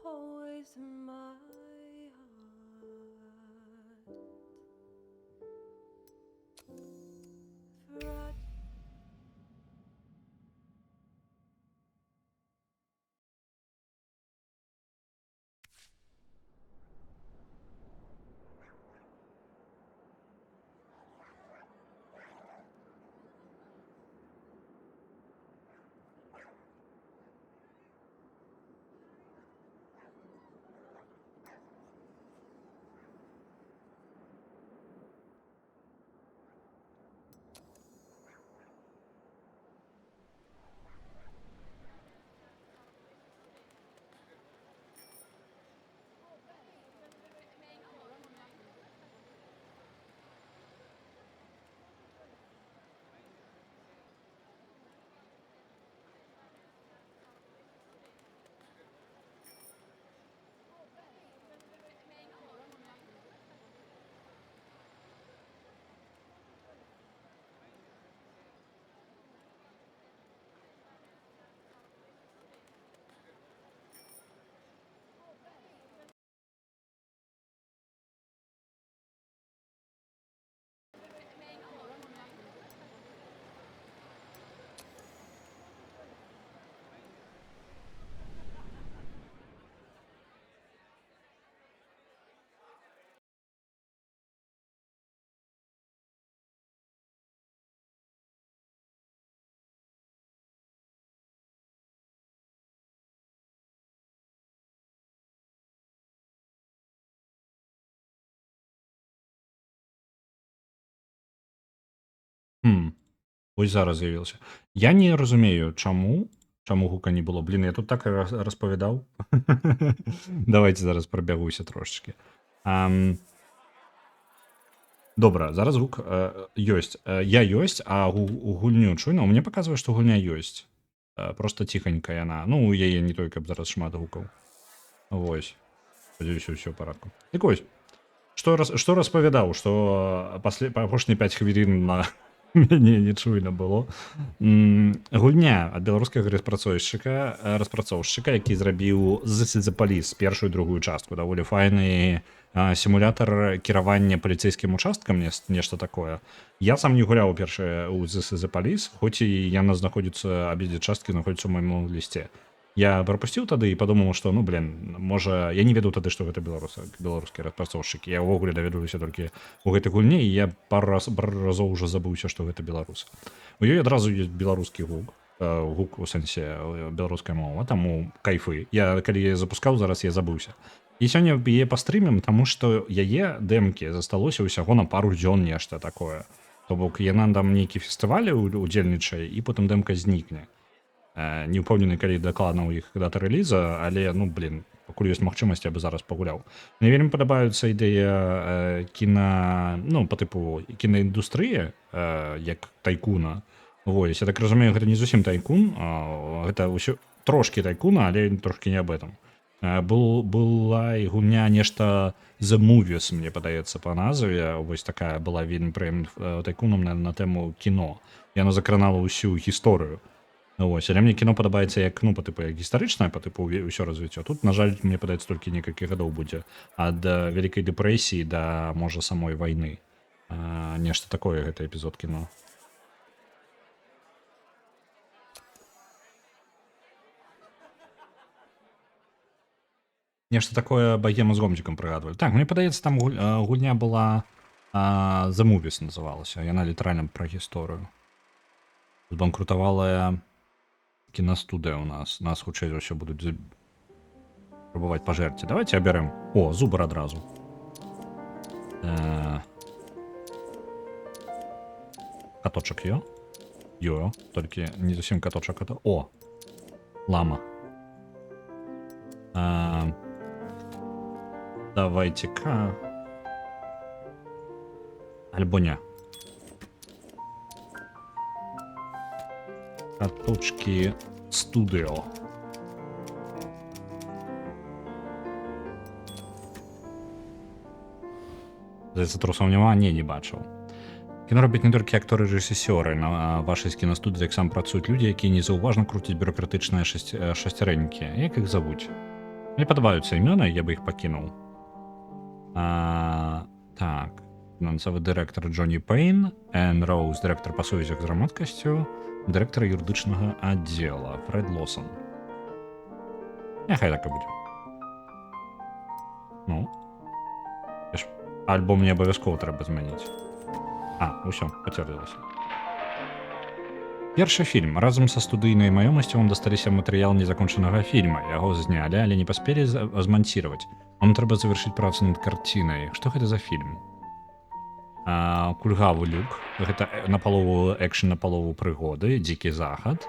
always in my heart. For I Ось зараз з'явився. Я не розумію, чому гука не було. Блін, я тут так розповідав. Давайте зараз пробягуся трошечки. Добре, зараз гук ёсць. Я ёсць, а гульню чуйна. Мне показвае, што гульня ёсць. Просто ціхенька яна. Ну, у яе не той, каб зараз шмат гукаў. Вось. Спадзяюся, ўсё ў парадку. Дык вось. Што распавядаў, што апошнія 5 хвілін на мяне не чуйна было. Гульня ад беларускага распрацоўшчыка, які зрабіў This is the Police, першую і другую частку. Даволі файны сімулятар кіравання паліцэйскім участкам, нешта такое. Я сам не гуляў першае ў This is the Police, хоць і яна знаходзіцца, абедзве часткі знаходзяцца ў маім лісце. Я прапусціў тады і падумаў, што ну блин, можа я не ведаў тады, што гэта беларускія распрацоўшчыкі. Я ўвогуле даведваюся толькі ў гэтай гульні, і я пару разоў уже забыўся, што гэта беларус. У ёй адразу ёсць беларускі гук у сэнсе беларуская мова, таму кайфы. Я калі я запускаў, зараз я забыўся. І сёння яе пастрымем, таму што яе дэмкі засталося ўсяго на пару дзён нешта такое. То бок яна там нейкі фестывалі удзельнічае, і потым дэмка знікне. Не ўпэўнены, калі дакладна ў іх дата рэліза, але ну блин, пакуль ёсць магчымасць, я бы зараз пагуляў. Мне вельмі падабаюцца ідэя ну по тыпу кінаіндустрыі, як тайкуна. Вось, я так разумею, гэта не зусім тайкун, гэта ўсё трошкі тайкуна, але трошкі не об этом. Была і гульня нешта The Movies, мне падаецца па назве, вось такая была вельмі прыемным тайкунам на тэму кіно. Яна закранала ўсю гісторыю. Вось, але мне кіно падабаецца як ну па тыпу як гістарычнае, па тыпу ўсё развіццё. Тут, на жаль, мне падаецца толькі некалькі гадоў будзе ад вялікай дэпрэсіі да можа самой вайны. Нешта такое гэта эпізод кіно. Нешта такое багема з гомзікам прыгадвалі. Так, мне падаецца, там гульня была The Movies называлася. Яна літаральна пра гісторыю. Збанкрутавалая киностудия у нас. Нас хутчэй за ўсё будуць пробаваць пажэрці. Давайте абярем. О, зубр адразу. Каточак ё? Ё, толькі не зусім каточак. О, лама. Давайте-ка. Альбо не. Каточки студио. Здаецца, трусаў няма? Не бачыў. Кіно робяць не толькі акторы і рэжысёры. На вашай кінастудыі таксама працуюць людзі, якія незаўважна круцяць бюрократычныя шасцярэнькі. Як іх завуць? Мне падабаюцца імёны, я бы іх пакінуў. Так. Фінансовы дырэктар Джоні Пейн, Энн Роуз, дырэктар па сувязях з грамадскасцю, дырэктар юрыдычнага аддзела, Фред Лосон. Няхай так і будзе. Ну. Альбо мне абавязкова трэба змяніць. Усё, пацвердзілася. Першы фільм. Разам са студыйнай маёмасцю вам дасталіся матэрыял незакончанага фільма. Яго знялі, але не паспелі зманціраваць. Вам трэба завяршыць працу над карцінай. Што гэта за фільм? Кульгавы люк. Гэта напалову экшн, напалову прыгоды. Дзікі захад.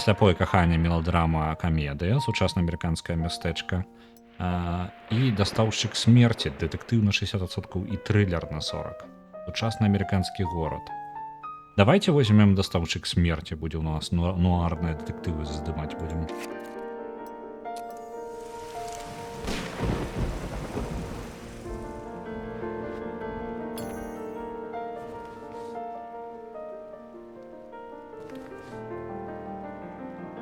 Сляпое каханне, меладрама, камедыя. Сучасна амерыканскае мястэчка. І дастаўшчык смерці. Дэтэктыў на 60% і трылер на 40%. Сучасны амерыканскі горад. Давайте возьмем дастаўшчык смерці. Будзе у нас нуарныя дэтэктывы здымаць будзем.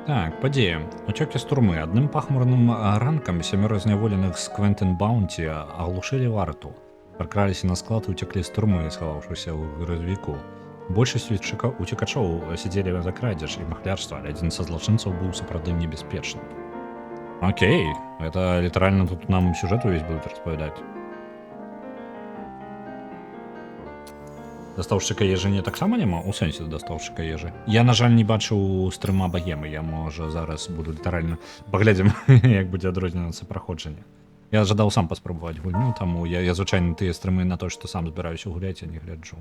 Так, падзея. Уцёкі з турмы. Адным пахмурным ранкам 7 зняволеных з Квентин Баунті аглушылі варту. Пракраліся на склад і уцеклі з турмы, схаваўшыся ў грузавіку. Большасць уцекачоў сядзелі за крадзеж і махлярства, але адзін са злачынцаў быў сапраўды небяспечным. Окей, это літаральна тут нам сюжэт увесь будуць распавядаць. Дастаўшчыка ежы не таксама няма? У сэнсе дастаўшчыка ежы. Я, на жаль, не бачыў стрыма багемы. Я, можа, зараз буду літаральна паглядзім, як будзе адрознівацца праходжанне. Я жадаў сам паспрабаваць гульню, таму я звычайна тыя стрымы на то, што сам збіраюся гуляць, я не гляджу.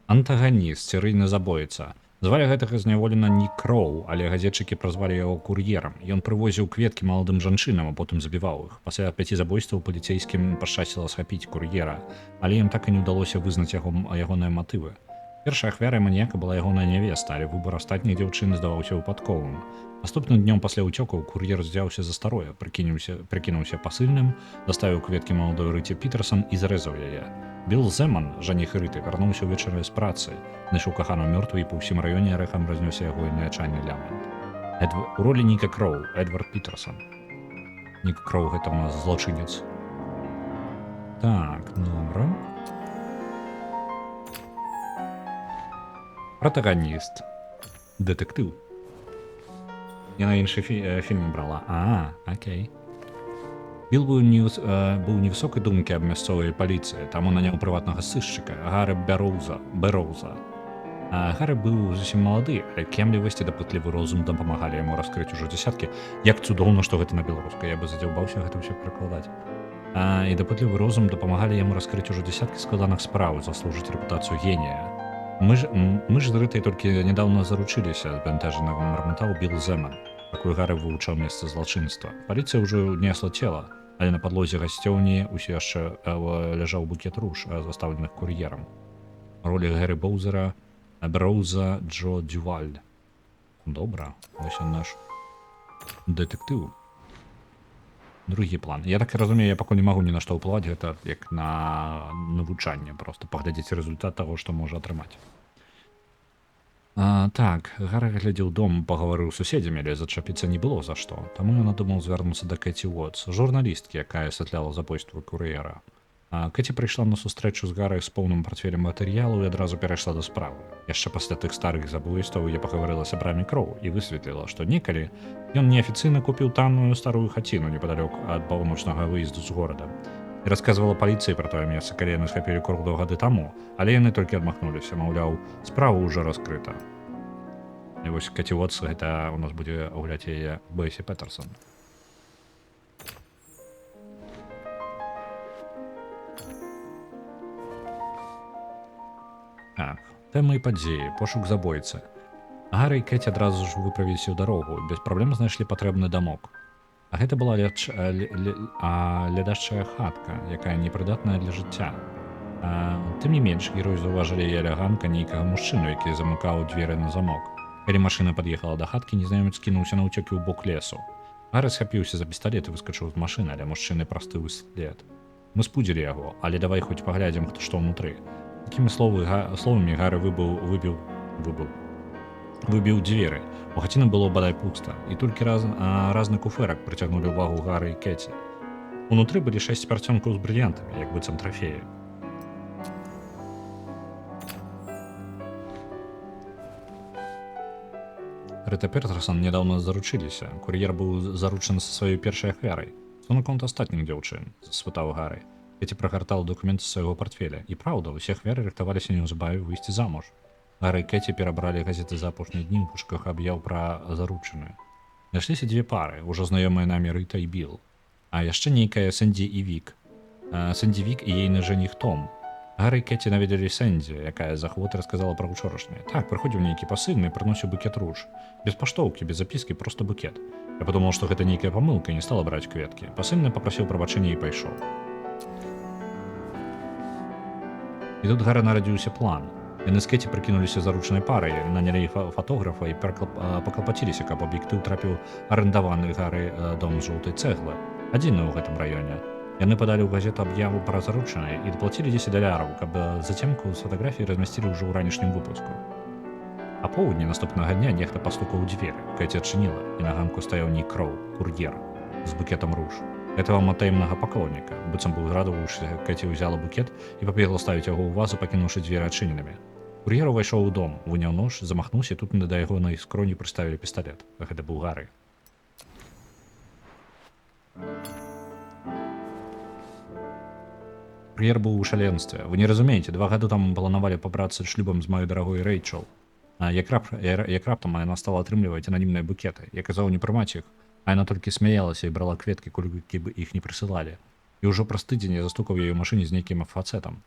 Антаганіст, серыйны забойца. Звалі гэтага зняволена Нік Кроу, але газетчыкі празвалі яго кур'ерам. Ён прывозіў кветкі маладым жанчынам, а потым забіваў іх. Пасля 5 забойстваў паліцейскім пашчасціла схапіць кур'ера, але ім так і не ўдалося вызнаць ягоныя матывы. Першай ахвярай маніяка была ягоная нявеста, але выбар астатніх дзяўчын здаваўся выпадковым. Наступным днём пасля ўцёкаў кур'ер узяўся за старое, прыкінуўся пасыльным, даставіў кветкі маладой Рыце Пітерсон і зарэзаў яе. Білл Земан, жаніх Рыты, вярнуўся ўвечары з працы, знайшоў кахану мёртвай і па ўсім раёне рэхам разнёсся яго імячанне лямант. У ролі Ніка Кроу, Эдвард Пітерсон. Нік Кроу гэта ў нас злачынец. Так, добра. Протагоніст. Дэтэктыў. Я на іншы фільм брала. Окей. Білл быў невысокай думкі аб мясцовай паліцыі, таму наняў прыватнага сышчыка, Гарры Бэроуза. Гарры быў зусім малады, але кемлівасць і дапытлівы розум дапамагалі яму раскрыць ужо дзясяткі. Як цудоўна, што гэта на беларускай, я бы задзяўбаўся гэта ўсё перакладаць. І дапытлівы розум дапамагалі яму раскрыць ужо дзясяткі складаных спраў, заслужыць рэпутацыю генія. Мы ж з Рытай толькі нядаўна заручыліся, збянтэжанага мармытаў Білл Земан, пакуль Гарры вывучаў месца злачынства. Паліцыя ўжо несла цела, але на падлозе гасцёўні ўсё яшчэ ляжаў букет руж, застаўленых кур'ерам. Ролі Гарры Бэроуза Джо Дюваль. Добра, ось наш дэтэктыў. Другі план. Я так і разумею, я пакуль не магу ні на што ўплываць, гэта як на навучанне, просто паглядзець результат таго, што можа атрымаць. Так, Гарры глядзеў дом, пагаварыў з суседзямі, але зачапіцца не было за што. Таму ён надумаў звярнуцца да Кэці Уотс, журналісткі, якая асвятляла забойства кур'ера. Кэці прыйшла на сустрэчу з Гаррай з поўным партфелем матэрыялу і адразу перайшла да справы. Яшчэ пасля тых старых забойстваў я пагаварыла з сябрамі Кроу і высветліла, што некалі ён неафіцыйна купіў танную старую хаціну непадалёк ад паўночнага выезду з горада. І расказвала паліцыі пра тое месца, калі яны схапілі Кроу гады таму, але яны толькі адмахнуліся, маўляў, справа ўжо раскрыта. І вось Кэці Уотс, гэта у нас будзе гуляць яе Бэйсі Петерсон. Так, тэмы і падзеі, пошук забойцы. Гарры і Кэці адразу ж выправіліся ў дарогу, без праблем знайшлі патрэбны дамок. А гэта была лядашчая хатка, якая непрыдатная для жыцця. Тым не менш, герой заўважылі яе ляганка нейкага мужчыну, які замыкаў дзверы на замок. Калі машына пад'ехала да хаткі, незнаёмец кінуўся на ўцёкі ў бок лесу. Гарры схапіўся за пісталет і выскачыў з машыны, але мужчыны прастыў след. Мы спудзілі яго, але давай хоць паглядзім, што ўнутры. Такімі словамі Гарры выбіў Выбіў дзверы. У хаціны было бадай пуста, і толькі разны куфэрак прыцягнулі ўвагу Гары і Кэці. Унутры былі 6 парцёнкаў з брыльянтамі, як быццам трафеі. Рыта Петерсон нядаўна заручыліся. Кур'ер быў заручаны са сваёй першай ахвярай. Што наконт астатніх дзяўчын? Спытаў Гары. Кэці прагартаў дакументы свайго партфеля. І праўда, усе ахвяры рыхтаваліся неўзабаве выйсці замуж. Гары і Кэці перабралі газеты за апошнія дні ў пошуках аб'яў пра заручаную. Нашліся дзве пары, ужо знаёмыя намі Рыта і Біл. А яшчэ нейкая Сэндзі і Вік. Сэндзі Вік і ейны жаніх Том. Гары і Кэці наведалі Сэндзі, якая з ахвоты расказала пра ўчорашняе. Так, прыходзіў нейкі пасыльны і прыносіў букет руж. Без паштоўкі, без запіскі, проста букет. Я падумаў, што гэта нейкая памылка і не стала браць кветкі. Пасыльны папрасіў прабачэння і пайшоў. І тут Гары нарадзіўся план. Яны з Кэці прыкінуліся заручанай парай, нанялі фатографа і паклапаціліся, каб аб'ектыў трапіў арендаваны Гары дом з жоўтай цэглы, адзіны ў гэтым раёне. Яны падалі ў газету аб'яву пра заручанай і даплацілі $10, каб зацемку з фатаграфіі размясцілі ўжо ў ранішнім выпуску. А поўдні наступнага дня нехта пастукаў у дзверы. Кэці адчыніла, і на ганку стаяў нейк Кроу, кур'ер, з букетам руж. Гэта вам ад таемнага паклонніка. Быццам бы узрадаваўшыся, Кэці ўзяла букет і пабегла ставіць яго ў вазу, пакінуўшы дзверы адчыненымі. Кур'ер увайшоў у дом, выняў нож, замахнуўся, тут да яго на скроні прыставілі пісталет. Гэта быў Гары. Кур'ер быў у шаленстве. Вы не разумееце, 2 гады таму планавалі пабрацца шлюбам з маёй дарагой Рэйчел. Як раптам яна стала атрымліваць ананімныя букеты. Я казаў не прымаць іх, а яна толькі смяялася і брала кветкі, колькі бы іх не прысылалі. І ўжо праз тыдзень я застукаў яе ў машыне з нейкім фацэтам.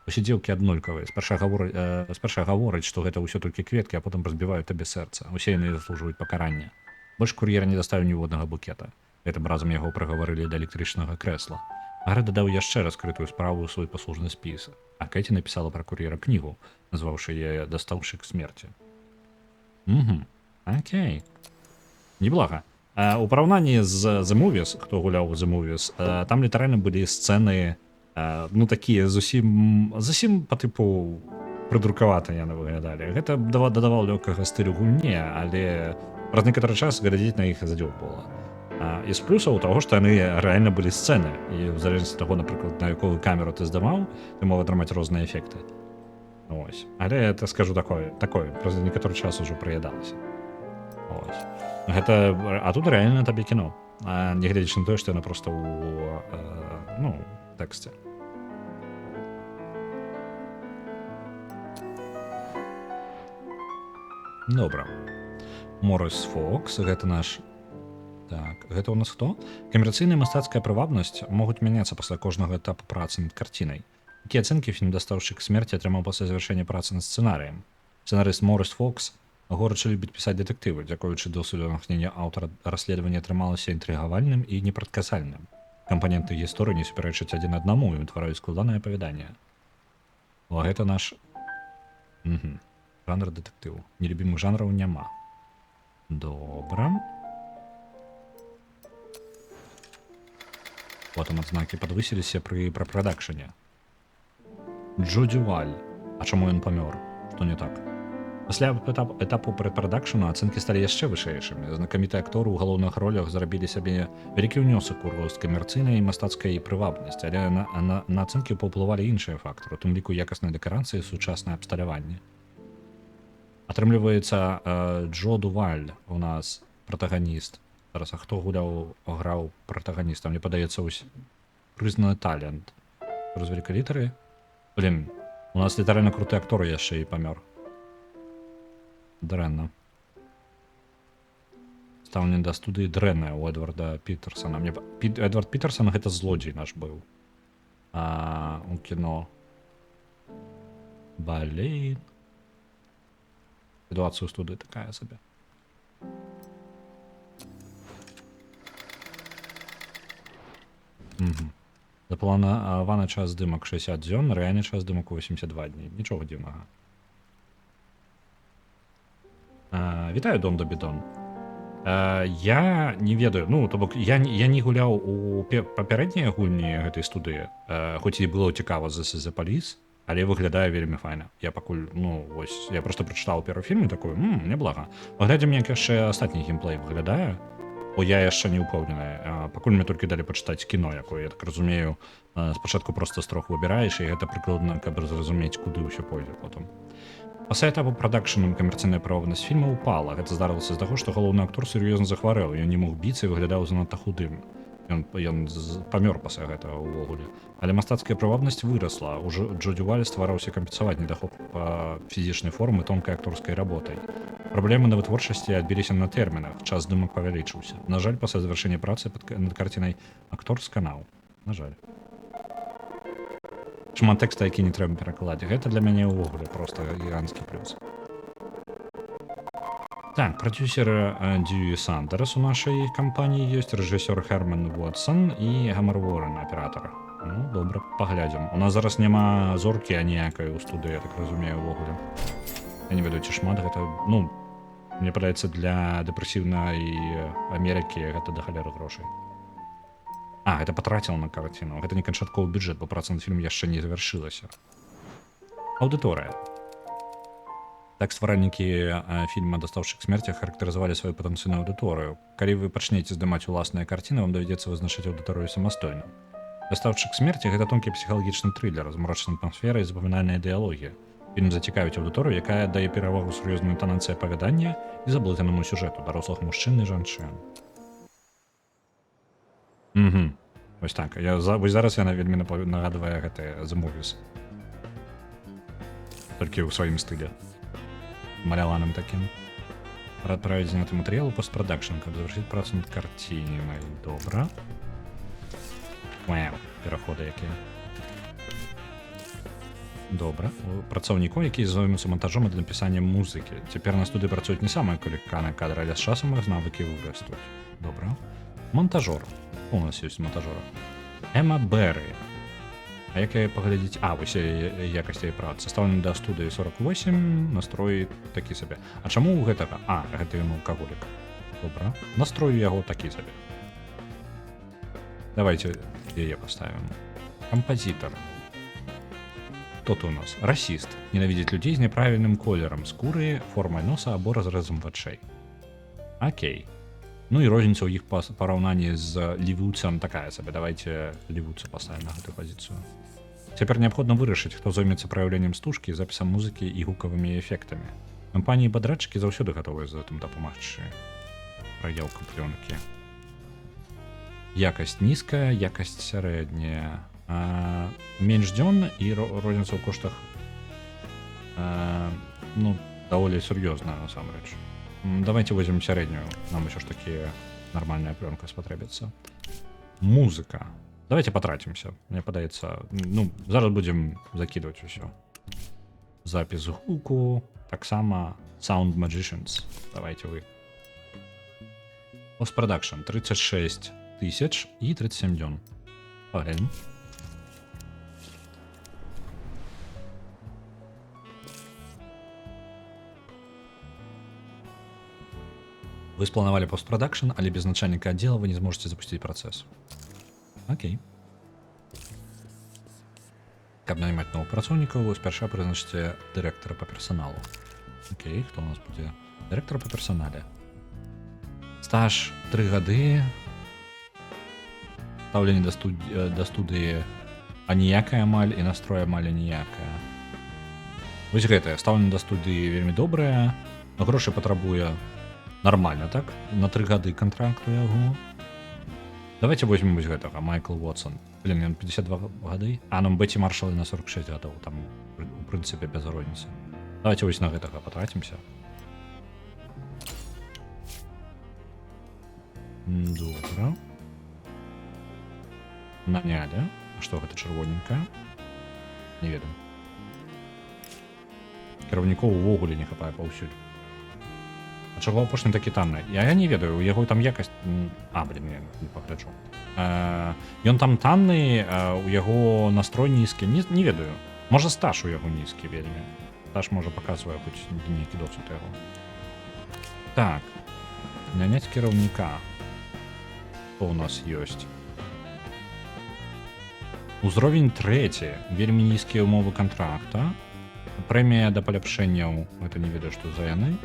Пасядзелкі аднолькавыя. Спярша гаворыць, што гэта ўсё толькі кветкі, а потым разбіваюць табе сэрца. Усе яны заслужваюць пакарання. Больш кур'ер не даставіў ніводнага букета. Гэтым разам яго прагаварылі да электрычнага крэсла. Гары дадаў яшчэ раскрытую справу ў свой паслужны спіс. А Кэці напісала пра кур'ера кнігу, назваўшы яе «Дастаўшчык смерці». Окей. Неблага. У параўнанні з The Movies, хто гуляў у The Movies, там літаральна былі сцэны такія зусім па тыпу прыдрукавата яны выглядалі. Гэта дадаваў лёгкага стылю гульне, але праз некаторы час глядзець на іх задзёк было. І з плюсаў таго, што яны рэальна былі сцэны, і ў залежнасці таго, напрыклад, на якую камеру ты здымаў, ты мог атрымаць розныя эфекты. Ось. Але это, скажу, такое, праз некаторы час ужо прыядалася. Ось. Гэта, а тут рэальна табе кіно. Нягледзячы на тое, што яна проста ў тэксце. Добра. Морис Фокс, гэта наш... Так, гэта ў нас хто? Камерцыйная мастацкая прывабнасць могуць мяняцца пасля кожнага этапу працы над карцінай. Якія ацэнкі фільм «Дастаўшчык смерці» атрымаў пасля завяршэння працы над сцэнарыем? Сцэнарыст Морис Фокс горача любіць пісаць дэтэктывы, дзякуючы досведу натхнення аўтара расследаванне атрымалася інтрыгавальным і непрадказальным. Кампаненты гісторыі не супярэчаць адзін аднаму і ўтвараюць складанае апавяданне. О, гэта наш... Жанр дэтэктыву. Нелюбімых жанраў няма. Добра. Потым адзнакі падвысіліся пры прадакшане. Джо Дюваль. А чаму ён памёр? Што не так? Пасля этапу прэдпрадакшану ацэнкі сталі яшчэ вышэйшымі. Знакамітыя акторы ў галоўных ролях зарабілі сабе вялікі ўнёсак у рост камерцыйнай і мастацкай прывабнасці, але на ацэнкі паўплывалі іншыя фактары, у тым ліку якасныя дэкарацыі і сучаснае абсталяванне. Атрымліваецца, Джо Дюваль у нас пратаганіст. Зараз, а хто граў пратаганіста? Мне падаецца, прызнаны талент. Развеліка літары? Блін, у нас літаральна круты актор яшчэ і памёр. Дрэнна. Стаўленне да студыі дрэннае у Эдварда Пітерсона. Эдвард Пітерсон гэта злодзей наш быў. У кіно. Блін. Ситуацыя ў студыі такая сабе. Запланаваны час здымак 60 дзён, рэальны час здымак 82 дні. Нічога дзіўнага. Вітаю, Дон Добідон. Я не ведаю, то бок я не гуляў у папярэднія гульні гэтай студыі, хоць і было цікава за Police, Але выглядае вельмі файна. Я пакуль, ну, вось, я просто прачытаў першы фільм і такой, няблага. Паглядзім, як яшчэ астатні геймплей выглядае, бо я яшчэ не ўпэўнены. Пакуль мне толькі далі пачытаць кіно, якое, я так разумею, спачатку просто з трох выбіраеш, і гэта прыкладна, каб зразумець, куды ўсё пойдзе потым. Пасля этапу прадакшану камерцыйная праводнасць фільма ўпала. Гэта здарылася з таго, што галоўны актор сур'ёзна захварэў, ён не мог біцца і выглядаў занадта худым. Ён памёр пасля гэтага ўвогуле. Але мастацкая правабнасць вырасла. Ужо Джоді Уайль ствараўся кампенсаваць недахоп па фізічнай формы тонкай акторскай работай. Праблемы на вытворчасці адбіліся на тэрмінах, час здымак павялічыўся. На жаль, пасля завяршэння працы над карцінай актор сканаў. На жаль. Шмат тэкста, які не трэба перакладаць. Гэта для мяне ўвогуле просто гіганцкі плюс. Так, прадюсер Дьюи Сандерс у нашай кампаніі ёсць, рэжысёр Херман Уотсон і Гамар Уоррен, аператар. Ну, добра, паглядзім. У нас зараз няма зоркі аніякай у студыі, я так разумею, ўвогуле. Я не ведаю, ці шмат гэта... Ну, мне падаецца, для дэпрэсіўнай Амерыкі гэта да халеры грошай. Гэта патраціла на карціну. Гэта не канчатковы бюджэт, бо праца над фільм яшчэ не завяршылася. Аўдыторыя. Так стваральнікі фільма «Дастаўшчык смерці» характарызавалі сваю патэнцыйную аўдыторыю. Калі вы пачнеце здымаць уласныя карціны, вам давядзецца вызначаць аўдыторыю самастойна. «Дастаўшчык смерці» — гэта тонкі псіхалагічны трылер з мрачнай атмасферай і запамінальнай ідэалогіяй. Фільм зацікавіць аўдыторыю, якая дае перавагу сур'ёзнай інтанацыі апавядання і заблытанаму сюжэту дарослых мужчын і жанчын. Вось так. Вось зараз яна вельмі нагадвае гэты The Movies. Толькі ў сваім стылі. Маляваным таким. Адправіць зняты матэрыял у постпрадакшн, каб завяршыць працу над карцінай. Добра. Вау, пераходы якія. Добра. Працаўнікоў, якія займаюцца монтажом і напісаннем музыкі. Цяпер на студыі працуюць не самыя кваліфікаваныя кадры, але з часам іх навыкі вырастуць. Добра. Монтажор. У нас ёсць монтажора. Эма Беррі. А як яе паглядзець? Вось якасць яе працы. Стаўлены да студыі 48, настрой такі сабе. А чаму ў гэтага? Гэта ён алкаголік. Добра. Настрой яго такі сабе. Давайте яе паставім. Кампазітар. Кто тут у нас? Расіст. Ненавідзіць людзей з няправільным колерам скуры, формай носа або разрэзам вачэй. Окей. Ну і розніца ў іх параўнанні з лівуцам такая сабе. Давайте лівуца паставім на гэтую пазіцыю. Цяпер неабходна вырашыць, хто зоймецца праяўленнем стужкі, запісам музыкі і гукавымі эфектамі. Кампаніі бадрадчыкі заўсёды гатовыя з гэтым дапамагчы. Праяўка плёнкі. Якасць нізкая, якасць сярэдняя. Менш дзён і розніца ў коштах даволі сур'ёзная насамрэч. Давайте возьмем сярэднюю. Нам еще ж таки нормальная пленка спотребится. Музыка. Давайте потратимся. Мне падаецца, зараз будем закидывать усё. Запись гуку. Таксама Sound Magicians. Давайте вы. Постпродакшн 36 тысяч и 37 дзён. Поглядим. Вы спланавалі постпродакшн, але без начальника отдела вы не зможете запустить процесс. Окей. Каб наймаць новых працоўнікаў, вы спярша прызначыце дырэктара па персаналу. Окей, хто у нас будзе? Дырэктар па персанале. Стаж 3 гады. Стаўленне да студыі аніякая амаль і настрой амаль аніякая. Вось гэтае стаўленне да студыі вельмі добрае, грошы патрабуе нормально, так? На 3 гады контракту яго. Давайте возьмем вось гэтага, Майкл Уотсон. Блин, ён 52 гады. Нам Бетті Маршал на 46 гадоў. Там, у прынцыпе, без розніцы. Давайте вось на гэтага патратимся. Добра. Нанялі. А што гэта чырвоненькая? Не ведаю. Кіраўнікоў увогуле не хапае паўсюль. Чаго апошні такі танны? Я не ведаю, у яго там якасць... Блин, я не пагляджу. Ён там танны, у яго настрой нізкі. Не ведаю. Можа стаж у яго нізкі вельмі. Стаж можа паказвае хоць нейкі досвед яго. Так. Наняць кіраўніка. Што у нас ёсць? Узровень 3, вельмі нізкія ўмовы кантракта. Прэмія да паляпшэнняў, гэта не ведаю, што за яны.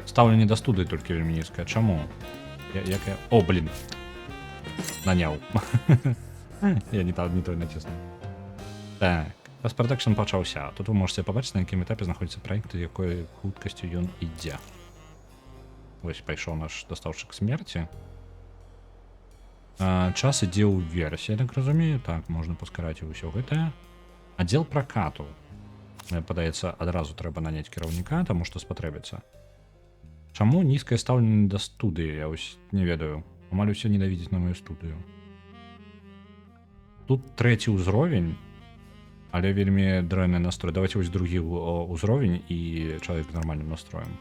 Стаўленне да студыі толькі вельмі нізкае. Чаму? О, блін. Наняў. Я не той націснуў. Так. Пастпрадакшн пачаўся. Тут вы можете пабачыць, на якім этапе знаходзіцца праект, і якой хуткасцю ён ідзе. Вось пайшоў наш дастаўшчык смерці. Час ідзе ўверх, я так разумею. Так, можна паскараціць усё гэтае. Аддзел пракату. Мне падаецца, адразу трэба наняць кіраўніка, таму што спатрэбіцца. Чаму нізкае стаўленне да студыі? Я вось не ведаю. Амаль усе ненавідзяць на маю студыю. Тут 3 ўзровень, але вельмі дрэнны настрой. Давайте вось другі ўзровень і чалавек з нармальным настроем.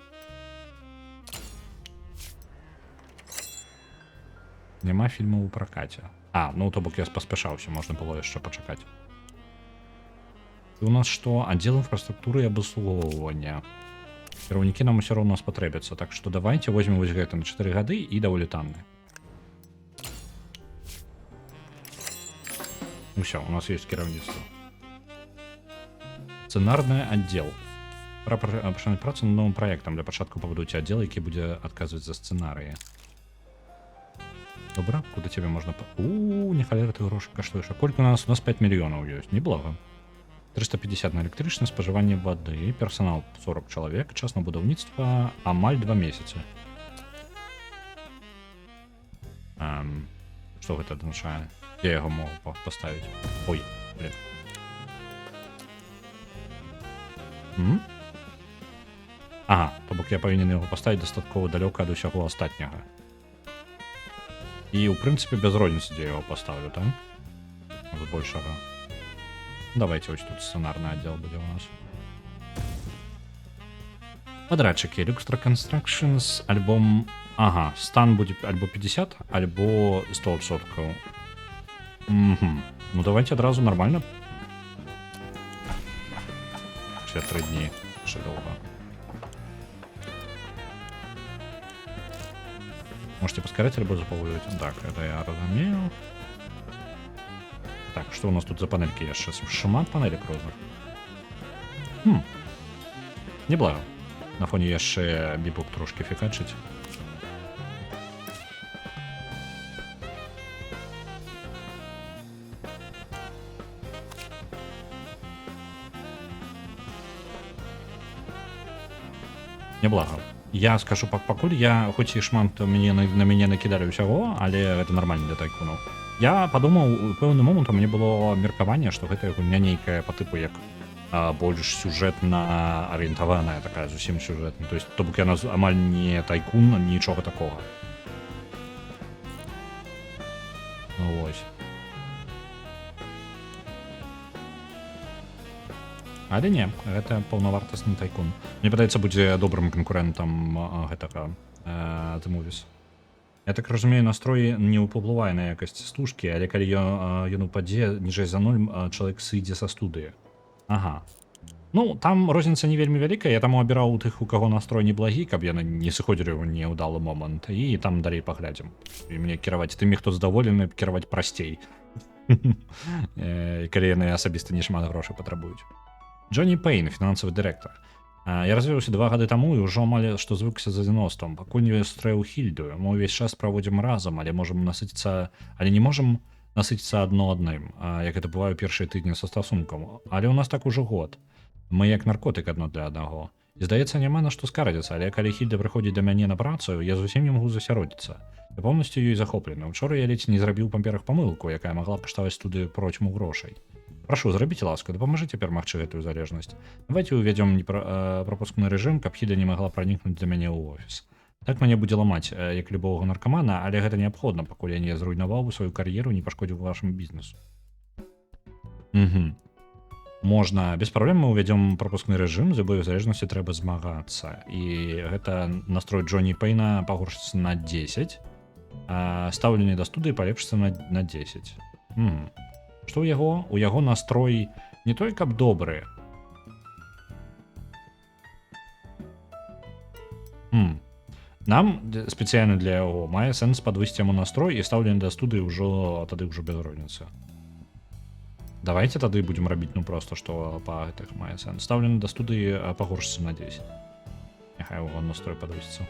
Няма фільмаў у пракаце. Ну то бок я паспяшаўся, можна было яшчэ пачакаць. І у нас што? Аддзел інфраструктуры і абслугоўвання. Кіраўнікі нам усё роўна спатрэбяцца, так што давайте возьмем вось гэта на 4 гады і даволі танны. Усё, у нас есть кіраўніцтва. Сцэнарны аддзел. Пачынаць працу над новым праектам. Для пачатку пабудуйце аддзел, які будзе адказваць за сцэнарыі. Добра, куды цябе можна... Не халера, ты грошы каштуеш. А колькі у нас 5 мільёнаў ёсць, неблага. 350 на электрычнае, спажыванне вады, персанал 40 чалавек, час на будаўніцтва амаль 2 месяцы. Што гэта азначае? Я яго могу паставіць. Ой, блин. То бок я павінен яго паставіць дастаткова далёка ад усяго астатняга. І, ў прынцыпе, без розніцы, дзе я яго паставлю, так? З большага. Давайте ось тут сцэнарны аддзел будзе у нас. Квадратчыкі. Luxtra Constructions, альбом... стан будзе альбо 50, альбо 100%. Ну, давайте адразу нормально. Ще 3 дні. Ще довго. Можете поскорять альбо заполывать. Так, это я разумею. Так, что у нас тут за панельки яшчэ? Шмат панелек розных. Неблаго. На фоне яшчэ бібук трошки фікачыць. Неблаго. Я скажу, пакуль я, хоць і шмат на мяне накідалі ўсяго, але гэта нармальна для тайкунаў. Я падумаў, у пэўны момант у мяне было меркаванне, што гэта гульня нейкая па тыпу як больш сюжэтна арыентаваная, такая зусім сюжэтна. То есть, то бок яна амаль не тайкун, нічога такога. Ну вось. Але не, гэта паўнавартасны тайкун. Мне падаецца, будзе добрым канкурэнтам гэтага The Movies. Я так разумею, настрой не ўпаўплывае на якасць стужкі, але калі ён упадзе ніжэй за 0, чалавек сыдзе са студыі. Ну, там розніца не вельмі вялікая, я таму абіраў тых, у каго настрой неблагі, каб яны не сыходзілі ў няўдалы момант, і там далей паглядзім. І мне кіраваць тымі, хто задаволены, кіраваць прасцей. Калі яны асабіста не шмат грошай патрабуюць. Джонні Пейн, фінансавы дырэктар. Я развіўся 2 гады таму і ўжо амаль што звыкся за 90-м. Пакуль не стрэў хільдую. Мы ўвесь час праводзім разам, але не можам насыціцца адно адным, як гэта бывае ў першыя тыдні са стасункам. Але ў нас так ужо год. Мы як наркотык адно для аднаго. І здаецца, няма на што скардзіцца, але калі Хільда прыходзіць да мяне на працу, я зусім не магу засяродзіцца. Я поўнасцю ёй захоплены. Учора я ледзь не зрабіў памперах памылку, якая магла каштаваць студыю процьму грошай. Прашу, зрабіце ласку, дапамажыце перамагчы гэтую залежнасць. Давайте увядзём прапускны рэжым, каб Хільда не магла пранікнуць да мяне ў офіс. Так мяне будзе ламаць, як любога наркамана, але гэта неабходна, пакуль я не зруйнаваў бы сваю кар'еру, не пашкодзіў вашаму бізнесу. Можна, без праблем мы ўвядзём прапускны рэжым, з любой залежнасці трэба змагацца. І гэта настрой Джонні Пейна пагоршыцца на 10, а стаўленне да студыі палепшыцца на 10. Што ў яго? У яго настрой не той, каб добры. Нам спецыяльна для яго мае сэнс падвысці яму настрой і стаўленне да студыі ўжо тады ўжо без розніцы. Давайте тады будзем рабіць ну просто што па гэтых мае сэнс. Стаўленне да студыі пагоршыцца на 10. Няхай яго настрой падвысіцца.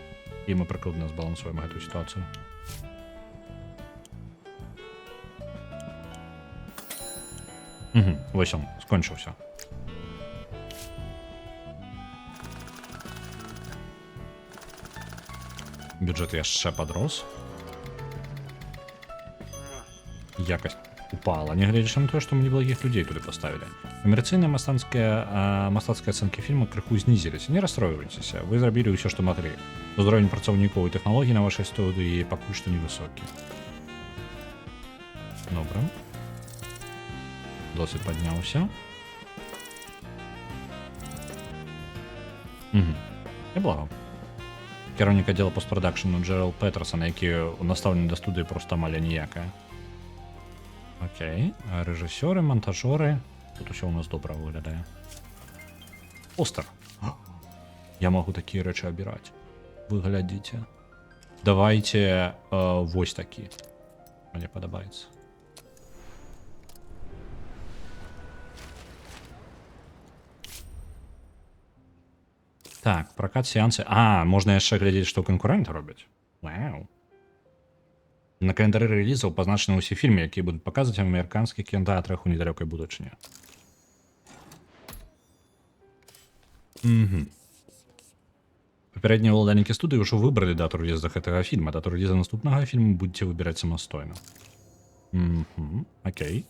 І мы прыкладна збалансуем гэтую сітуацыю. Вось он, скончыўся. Бюджет яшчэ падрос. Якасць упала, нягледзячы на тое, што мы неблагіх людзей туды паставілі. Камерцыйныя мастацкія ацэнкі фільма крыху знізіліся. Не расстройвайцеся, вы зрабілі ўсё, што маглі. Узровень працаўнікоў і тэхналогій на вашай студыі пакуль што невысокі. Добра. Досыць падняўся. Неблаго. Кіраўнік аддзела постпрадакшну Джеральд Петерсон, які ў настаўленні да студыі проста амаль ніякая. Окей. Рэжысёры, монтажёры. Тут усё ў нас добра выглядае. Постер. Я магу такія рэчы абіраць. Вы глядзіце. Давайте вось такі. Мне падабаецца. Так, прокат сеансы. Можна яшчэ глядзець, што канкурэнты робяць. Вау. На календары рэлізаў пазначаны ўсе фільмы, якія будуць паказваць в амерыканскіх кінатэатрах у недалёкай будучыні. Папярэднія ўладальнікі студыі ўжо выбралі дату рэліза гэтага фільма. Дату рэліза наступнага фільму будзеце выбіраць самастойна. Окей.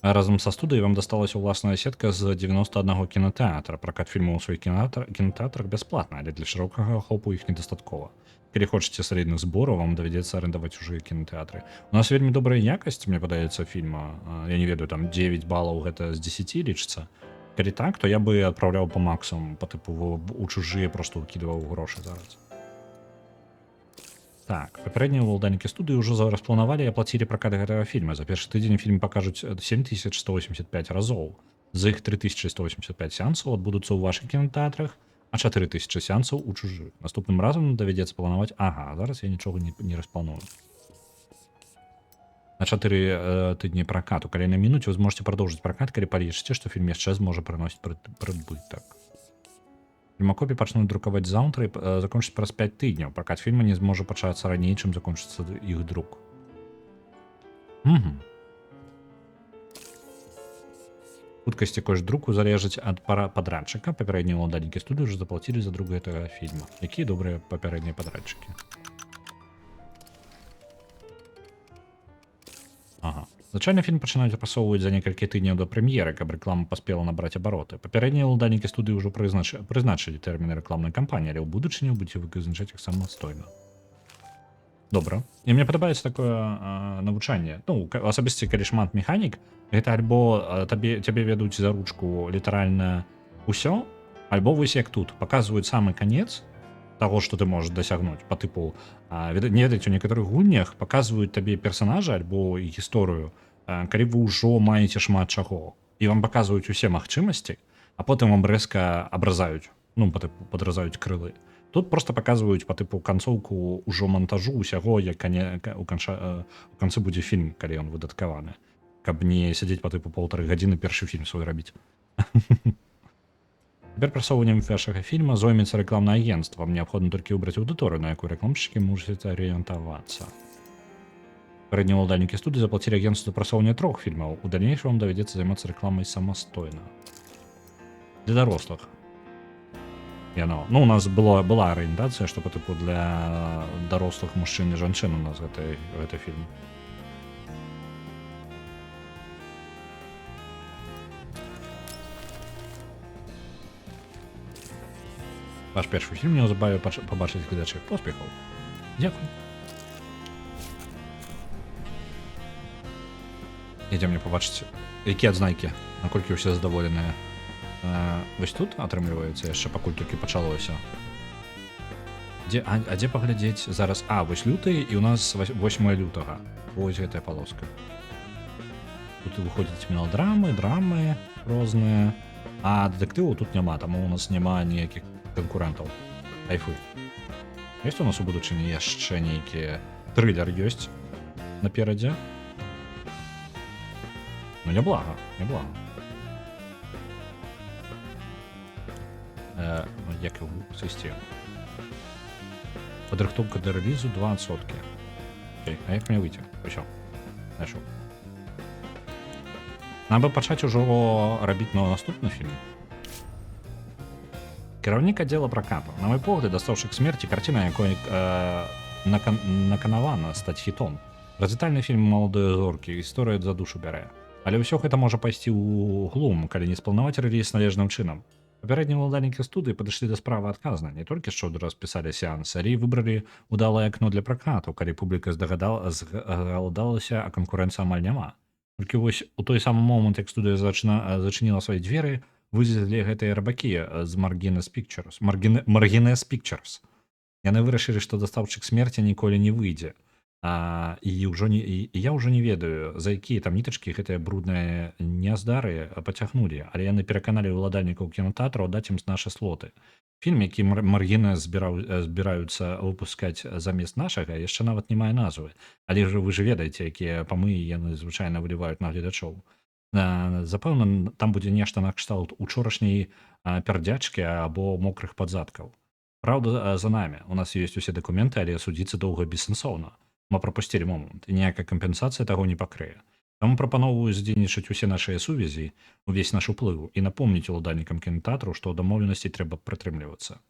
Разам са студыяй вам дасталася ўласная сетка з 91 кінатэатра. Пракат фільмаў у сваіх кінатэатрах бясплатна, але для шырокага ахопу іх недастаткова. Калі хочаце салідных збораў, вам давядзецца арендаваць чужыя кінатэатры. У нас вельмі добрая якасць, мне падаецца, фільма. Я не ведаю, там 9 балаў гэта з 10 лічыцца. Калі так, то я бы адпраўляў па максимум, па тыпу у чужыя просто выкідваў грошы зараз. Так, папярэднія ўладальнікі студыі ўжо распланавалі і аплацілі пракат гэтага фільма. За першы тыдзень фільм пакажуць 7185 разоў. З іх 3185 сеансаў адбудуцца ў вашых кінатэатрах, а 4000 сеансаў у чужых. Наступным разам давядзецца планаваць. Зараз я нічога не распланую. На 4 тыдні пракату. Калі на мінуце вы зможаце прадоўжыць пракат, калі палічыце, што фільм яшчэ зможа прыносіць прыбытак. Фільмакопі пачнуць друкаваць заўтра і закончыць праз 5 тыдняў. Пракат фільма не зможа пачацца раней, чым закончыцца іх друк. Хуткасць і кошт друку залежыць ад падрадчыка. Папярэднія ўладальнікі студыі ўжо заплацілі за друк гэтага фільма. Якія добрыя папярэднія падрадчыкі. Звычайна фільм пачынаюць апрацоўваць за некалькі тыдняў да прэм'еры, каб рэклама паспела набраць абароты. Папярэднія ўладальнікі студыі ўжо прызначылі тэрміны рэкламнай кампаніі, але ў будучыні будзеце вызначаць іх самастойна. Добра. І мне падабаецца такое навучанне. Ну, асабісці, калі шмат механік, гэта альбо цябе ведуць за ручку літаральна ўсё, альбо вось як тут паказваюць самы канец таго, што ты можаш дасягнуць па тыпу. Не ведаць, у некаторых гульнях паказваюць табе персанажа альбо гісторыю, калі вы ўжо маеце шмат чаго. І вам паказваюць усе магчымасці, а потым вам рэзка абразаюць, ну, па тыпу падразаюць крылы. Тут просто паказваюць па тыпу канцоўку ўжо монтажу ўсяго, як у канцы будзе фільм, калі ён выдаткаваны. Каб не сядзець па тыпу 1,5 гадзіны першы фільм свой рабіць. Цяпер прасоўваннем вашага фільма зоймецца рэкламнае агенцтва. Вам неабходна толькі выбраць аўдыторыю, на якую рэкламшчыкі можаце арыентавацца. Папярэднія ўладальнікі студыі заплацілі агенцтву за прасоўванне 3 фільмаў. У далейшым вам давядзецца займацца рэкламай самастойна. Для дарослых. Ну, у нас была арыентацыя, што па тыпу для дарослых мужчын і жанчын у нас гэты фільм. Ваш першы фільм неўзабаве пабачыць гледачы. Поспехаў. Дзякуй. Ідзем мне пабачыць, якія адзнакі, наколькі ўсе задаволеныя. Вось тут атрымліваецца яшчэ пакуль толькі пачалося. Дзе паглядзець зараз? Вось люты, і ў нас 8 лютага. Вось гэтая палоска. Тут выходзяць меладрамы, драмы розныя. А дэтэктываў тут няма, таму у нас няма ніякіх конкурентаў. Кайфуй. Ёсць у нас у будучыні яшчэ нейкі трылер ёсць наперадзе. Ну, няблага, няблага. Як яго сысці? Падрыхтоўка да рэлізу 2%. Окей, а як мне выйти? Усё, знайшоў. Надо пачаць ужо рабіць наступны фільм. Кіраўнік аддзела пракату. На мой погляд, «Доставший к смерти» картина, якой наканавана стаць хітом. Развітальны фільм маладой зоркі, гісторыя за душу бярэ. Але ўсё гэта можа пайсці ў глум, калі не спланаваць рэліз належным чынам. Папярэднія ўладальнікі студыі падышлі да справы адказна. Не толькі што распісалі сеанс, але і выбралі удалае акно для пракату, калі публіка згаладалася, а канкурэнцыі амаль няма. Толькі вось у той самы момант, як студыя зачыніла свае дзверы, вылезлі гэтыя рабакі з Margines Pictures. Яны вырашылі, што «Доставчык смерці» ніколі не выйдзе. І я ўжо не ведаю, за якія там нітачкі гэтыя брудныя няздары пацягнулі, але яны пераканалі ўладальнікаў кінотэатраў даць ім нашы слоты. Фільм, які Margines збіраюцца выпускаць замест нашага, яшчэ нават не мае назвы. Але вы ж ведаеце, якія памыі яны звычайна выліваюць на гледачоў. Запэўна, там будзе нешта накшталт учорашняй пярдзячкі або мокрых падзадкаў. Праўда, за намі. У нас ёсць усе дакументы, але судзіцца доўга бессэнсоўна. Мы прапусцілі момант, і ніякая кампенсацыя таго не пакрые. Таму прапаноўваю здзейнічаць усе нашыя сувязі, увесь наш уплыў і напомніць уладальнікам кінотэатру, што дамоўленасцей трэба прытрымлівацца.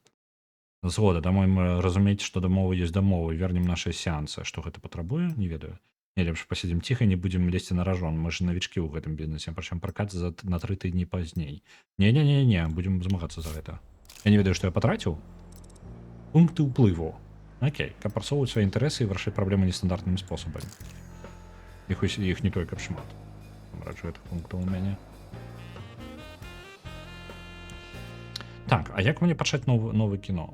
Згода, дамоўім разумець, што дамовы ёсць дамовы, вернем нашы сеансы. Што гэта патрабуе, не ведаю. Не, лепш пасядзім ціха, не будзем лезці на ражон. Мы ж навічкі ў гэтым бізнесе, прычым пракат на 3 тыдні пазней. Не, будзем змагацца за гэта. Я не ведаю, што я патраціў. Пункты ўплыву. Окей, каб прасоўваць свае інтарэсы і вырашаць праблемы нестандартнымі спосабамі. Іх не той, каб шмат. Раджу гэтых пунктаў у мяне. Так, а як мне пачаць новае кіно?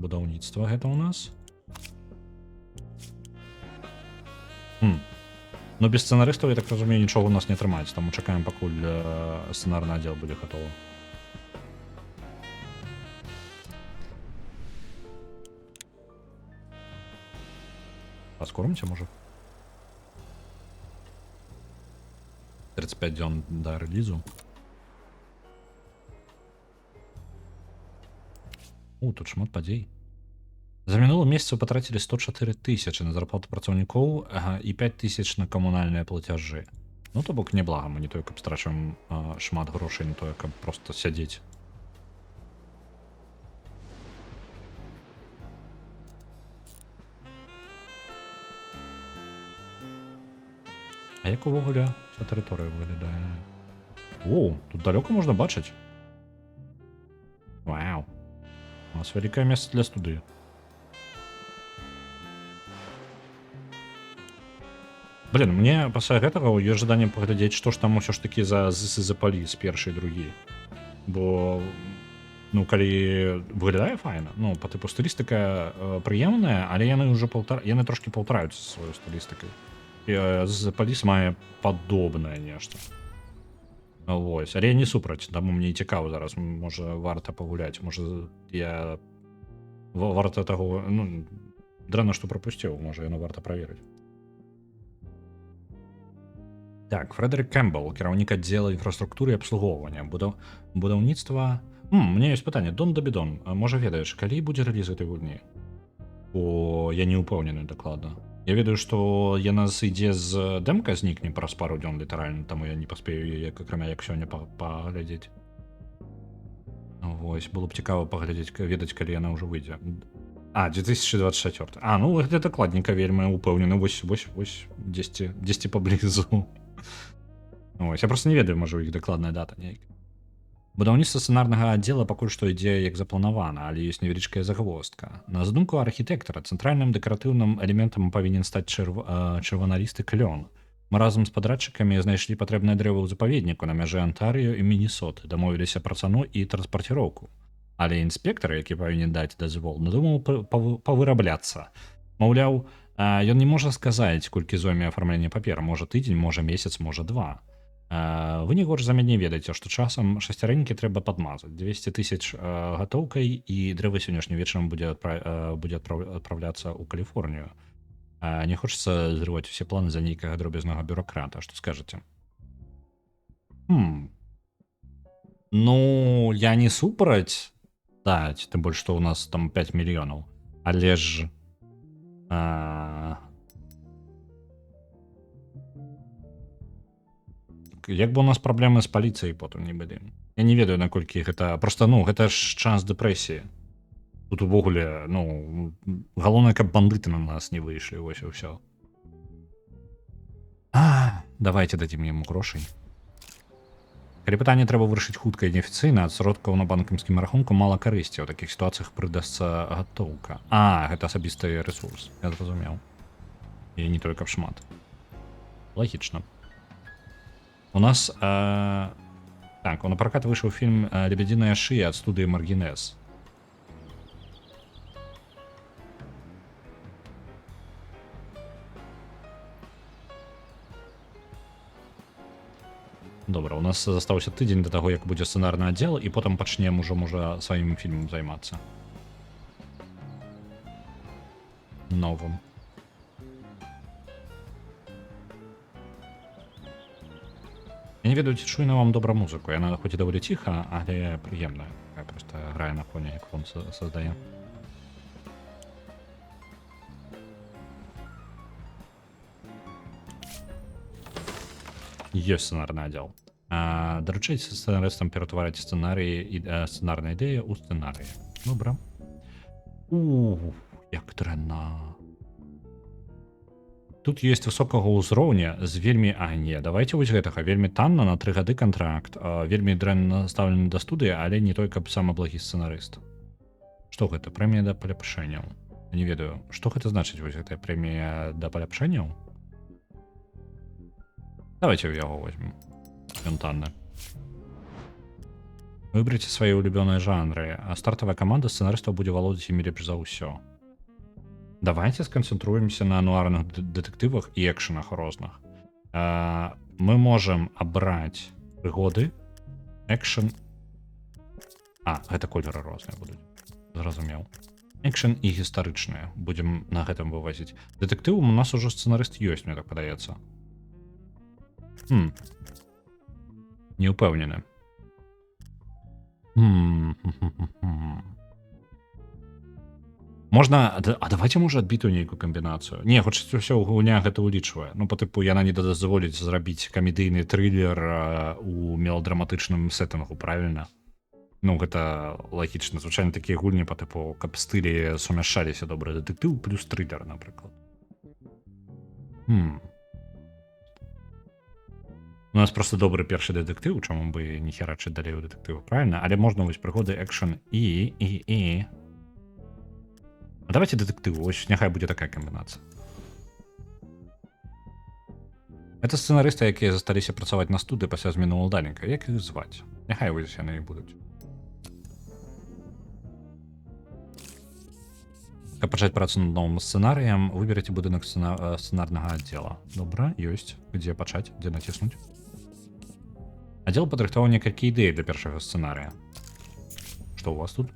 Будаўніцтва гэта ў нас? Ну, без сцэнарыстаў, я так разумею, нічога у нас не атрымаецца. Таму чакаем, пакуль сцэнарны аддзел будзе гатовы. Паскоримся, можа? 35 дзён да рэлізу. Тут шмат падзей. За мінулым месяцу патрацілі 104 тысячы на зарплату працаўнікоў і 5 тысяч на камунальныя плацяжы. Ну, то бок неблага, мы не тое, каб страчваем шмат грошай, не тое, каб проста сядзець. А як увогуле вся тэрыторыя выглядае? О, тут далёка можна бачыць. Вау. У нас вялікае месца для студыі. Блин, мне пасля гэтага ёсць жаданне паглядзець, што ж там усё ж такі за Police першы і другі. Бо, ну, калі выглядае файна, ну, па тыпу стылістыка прыемная, але яны трошкі паўтараюцца сваёй стылістыкай. З Police мае падобнае нешта. Вось, але я не супраць, таму мне цікава зараз, можа варта пагуляць, можа я варта таго, ну, дрэнна, што прапусціў, можа яно варта праверыць. Так, Фредерик Кэмпбелл, кіраўнік аддзела інфраструктуры і абслугоўвання, будаўніцтва... Мне ёсць пытанне, Дон Дабідон, можа ведаеш, калі будзе рэліз гэтай гульні? Бо я не ўпэўнены дакладна. Я ведаю, што яна ідзе з дэмка знікне праз пару дзён літаральна, таму я не паспею яе, акрамя як сёння паглядзець. Вось, было б цікава паглядзець, ведаць, калі яна ўжо выйдзе. 2024. Ну гэта дакладненька вельмі упэўнены, вось, дзесьці паблізу. Вось, я просто не ведаю, можа, у іх дакладная дата нейка. Будаўніцтва сцэнарнага аддзела пакуль што ідзе як запланавана, але ёсць невялічкая загвоздка. На задумку архітэктара, цэнтральным дэкаратыўным элементам павінен стаць чырваналісты клён. Мы разам з падрадчыкамі знайшлі патрэбнае дрэва ў запаведніку на мяжы Антарыё і Міннесоты, дамовіліся пра цану і транспарціроўку. Але інспектар, які павінен даць дазвол, надумаў павырабляцца. Маўляў, ён не можа сказаць, колькі зойме афармленне папера, можа тыдзень, можа месяц, можа 2. Вы не горш за мяне ведаеце, што часам шасцярэнькі трэба падмазаць. 200 тысяч гатоўкай і дрэва сённяшнім вечарам будзе адпраўляцца ў Каліфорнію. Не хочацца зрываць усе планы за нейкага дробязнага бюракрата. Што скажаце? Ну, я не супраць даць, тым больш, што ў нас там 5 мільёнаў. Але ж... Як бы у нас праблемы з паліцыяй потым не былі. Я не ведаю, наколькі гэта... Просто, ну, гэта ж час дэпрэсіі. Тут увогуле, ну, галоўнае, каб бандыты на нас не выйшлі, вось і ўсё. Давайте дадзім яму грошай. Калі пытанне трэба вырашыць хутка і неафіцыйна, ад сродкаў на банкаўскім рахунку мала карысці. У такіх сітуацыях прыдасца гатоўка. Гэта асабісты рэсурс. Я зразумеў. І не толькі шмат. Лагічна. У нас... Так, на пракат выйшаў фільм «Лебединая шия» ад студыі Маргінез. Добра, у нас застаўся тыдзень да таго, як будзе сцэнарны аддзел, і потым пачнем ужо, можа, сваім фільмам займацца. Новым. Я не ведаю, ці чуйна вам добра музыку. Яна хоць і даволі ціха, але прыемная. Я проста грае на фоне, як фон создае. Ёсць сцэнарны аддзел. Даручайце сцэнарыстам ператвараць сцэнарыі і сцэнарныя ідэі ў сцэнарыі. Добра. Як дрэнна. Тут ёсць высокага ўзроўня з вельмі... не, давайте вось гэтага. Вельмі танна, на 3 гады кантракт. Вельмі дрэнна стаўлены да студыі, але не той, каб самы благі сцэнарыст. Што гэта? Прэмія да паляпшэнняў. Не ведаю, што гэта значыць, вось гэтая прэмія да паляпшэнняў? Давайте яго возьмем. Ён танны. Выберыце свае улюбёныя жанры, а стартавая каманда сцэнарыстаў будзе валодаць імі лепш за ўсё. Давайте сканцэнтруемся на ануарных дэтэктывах і экшанах розных. Мы можам абраць прыгоды, экшан... гэта колеры розныя будуць. Зразумеў. Экшан і гістарычныя. Будзем на гэтым вывазіць. Дэтэктывам у нас ужо сцэнарыст ёсць, мне так падаецца. Не ўпэўнены. Можна... давайте, можа, адбітую нейкую камбінацыю. Не, хочацца ўсё, гульня гэта ўлічвае. Ну, па тыпу, яна не дазволіць зрабіць камедыйны трылер у меладраматычным сеттынгу, правільна? Ну, гэта лагічна. Звычайна такія гульні па тыпу, каб стылі сумяшчаліся добры дэтэктыў плюс трылер, напрыклад. У нас просто добры першы дэтэктыў, чаму бы не херачыць далей у дэтэктыву, правільна? Але можна вось прыгоды, экшан і... Давайте дэтэктыву, ось няхай будзе такая камбінацыя. Это сцэнарысты, якія засталіся працаваць на студыі пасля змены ўладальніка. Як іх зваць? Няхай вось яны і будуць. Каб пачаць працу над новым сцэнарыем, выберыце будынак сцэнарнага аддзела. Добра, ёсць. Дзе пачаць? Дзе націснуць? Аддзел падрыхтаваў некалькі ідэй для першага сцэнарыя. Што у вас тут?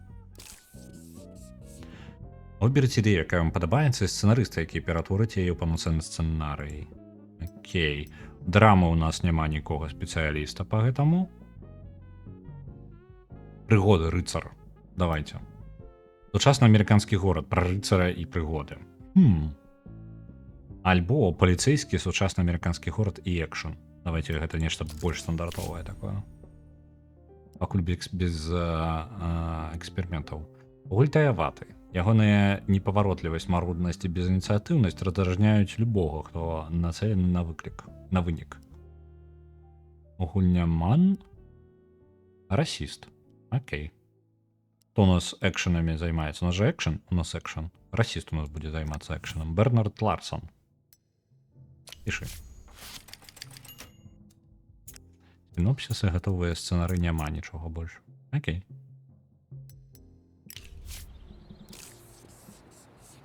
Выберыце ідэю, якая вам падабаецца, і сцэнарыста, які ператворыць яе ў паўноцэнны сцэнарый. Окей. Драмы у нас няма нікога спецыяліста па гэтаму. Прыгоды, рыцар. Давайте. Сучасны амерыканскі горад, пра рыцара і прыгоды. Альбо паліцэйскі сучасны амерыканскі горад і экшн. Давайте гэта нешта больш стандартовае такое. Пакуль без эксперыментаў. Гультаяваты. Ягоная непаваротлівасць, маруднасць і безініцыятыўнасць раздражняюць любога, хто нацелены на вынік. Гульняман? Расіст. Окей. Хто у нас экшанамі займаецца? У нас же экшан? У нас экшан. Расіст у нас будзе займацца экшанам. Бернард Ларсон. Пішы. Сінопсісы, гатовыя сцэнары, няма нічога больш. Окей.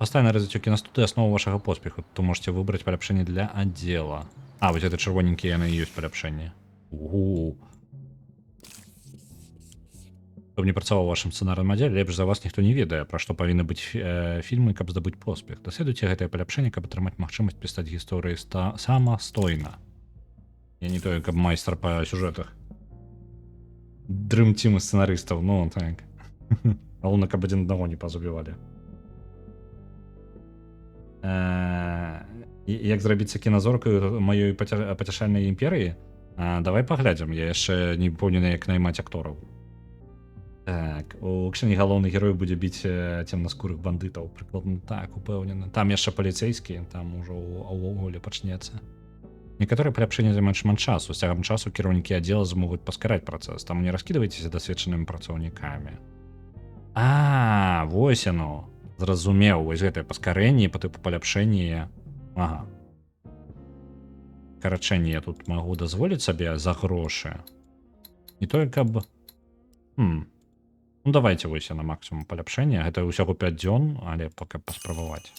Пастаянна развіццё кінастудыі — аснову вашага поспеху. То можете выбраць паляпшэнне для аддзела. Вось гэта чырвоненькія яны і ёсць паляпшэнне. Угу. Каб не працаваў у вашым сцэнарным аддзеле, лепш за вас ніхто не ведае, пра што павінны быць фільмы, каб здабыць поспех. Даследуйце гэтае паляпшэнне, каб атрымаць магчымасць пісаць гісторыі самастойна. Я не тое, каб майстар па сюжэтах. Дрым-цім сцэнарыстаў, ну так. Галоўна, каб адзін аднаго не пазабівалі. Як зрабіцца кіназоркаю маёй пацяшальнай імперыі? Давай паглядзім, я яшчэ не ўпэўнены, як наймаць актораў. Так, у кнізе галоўны герой будзе біць цемнаскурых бандытаў, прыкладна так, упэўнены. Там яшчэ паліцэйскі, там ужо ўвогуле пачнецца. Некаторыя паляпшэнні займаюць шмат часу. З цягам часу кіраўнікі аддзела змогуць паскараць працэс. Там не раскідвайцеся дасведчанымі працаўнікамі. Вось яно. Зразумеў, вось гэтае паскарэнне па тыпу паляпшэнні. Ага. Карачэнне я тут магу дазволіць сабе за грошы. Не тое, каб... Ну, давайте вось на максимум паляпшэння. Гэта ўсяго 5 дзён, але пока паспрабаваць.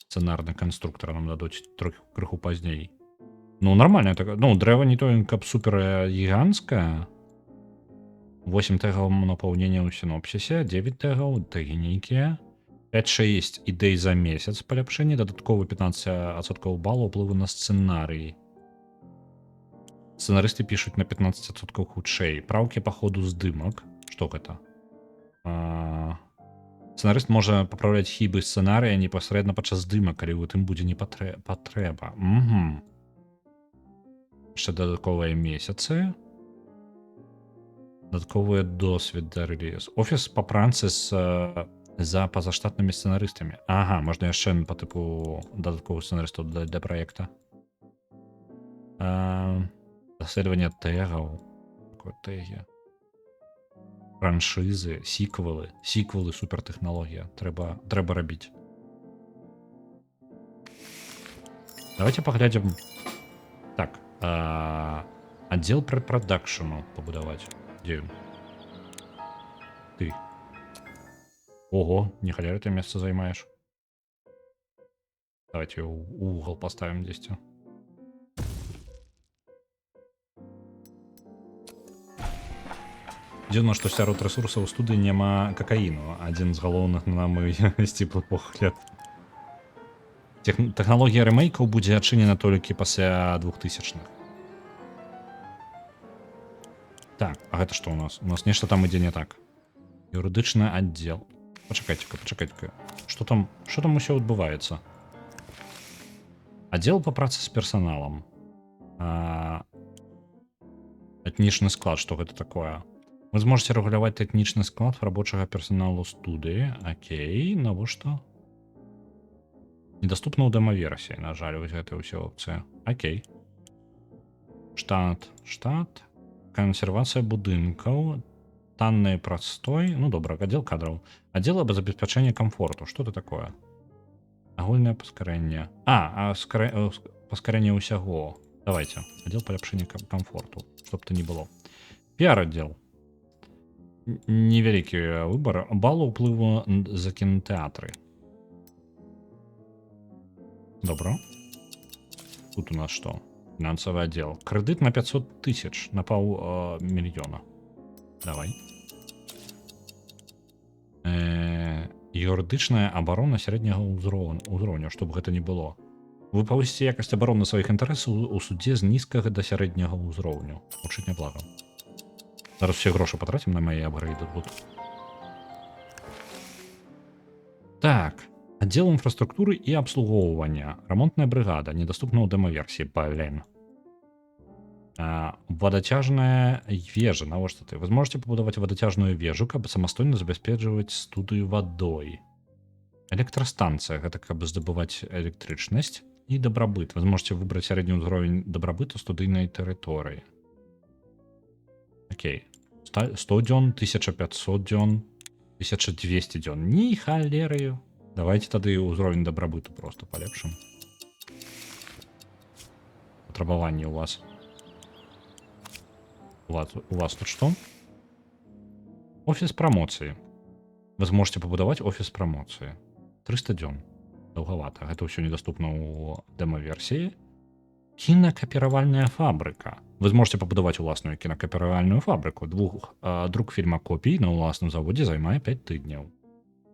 Сцэнарны канструктор нам дадуць трохі крыху пазней. Ну, нормально. Ну, дрэва не тое, каб супер гіганцкае. 8 тегаў напаўнення ў сінопсісе, 9 тегаў, тэгі нейкія. 5-6 ідэй за месяц паляпшэння, дадатковы 15% балу ўплыву на сцэнарый. Сцэнарысты пішуць на 15% хутчэй. Праўкі па ходу здымак. Што гэта? Сцэнарыст можа папраўляць хібы сцэнарыя непасрэдна падчас здымак, калі ў тым будзе не патрэба. Яшчэ дадатковыя месяцы. Дадатковыя досвед да рэліз. Офіс па працы за пазаштатнымі сцэнарыстамі. Ага, можна яшчэ па тыпу дадатковых сцэнарыстаў для праекта. Даследаванне тэгаў. Такое тэгі. Франшызы, сіквелы. Сіквелы супертэхналогія. Трэба рабіць. Давайте паглядзім. Так. Аддзел прэдпрадакшну пабудаваць. Дзе ён? Ты. Ого, не халеры ты месца займаеш. Давайте угол поставим дзесьці. Дзіўна, што сярод рэсурсаў студыі няма какаіну. Адзін з галоўных на мой сціплы погляд. Тэхналогія рэмейкаў будзе адчынена толькі пасля 2000-х. Так, а гэта што у нас? У нас нешта там ідзе не так. Юрыдычны аддзел. Пачакайце-ка. Што там усё адбываецца? Аддзел па працы з персаналам. Этнічны склад, што гэта такое? Вы зможаце рэгуляваць этнічны склад рабочага персаналу студыі. Окей, навошта? Недаступна ў дэма-версіі, на жаль, вось гэта ўсе опцыі. Окей. Штат. Кансервацыя будынкаў. Танны прастой. Ну, добра, аддзел кадраў. Аддзел забеспячэння камфорту. Што это такое? Агульнае паскарэнне. Паскарэнне ўсяго. Давайте. Аддзел паляпшэння камфорту. Што б то не было. Піар-аддзел. Невялікі выбар. Балу ўплыву за кінотэатры. Добра. Тут у нас што? Фінансавы аддзел. Крэдыт на 500 000, на паўмільёна. Давай. Юрыдычная абарона сярэдняга ўзроўню, што б гэта не было. Вы павысіце якасць абароны сваіх інтарэсаў у судзе з нізкага да сярэдняга ўзроўню. Гучыць няблага. Зараз все грошы патрацім на мае апгрейды тут. Так. Аддзел інфраструктуры і абслугоўвання. Рамонтная брыгада. Недаступна ў дэма-версіі. Блін. Водотяжная вежа. Навошта ты? Вы зможаце пабудаваць водотяжную вежу, каб самастойна забяспечваць студыю вадой. Электрастанцыя. Гэта каб здабываць электрычнасць і дабрабыт. Вы зможаце выбраць сярэдні ўзровень дабрабыту студыйнай тэрыторыі. Окей. 100 дзён, 1500 дзён, 1200 дзён. Ні халерыю. Давайте тады ўзровень дабрабыту просто палепшым. Патрабаванні у вас. У вас тут што? Офіс прамоцыі. Вы зможаце пабудаваць офіс прамоцыі. 300 дзён. Даўгавата. Гэта ўсё недаступна ў дэма-версіі. Кінакапіравальная фабрыка. Вы зможете пабудаваць уласную кінакапіравальную фабрыку. Друк фільма копій на ўласным заводзе займае 5 тыдняў.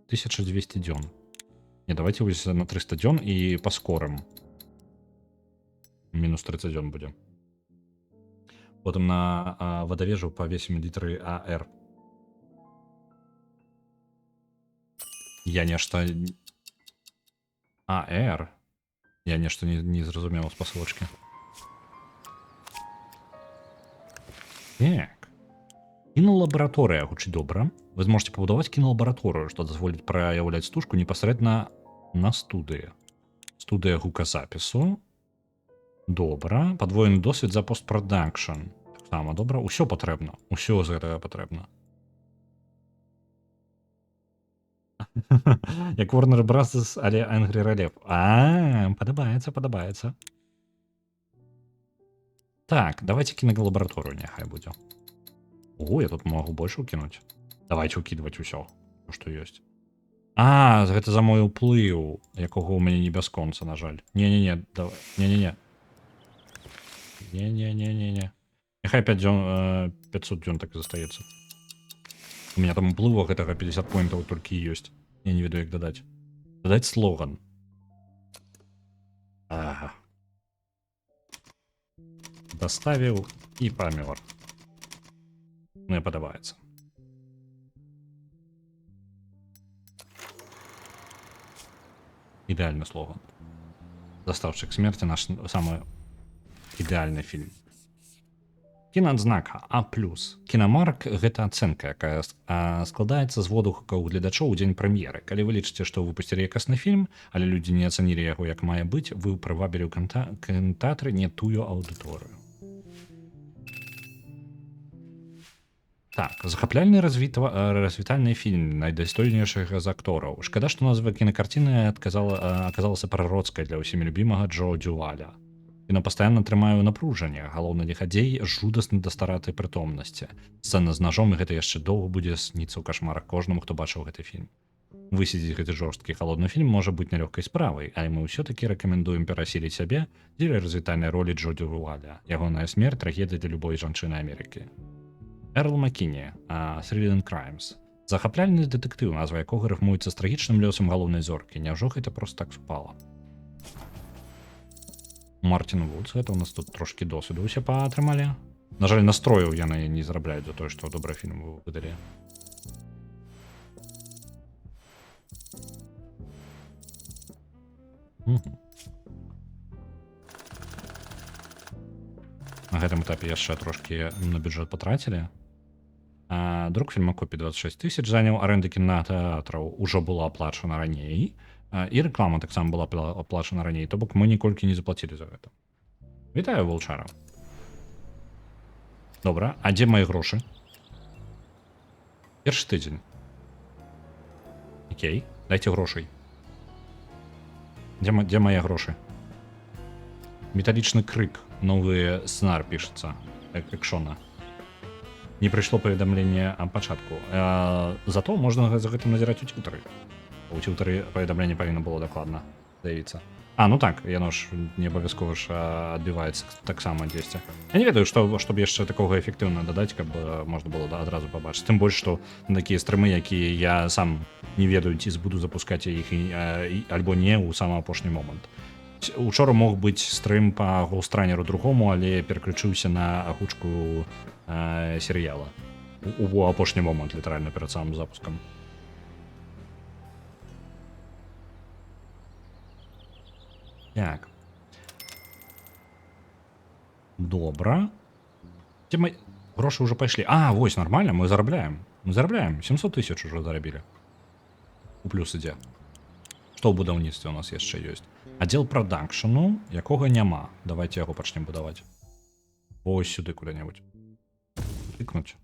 1200 дзён. Не, давайте вось на 300 дзён і паскорым. Мінус 30 дзён будзе. Потым на вадавежу павесім літры АР. Я нешта... АР? Я нешта не зразумеў з пасылочкі. Так. Кіналабараторыя гучыць добра. Вы зможете пабудаваць кіналабараторыю, што дазволіць праяўляць стужку непасрэдна на студыі. Студыя гуказапісу. Добра. Падвоены досвед за постпрадакшн. Таксама добра. Усё патрэбна. Усё з гэтага патрэбна. Як Warner Bros, але Angry Relief. Падабаецца. Так, давайте кіналабараторыю няхай будзе. Ого, я тут могу больше укинуть. Давайте укидывать усё, што ёсць. Гэта за мой уплыў, якога ў мяне не бясконца, на жаль. Не-не-не, давай. Не-не-не. Не-не-не-не-не. Няхай 500 дзён так і застаецца. У меня там уплыва гэтага 50 поінтаў толькі ёсць. Я не веду, як дадаць. Дадаць слоган. Ага. Доставіў і памёр. Мне падабаецца. Ідэальны слоган. Заставчык смерти наш самый ідэальны фільм. Кінаадзнака А+. Кінамарк гэта ацэнка, якая складаецца з водгукаў гледачоў у дзень прэм'еры. Калі вы лічыце, што выпусцілі якасны фільм, але людзі не ацанілі яго як мае быць, вы прывабілі ў кінатэатры не тую аўдыторыю. Так, захапляльны развітальны фільм найдастойнейшых з актораў. Шкада, што назва кінакарціны аказалася прароцкай для ўсімі любімага Джо Дюваля. Кіно пастаянна трымаю напружанне, галоўны лихадзей жудасны да старатай прытомнасці. Сцэна з нажом, і гэта яшчэ доўга будзе сніцца ў кашмарах кожнаму, хто бачыў гэты фільм. Высидзець гэты жорсткі халодны фільм можа быць нялёгкай справай, але мы ўсё-такі рэкамендуем перасіліць сябе дзеля развітальнай ролі Джо Дюваля. Ягоная смерць трагедыя для любой жанчыны Амерыкі. Эрл Маккіні, Thrilling Crimes. Захапляльны дэтэктыў, назва якога рыфмуецца з трагічным лёсам галоўнай зоркі. Няўжо гэта проста так супала? Мартін Вудс, гэта ў нас тут трошкі досведу ўсе паатрымалі. На жаль, настрояў яны не зарабляюць за тое, што добры фільм выдалі. На гэтым этапе яшчэ трошкі на бюджэт патрацілі. Друк фільма копій 26 000 заняў, аренда кінатэатраў ужо была аплачана раней, і рэклама таксама была аплачана раней, то бок мы ніколькі не заплацілі за гэта. Вітаю, Волчара. Добра, а дзе мае грошы? Першы тыдзень. Окей, дайце грошай. Дзе мае грошы? Металічны крык, новы сценар пішацца, экшона. Не прыйшло паведамленне о пачатку. Зато можна за гэтым назіраць у Твітары. У Твітары паведамленне павінна было дакладна з'явіцца. Ну так, яно ж не абавязкова ж адбіваецца таксама дзесьці. Я не ведаю, што б яшчэ такога эфектыўна дадаць, каб можна было адразу пабачыць. Тым больш, што такія стрымы, якія я сам не ведаю, ці буду запускаць іх альбо не ў самы апошні момант. Учора мог быць стрым па Гоустранеру другому, але пераключыўся на агучку серыяла. У апошні момант, літаральна, перад самым запускам. Так. Добра. Дзе мы... Грошы ўжо пайшлі. Вось, нормально, мы зарабляем. Мы зарабляем. 700 000 ужо зарабілі. У плюс ідзе. Што ў будаўніцтве у нас яшчэ ёсць? Аддзел прадакшну, якога няма. Давайте яго пачнем будаваць. Ось сюды куды-небудзь. Тыкнуць.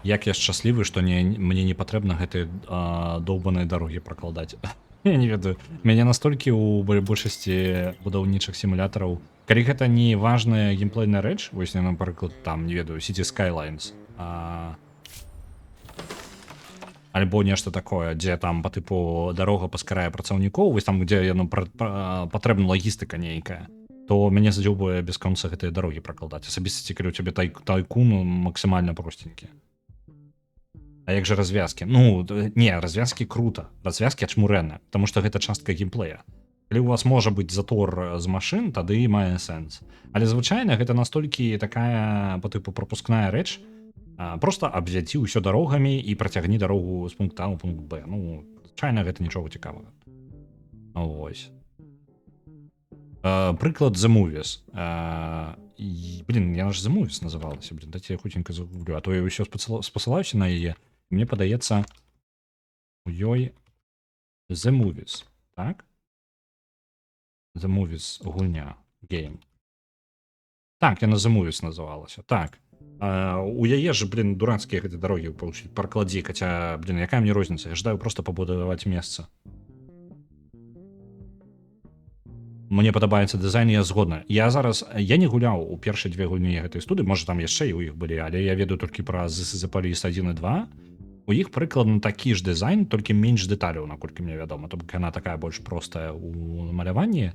Як я шчаслівы, што мне не патрэбна гэтыя доўбаныя дарогі пракладаць. Я не ведаю. Мяне настолькі ў большасці будаўнічых сімулятараў. Калі гэта не важная геймплейная рэч, вось, напрыклад, там, не ведаю, City Skylines, альбо нешта такое, дзе там па тыпу дарога паскарае працаўнікоў, вось там дзе яно патрэбна лагістыка нейкая, то мяне задзёўбае бесконца гэтыя дарогі пракладаць, асабіста калі у цябе тайкун максімальна простенькі. А як же развязкі? Ну не, развязкі круто, развязкі ачмурэнна, потому что гэта частка геймплея. Калі у вас можа быць затор з машын, тады мае сэнс. Але звычайна гэта настолькі такая по тыпу пропускная рэч, просто абвядзі ўсё дарогамі і працягні дарогу з пункта А ў пункт Б. Ну, звычайна гэта нічога цікавага. Вось. Прыклад The Movies. Блин, яна ж The Movies называлася. Блин, дайце я хутенька загублю, а то я ўсё спасылаюся на яе. Мне падаецца, у ёй The Movies, так? The Movies гульня, гейм. Так, яна The Movies называлася, так. У яе ж, блин, дурацкія гэты дарогі пракладзі, хаця, блин, якая мне розніца? Я жадаю просто пабудаваць месца. Мне падабаецца дызайн, я згодна. Я не гуляў у першыя две гульні гэтай студыі, можа там яшчэ і ў іх былі, але я ведаю толькі пра This is the Police 1 і 2. У іх прыкладна такі ж дызайн, толькі менш дэталяў, наколькі мне вядома, то бок яна такая больш простая ў намаляванні.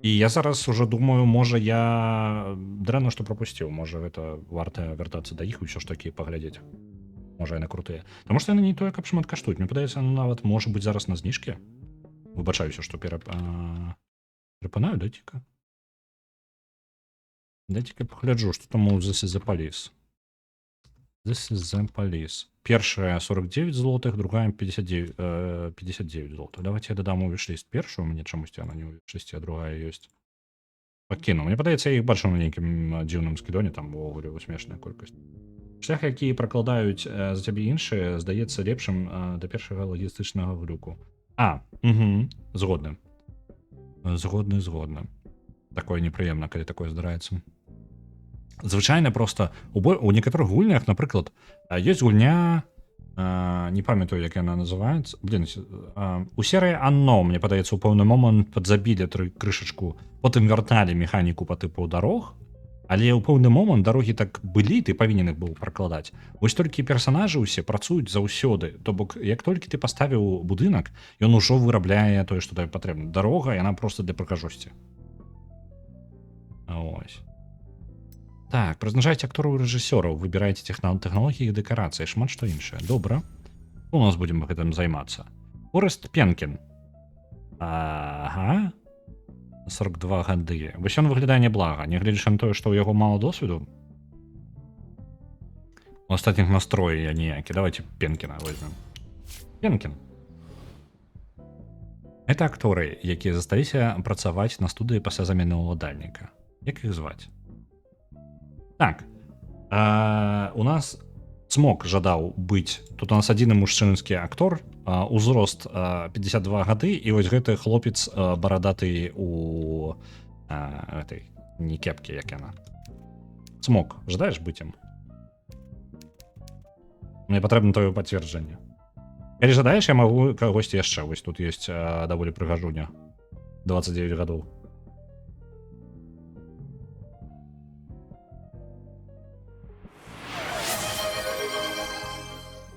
І я зараз уже думаю, можа я дрэнна што прапусціў, можа гэта варта вяртацца да іх і ўсё ж такі паглядзець. Можа яны крутыя. Таму што яны не тое, каб шмат каштуюць. Мне падаецца, нават можа быць зараз на зніжкі. Выбачаюся, што перапанаю, дайце-ка. Дайце-ка пагляджу, што там у This is the Police. This is the Police. Першая 49 злотых, другая 59 злотых. Давайте я дадам у виш-ліст першую, мне чамусьці она не у виш-лісце, а другая ёсць. Пакіну. Мне падаецца, я іх бачыў на нейкім дзіўным скідоне, там увогуле смешная колькасць. Шлях, які пракладаюць за цябе іншыя, здаецца лепшым да першага лагістычнага глюку. Згодны. Згодны. Такое непрыемна, калі такое здараецца. Звычайна просто у некаторых гульнях, напрыклад, ёсць гульня, не памятаю, як яна называецца. Блин, у серыі Anno, мне падаецца, у пэўны момант падзабілі крышачку, потым вярталі механіку па тыпу дарог, але ў пэўны момант дарогі так былі, ты павінен іх быў пракладаць. Вось толькі персанажы ўсе працуюць заўсёды. То бок, як толькі ты паставіў будынак, ён ужо вырабляе тое, што табе патрэбна. Дарога, яна просто для прыгажосці. Ось. Так, прызначайце актораў і рэжысёраў, выбірайце тэхналогіі і дэкарацыі, шмат што іншае. Добра. У нас будзем гэтым займацца. Форест Пенкін. Ага. 42 гады. Вось ён выглядае няблага, нягледзячы на тое, што ў яго мала досведу. У астатніх настроі я ніякі. Давайте Пенкіна возьмем. Пенкін. Это акторы, якія засталіся працаваць на студыі пасля замены ўладальніка. Як іх зваць? Так, у нас Цмок жадаў быць, тут у нас адзіны мужчынскі актор, узрост 52 гады, і вось гэты хлопец барадаты у этой не кепкі, як яна. Цмок, жадаеш быць ім? Мне патрэбна твоё пацверджанне. Калі жадаеш, я магу кагосьці яшчэ, вось тут ёсць даволі прыгажуня, 29 гадоў.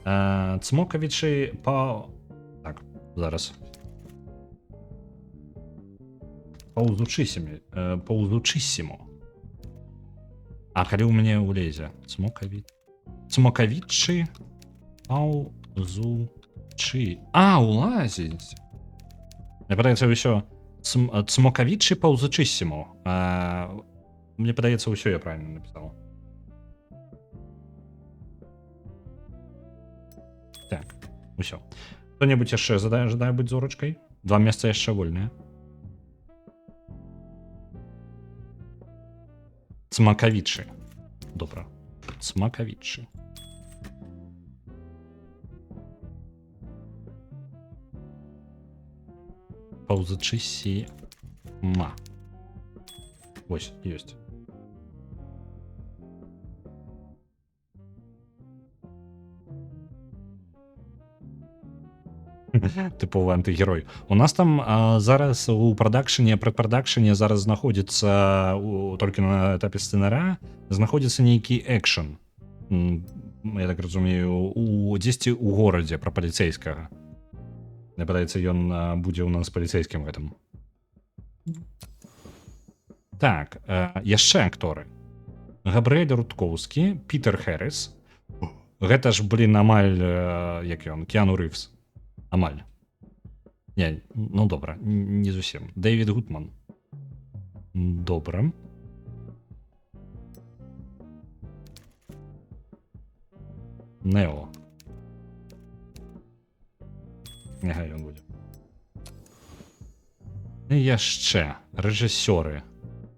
Цмокавічы па... Так, зараз. Паўзучысімо. А калі ў мяне ўлезе? Цмокавічы паўзучы. Улазіць. Мне падаецца ўсё. Цмокавічы паўзучысімо. Мне падаецца, ўсё я правильно напісаў. Так, усё. Хто-небудзь яшчэ жадае быць зорачкай? 2 месца яшчэ вольныя. Цмакавічы. Добра. Цмакавічы. Паўзачысіма. Вось, ёсць. Тыповы антыгерой. У нас там зараз у прадакшане, предпрадакшане зараз знаходзіцца толькі на этапе сцэнара, знаходзіцца нейкі экшн. я так разумею, у дзесьці ў горадзе пра паліцейскага. Мне падаецца, ён будзе ў нас паліцейскім гэтым. Так, яшчэ акторы. Габрыэль Руткоўскі, Пітер Хэрыс. Гэта ж, блин, амаль, як ён, Кіану Рывз. Амаль. Не, ну добра, не зусім. Дэвід Гутман. Добра. Нео. Няхай ён будзе. І яшчэ рэжысёры.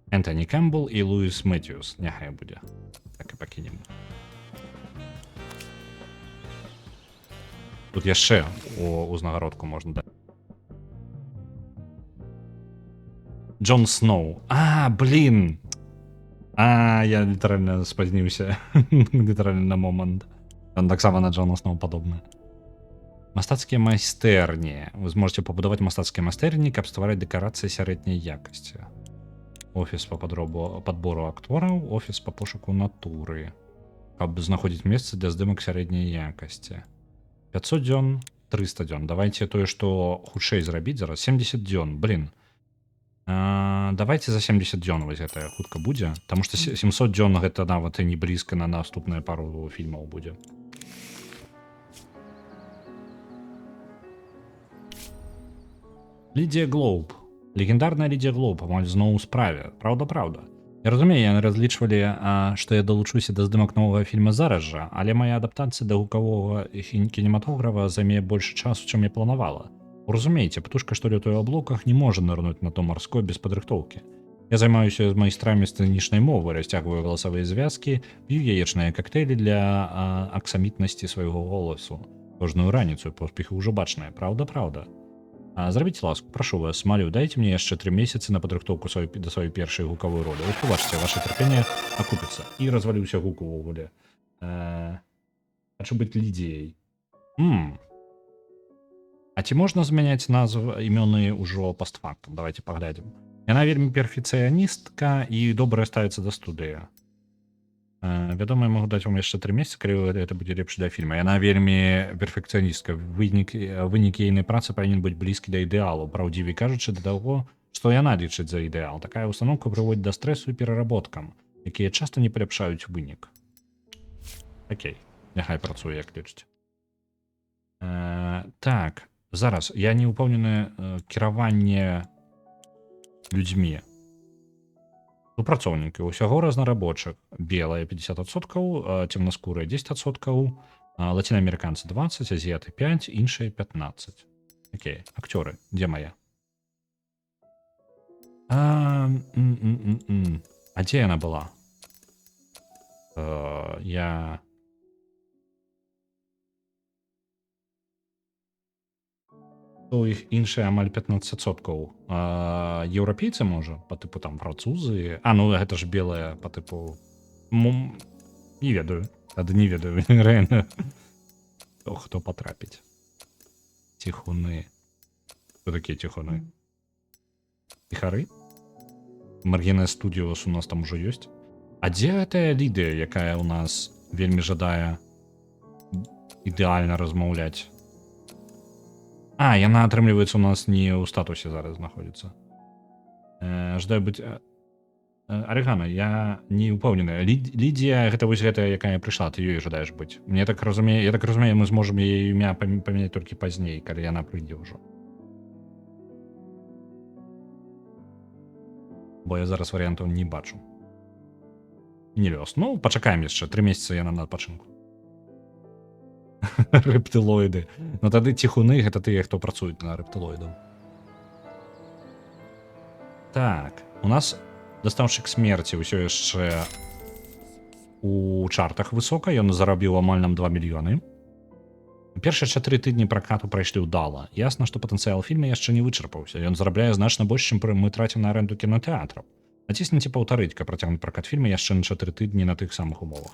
Энтоні Кэмпбелл і Луіс Мэтьюс. Няхай будзе. Так і пакінем. Тут яшчэ узнагародку можна даць. Джон Сноу. Блин! Я літаральна спазніўся. Літаральна на момант. Ён таксама на Джона Сноу падобны. Мастацкія майстэрні. Вы зможаце пабудаваць мастацкія майстэрні, каб ствараць дэкарацыі сярэдняй якасці. Офіс па падбору актораў, офіс па пошуку натуры. Каб знаходзіць месца для здымак сярэдняй якасці. 500 дзён, 300 дзён. Давайте тое, што хутчэй зрабіць зараз. 70 дзён, блин. Давайте за 70 дзён вось гэта хутка будзе, таму што 700 дзён гэта нават і не блізка на наступную пару фільмаў будзе. Лідія Глоуб. Легендарная Лідія Глоуб, амаль зноў у справе. Праўда. Я разумею, яны разлічвалі, што я далучуся да здымак новага фільма зараз жа, але мая адаптацыя да гукавога кінематографа займее больше часу, чым я планавала. Разумееце, птушка, што лётае ў аблоках, не можа нырнуць на то марской без падрыхтоўкі. Я займаюся з майстрамі сцэнічнай мовы, расцягваю галасавыя звязкі, п'ю яечныя кактэйлі для аксамітнасці свайго голасу. Кожную раніцу поспехі ўжо бачныя, праўда. Зрабіце ласку, прашу вас, малю, дайце мне яшчэ 3 месяцы на падрыхтоўку да сваёй першай гукавой ролі. Вось побачце, ваше тэрпенне акупіцца. І разваліўся гук увогуле. Хачу быць Лідіяй. А ці можна змяняць назвы імёны ўжо пастфактум? Давайте паглядзім. Яна вельмі перфекцыяністка і добра ставіцца да студыі. Вядома, я магу даць вам яшчэ 3 месяцы, калі гэта будзе лепш для фільма. Яна вельмі перфекцыяністка. Вынік ейнай працы павінен быць блізкі да ідэалу, праўдзівей кажучы, да таго, што яна лічыць за ідэал. Такая установка прыводзіць да стрэсу і пераработкам, якія часта не паляпшаюць вынік. Окей, няхай працуе, як лічыць. Так, зараз, я не ўпэўнены кіраванне людзьмі. Супрацоўнікі ўсяго разнарабочых. Белая 50%, цемнаскурыя 10%, лацінаамерыканцы 20%, азіяты 5%, іншыя 15%. Окей, акцёры, дзе мая? А дзе яна была? У іх іншыя амаль 15%. Еўрапейцы, можа, па тыпу там французы. Ну гэта ж белая па тыпу. Не ведаю. Тады не ведаю, рэальна. Хто патрапіць? Ціхуны. Хто такія ціхуны? Ціхары? Маргінная студіос у нас там ужо ёсць. А дзе гэтая Лідыя, якая ў нас вельмі жадае ідэальна размаўляць? Яна, атрымліваецца, у нас не ў статусе зараз знаходзіцца. Жадаю быць... Арыгана, я не ўпэўнены. Лідія, гэта вось гэтая, якая прыйшла, ты ёй жадаеш быць. Я так разумею, мы зможам яе імя памяняць толькі пазней, калі яна прыйдзе ўжо. Бо я зараз варыянтаў не бачу. Не лёс. Ну, пачакаем яшчэ. 3 месяцы яна на адпачынку. Рэптылоіды. Ну тады ціхуны гэта тыя, хто працуюць на рэптылоідаў. Так, у нас дастаўшчык смерці ўсё яшчэ у чартах высока, ён зарабіў амаль нам 2 мільёны. Першыя 4 тыдні пракату прайшлі ўдала. Ясна, што патэнцыял фільма яшчэ не вычарпаўся. Ён зарабляе значна больш, чым мы трацім на арэнду кінотэатраў. Націсніце паўтарыць, каб працягнуць пракат фільма яшчэ на 4 тыдні на тых самых умовах.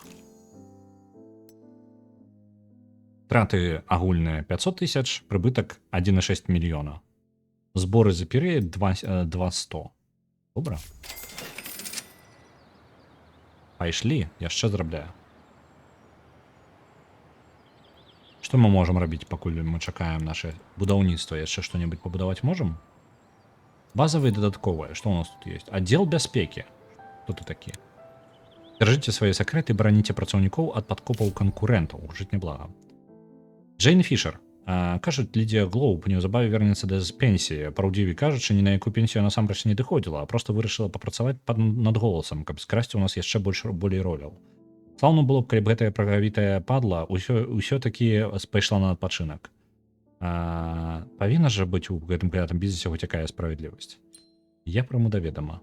Траты агульныя 500 тысяч, прыбытак 1,6 мільёна. Зборы за перыяд 200. Добра. Пайшлі, яшчэ зарабляю. Што мы можам рабіць, пакуль мы чакаем наше будаўніцтва? Яшчэ што-небудзь пабудаваць можам? Базавыя дадатковыя. Што у нас тут есть? Аддзел бяспекі. Хто ты такі? Держите свае сакрэты, бараніце працаўнікоў ад падкопаў канкурэнтаў. Жыць няблага. Джейн Фішер. Кажуць, Лідія Глоуб неўзабаве вернецца да пенсіі. Праўдзівей кажучы, ні на якую пенсію насамрэч не дыходзіла, а проста вырашыла папрацаваць над голасам, каб скрасці ў нас яшчэ болей роляў. Слаўна было б, калі б гэтая прагавітая падла ўсё-такі пайшла на адпачынак. Павінна жа быць у гэтым клятым бізнесе хоць якая справядлівасць. Я прыму да ведама.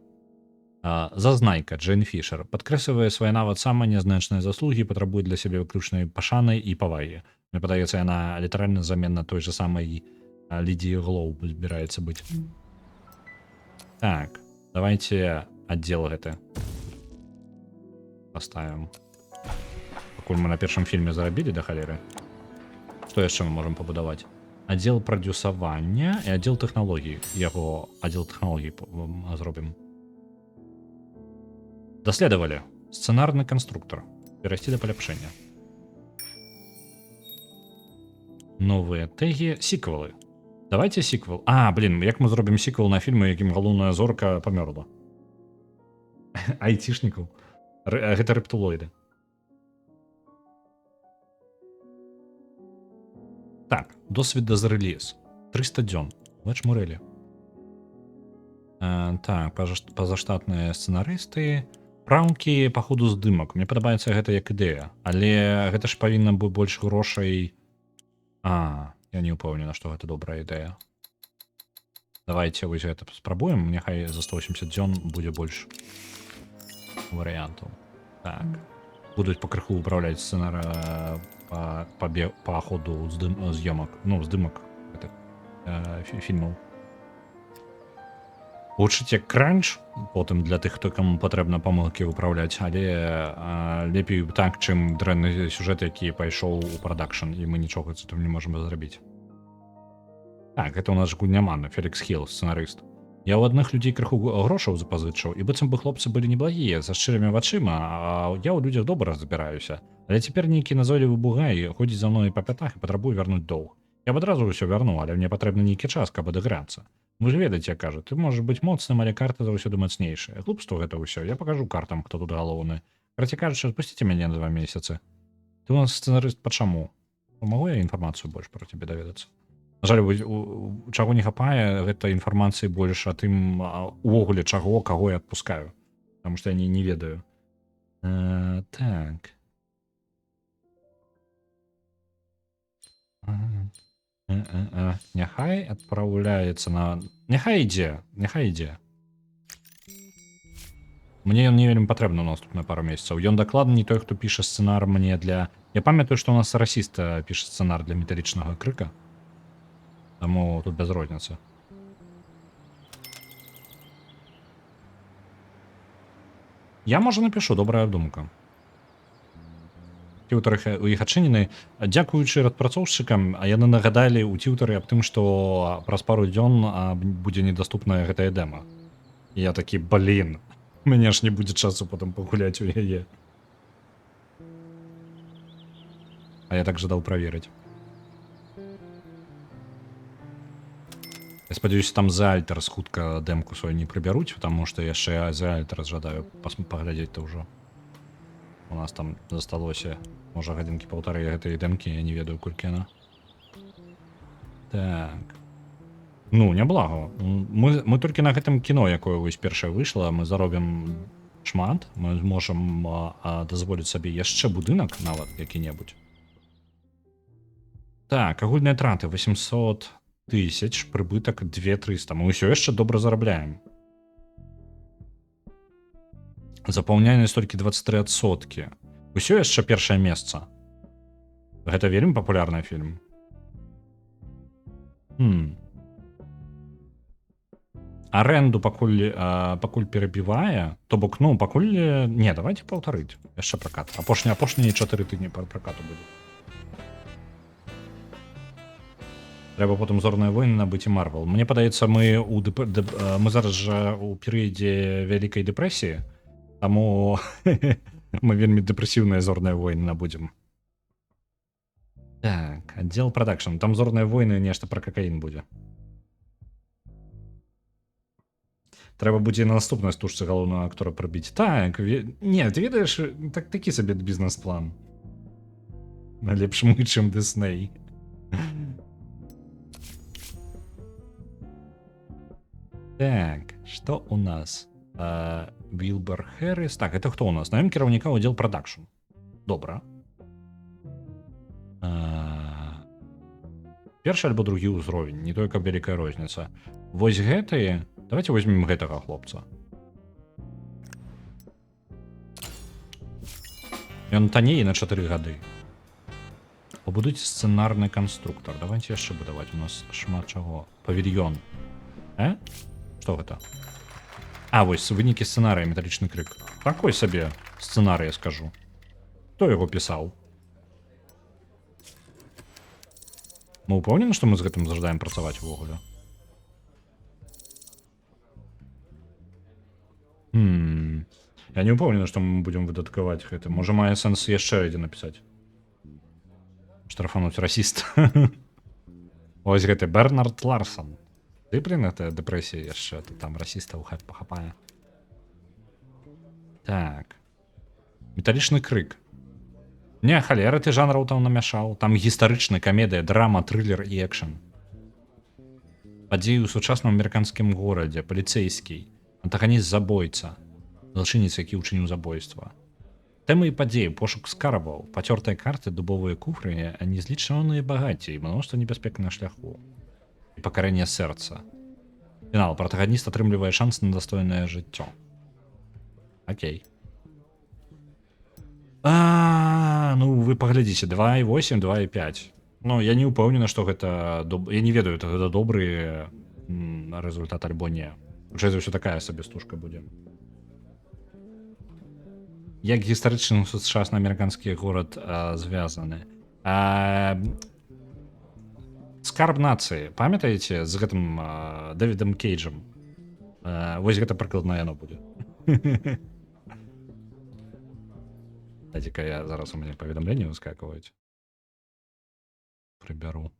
Зазнайка Джейн Фішер падкрэслівае свае нават самыя нязначныя заслугі, патрабуе для сябе выключнай пашаны і павагі. Мне падаецца, яна літаральна заменна той же самай Лідіі Глоуб збіраецца быць. Так, давайте аддзел гэты паставім. Пакуль мы на першым фільме зарабілі да халеры. Што яшчэ мы можам пабудаваць? Аддзел прадюсавання і аддзел тэхналогій. Яго аддзел тэхналогій зробім. Даследавалі. Сцэнарны канструктар. Перайсці да паляпшэння. Новыя тэгі, сіквелы. Давайте сіквел. Як мы зробім сіквел на фільмы, якім галоўная зорка памёрла? Айцішнікаў. Гэта рэптулоіды. Так, досвід дазрэліз. 300 дзён. Лэч Мурэлі. Так, пазаштатныя сцэнарысты. Праўкі па ходу здымак. Мне падабаецца гэта як ідэя. Але гэта ж павінна быць больш грошай. Я не ўпэўнена, што гэта добрая ідэя. Давайте вось гэта спрабуем. Няхай за 180 дзён будзе больш варыянтаў. Так. Будуць пакрыху ўпраўляць сцэнар па ходу з'ёмак. Здымак фільмаў. Гучыць як кранч, потым для тых, хто каму патрэбна памылкі выпраўляць, але лепей так, чым дрэнны сюжэт, які пайшоў у прадакшн, і мы нічога з гэтым не можам зрабіць. Так, гэта ў нас гульняман, Фелікс Хилл, сцэнарыст. Я ў адных людзей крыху грошаў запазычыў, і быццам бы хлопцы былі неблагія, са шчырымі вачыма, а я ў людзях добра разбіраюся. Але цяпер нейкі назойлівы бугай ходзіць за мной па пятах і патрабуе вярнуць доўг. Я б адразу ўсё вярнуў, але мне патрэбны нейкі час, каб адыграцца. Вы ж ведаеце, як кажа, ты можаш быць моцным, але карта заўсёды мацнейшая. Глупство гэта ўсё. Я пакажу картам, хто тут галоўны. Караце кажучы, адпусціце мяне на 2 месяцы. Ты у нас сцэнарыст пачаму? Магу я інфармацыю больш пра цябе даведацца? На жаль, чаго не хапае, гэта інфармацыі больш а тым увогуле чаго, каго я адпускаю. Таму што я не ведаю. Так. Няхай адпраўляецца на... Няхай ідзе. Мне ён не вельмі патрэбны наступна пару месяцаў. Ён дакладна не той, хто піша сцэнар мне для... Я памятаю, што у нас расіста піша сцэнар для металічнага крыка. Таму тут без розніцы. Я, можа, напишу, добрая думка. Тьютары у іх адчынены. Дзякуючы распрацоўшчыкам, а яны нагадалі ў тьютары аб тым, што праз пару дзён будзе недаступная гэтая дэма. І я такі, блін, у мяне ж не будзе часу потым пагуляць у яе. А я так жадаў праверыць. Я спадзяюся, там за Альтарс хутка дэмку сваю не прыбяруць, таму што яшчэ за Альтарс жадаю паглядзець-то ўжо. У нас там засталося, можа, гадзінкі паўтары гэтай дэмкі, я не ведаю, колькі яна. Так. Няблага. Мы толькі на гэтым кіно, якое вось першае выйшла, мы заробім шмат, мы зможам дазволіць сабе яшчэ будынак нават які-небудзь. Так, агульныя траты 800 тысяч, прыбытак 2300. Мы ўсё яшчэ добра зарабляем. Запаўняемасць толькі 23%. Усё яшчэ першае месца. Гэта вельмі папулярны фільм. Аренду пакуль перабівае, то бок, пакуль... Не, давайте паўтарыць. Яшчэ пракат. Апошнія 4 тыдні пракату будзе. Трэба потым зорныя войны набыць і Марвел. Мне падаецца, мы зараз жа у перыядзе вялікай дэпрэсіі, таму мы вельмі дэпрэсіўныя зорныя войны набудзем. Так, отдел продакшн. Там зорные войны, нечто про кокаин буде. Треба будзе і на наступнай стужцы галоўнага актора прыбіць. Так, не, ты ведаеш, так такі сабе бізнес-план. Лепш мы, чым Дисней. Так, что у нас? Вилбер Хэррис. Так, это кто у нас? Наем кіраўніка ўдзел продакшн. Добра. Першы альбо другі ўзровень, не толькі вялікая розніца. Вось гэтые... Давайте возьмем гэтага хлопца. Ён танней на 4 гады. Пабудуйце сцэнарны канструктор. Давайте яшчэ будаваць. У нас шмат чаго. Павільён. Што гэта? А, вось вынікі сцэнарыя металічны крык. Такой сабе сцэнарый, я скажу. Хто яго пісаў? Мы ўпэўнены, што мы з гэтым зажадаем працаваць увогуле? Я не ўпэўнены, што мы будзем выдаткаваць гэта. Можа, мае сэнс яшчэ адзін напісаць. Штрафануць расіст. Ось гэты Бернард Ларсон. Ты, блин, гэта дэпрэсія яшчэ. Там расістаў пахапае. Так. Металічны крык. Не, халера, ты жанраў там намяшаў. Там гістарычны, камедыя, драма, трылер і экшн. Падзеі ў сучасным амерыканскім горадзе, паліцэйскі, антаганіст забойца, злачынец, які ўчыніў забойства. Тэмы і падзеі, пошук скарбаў, пацёртыя карты, дубовыя куфры, незлічаныя багацці і мноства небяспек на шляху. І пакарэнне сэрца. Фінал. Пратаганіст атрымлівае шанс на дастойнае жыццё. Окей. Ну вы паглядзіце, 2,8, 2,5. Ну, я не ўпэўнены, што гэта... Я не ведаю, гэта добры результат альбо не. Хутчэй за ўсё такая сабе стужка будзе. Як гістарычны сучасны амерыканскі горад звязаны. Скарб нацыі. Памятаеце з гэтым Дэвідам Кейджам? Вось гэта прыкладна яно будзе. Дайте-ка я зараз у мяне паведамленні выскакваюць. Прыбяру.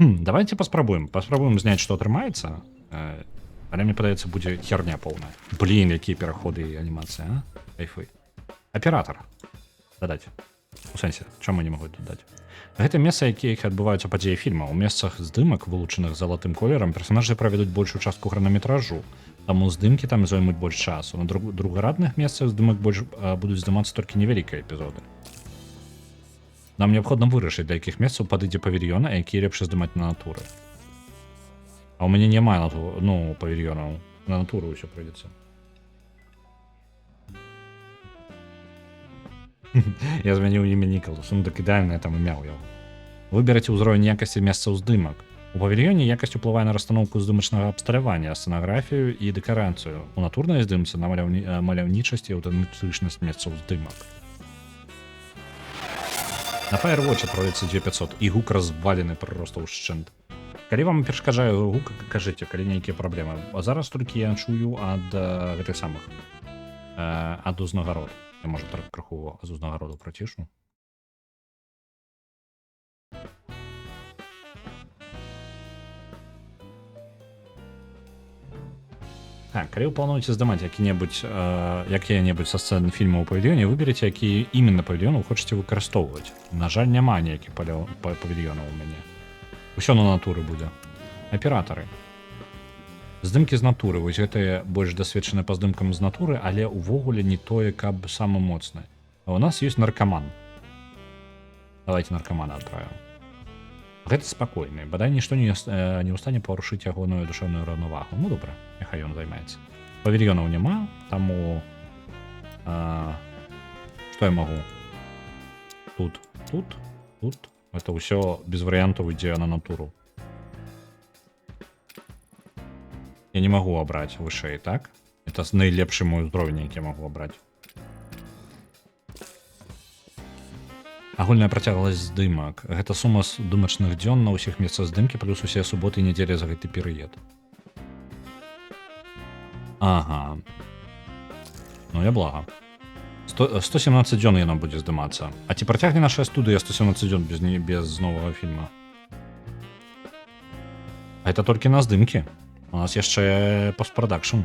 Давайте паспрабуем. Паспрабуем зняць, што атрымаецца. Але мне падаецца, будзе херня поўная. Блін, якія пераходы і анімацыі, а? Кайфы. Аператар. Дадаць. У сэнсе, чаму не магу дадаць? Гэта месца, якіх адбываюцца падзеі фільма. У месцах здымак, вылучаных залатым колерам, персонажы правядуць большую частку хранаметражу, таму здымкі там займуць больш часу. На другарадных месцах здымак больш будуць здымацца толькі невялікія эпізоды. Нам неабходна вырашыць, для якіх месцаў падыдзе павільён, а якія лепш здымаць на натуры. А ў мяне няма павільёнаў. На натуру ўсё прыйдзецца. Я змяніў імя Нікалас, так ідэальнае там імя ў яго. Выберыце ўзровень якасці месцаў здымак. У павільёне якасць уплывае на расстаноўку здымачнага абсталявання, сцэнаграфію і дэкарацыю. У натурнай здымцы на маляўнічасць і аўтэнтычнасць месцаў здымак. На Firewatch отправляется 2500, и гук развалены просто ўшчэнт. Калі вам перашкаджае гук, кажыце, калі нейкія праблемы. А зараз толькі я чую ад гэтых самых ад узнагарод. Я, можа, крыху з узнагароду працішу. Так, калі вы плануеце здымаць якія-небудзь са сцэн фільма ў павільёне, выберыце, які іменно павільён вы хочаце выкарыстоўваць. На жаль, няма ніякіх павільёнаў у мяне. Усё на натуры будзе. Аператары. Здымкі з натуры. Вось гэтыя больш дасведчаныя па здымкам з натуры, але ўвогуле не тое, каб самы моцны. А у нас ёсць наркаман. Давайте наркамана адправім. Гэта спакойны. Бадай нішто не ў стане парушыць ягоную душэўную раўнавагу. Ну добра, няхай ён займаецца. Павільёнаў няма, таму што я магу? Тут. Это ўсё без варыянтаў ідзе на натуру. Я не магу абраць вышэй, так? Это найлепшы мой узровень, які я магу абраць. Агульная працягласць здымак. Гэта сума здымачных дзён на ўсіх месцах здымкі плюс усе суботы і нядзелі за гэты перыяд. Ага. Ну я блага. 117 дзён яна будзе здымацца. А ці працягне наша студыя 117 дзён без новага фільма? Гэта толькі на здымкі. У нас яшчэ постпрадакшн.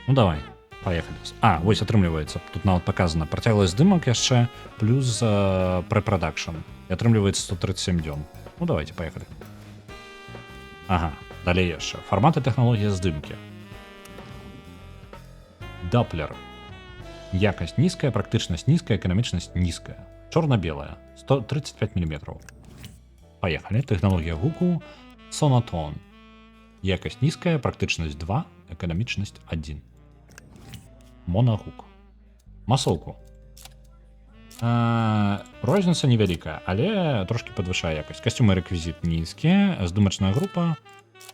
Ну давай, поехали. А, вось атрымліваецца. Тут нават показана працягласць здымак яшчэ плюс прэпрадакшн. І атрымліваецца 137 дзён. Ну давайте, поехали. Ага, далей яшчэ. Фармат і тэхналогія здымкі. Даплер. Якасць нізкая, практычнасць нізкая, эканамічнасць нізкая. Чорна-белая. 135 мм. Поехали. Тэхналогія гуку. Сонатон. Якасць нізкая, практычнасць 2, эканамічнасць 1. Монагук. Масоўку. Розніца невялікая, але трошки падвышае якасць. Касцюмы і рэквізіт нізкія, здымачная група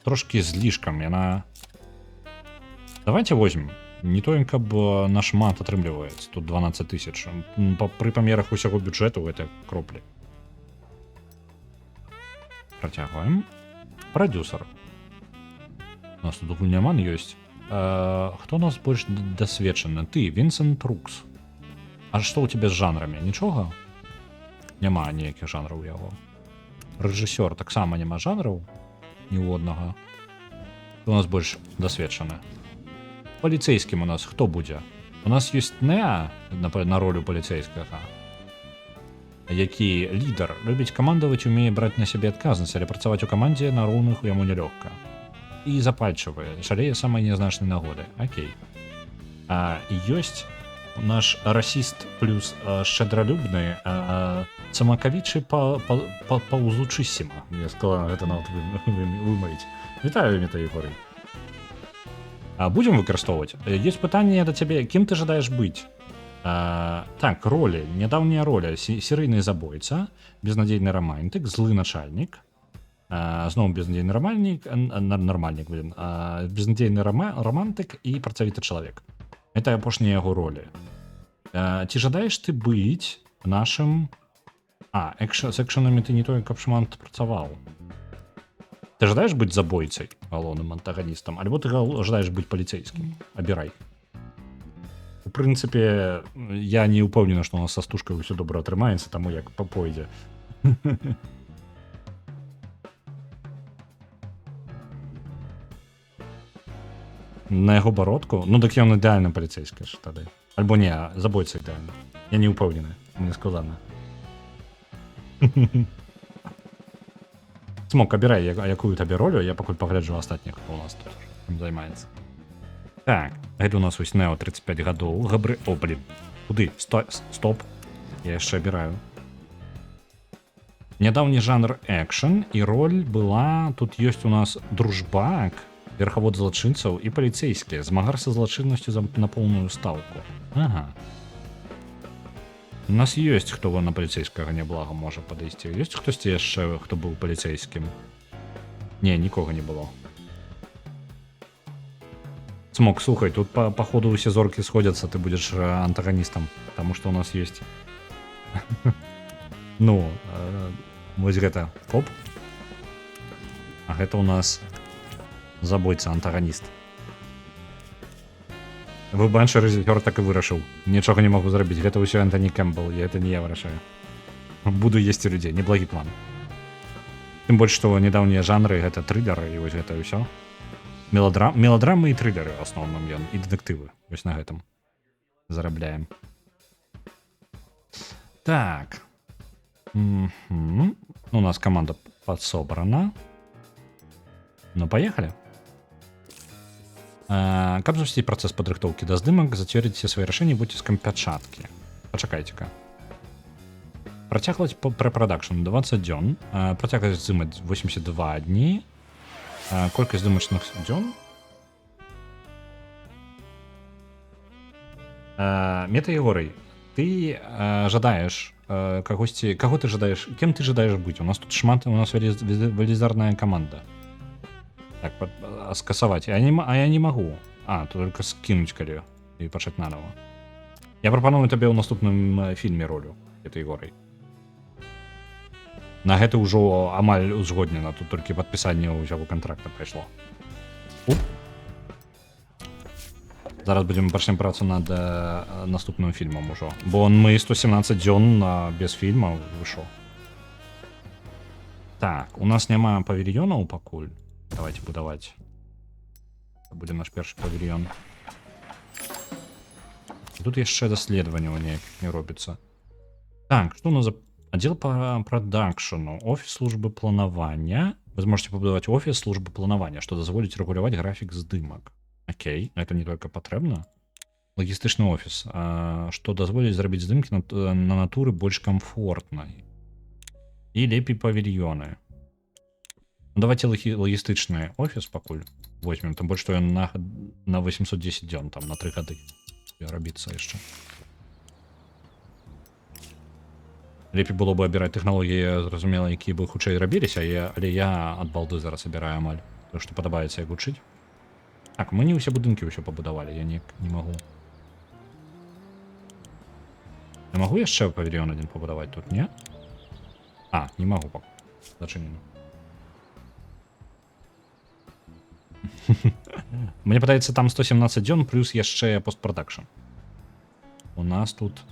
трошки з лішкам. Яна... Давайте возьмем. Не то, каб наш мат атрымліваецца. Тут 12 тысяч. Пры памерах усяго бюджэту гэта кроплі. Працягваем. Прадюсер. У нас тут гульняман ёсць. Хто у нас больш дасведчаны? Ты, Вінсент Рукс. А што ў тебе з жанрамі? Нічога? Няма ніякіх жанраў у яго. Рэжысёр таксама няма жанраў ніводнага. Хто у нас больш дасведчаны? Паліцейскім у нас хто будзе? У нас ёсць Неа на ролю паліцейскага, які лідар, любіць камандаваць, умее браць на сябе адказнасць, але працаваць у камандзе на роўных яму нялёгка. І запальчывае, шалее самай нязначнай нагоды. Окей. Ёсць наш расіст плюс шчадралюбны Цамакавічы паўзучыссіма. Я сказала, гэта нават вымавіць. Вітаю, Мета Егорый. Будем выкарыстоўваць. Ёсць пытанне да цябе, кім ты жадаеш быць? Так, ролі. Нядаўняя роля. Серыйны забойца, безнадзейны рамантык, злы начальнік. Зноў безнадзейны нармальнік, безнадзейны рамантык і працавіты чалавек. Это апошнія яго ролі. Ці жадаеш ты быць нашым... з экшанамі ты не той, каб шмат працаваў. Ты жадаеш быць забойцай, галоўным антаганістам, альбо ты жадаеш быць паліцейскім? Абірай. У прынцыпе, я не ўпэўнены, што у нас са стужкай усё добра атрымаецца, таму як пойдзе. На яго бародку? Ну, так ён ідэальна паліцейскі ж тады. Альбо не, забойца ідэальна. Я не ўпэўнены, мне складана. Смок, абірай, якую табе ролю, я пакуль пагляджу астатніх, хто у нас тут займаецца. Так, гэта у нас вось Нео 35 гадоў, Габры... О, блин, куды? Стоп. Я яшчэ абіраю. Нядаўні жанр экшн, і роль была... Тут ёсць у нас дружбак, верхавод злачынцаў і паліцейскія. Змагар са злачыннасцю на поўную стаўку. Ага. У нас ёсць, хто на паліцейскага няблага можа падысці. Ёсць хтосьці яшчэ, хто быў паліцейскім? Не, нікога не было. Смок, слухай, тут па ходу усе зоркі сходзяцца, ты будзеш антаганістам, таму што у нас ёсць. Ну, вось гэта коп. А гэта у нас забойца, антаганіст. Выбаншы рэжысёр так і вырашыў. Нічога не магу зрабіць. Гэта ўсё Антоні Кэмпбелл, гэта не я вырашаю. Буду есці людзей, неблагі план. Тым больш, што нядаўнія жанры гэта трылеры, і вось гэта ўсё. Меладрамы і трылеры ў асноўным ён, і дэтэктывы. Вось на гэтым зарабляем. Так. У нас каманда падсобрана. Ну, поехали. Каб запусціць працэс падрыхтоўкі да здымак, зацвердзіце свае рашэнні выціскам пячаткі. Пачакайце-ка. Працягваць прэпрадакшн 20 дзён. Працягваць здымаць 82 дні. Колькасць здымачных дзён. Мета Егорый, ты жадаеш кагосьці... Каго ты жадаеш? Кем ты жадаеш быць? У нас тут шмат, у нас велізарная каманда. Так, скасаваць. А я не магу. Только скінуць калі і пачаць нанова. Я прапаную табе ў наступным фільме ролю этой горай. На гэта ўжо амаль узгоднена, тут толькі падпісанне ўсяго кантракта прайшло. Зараз будзем пачнем працу над наступным фільмам ужо. Бо мы 117 дзён без фільма выйшоў. Так, у нас няма павільёнаў пакуль. Давайте будаваць. Будзе наш першы павільён. Тут яшчэ даследаванняў неяк не робіцца. Так, што у нас за отдел по продакшену, офис службы планавання. Вы зможете побудовать офис службы планавання, што дазволіць рэгуляваць графік здымак. Окей, это не только патрэбна. Лагістычны офіс, што дазволіць зрабіць здымкі на натуры больш камфортнай. І лепей павільёны. Ну, давайте лагістычны офіс пакуль возьмем, там больш што ён на 810 дзён, там на 3 гады рабіцца яшчэ. Лепей было бы абіраць тэхналогіі, зразумела, якія бы хутчэй рабіліся, але я ад балды зараз абіраю амаль. То, што падабаецца як вучыць. Так, мы не ўсе будынкі ўсё пабудавалі, я не магу. Я магу яшчэ павільён адзін пабудаваць тут, не? А, не магу пакуль. Зачынена. Мне падаецца, там 117 дзён плюс яшчэ постпрадакшн. У нас тут...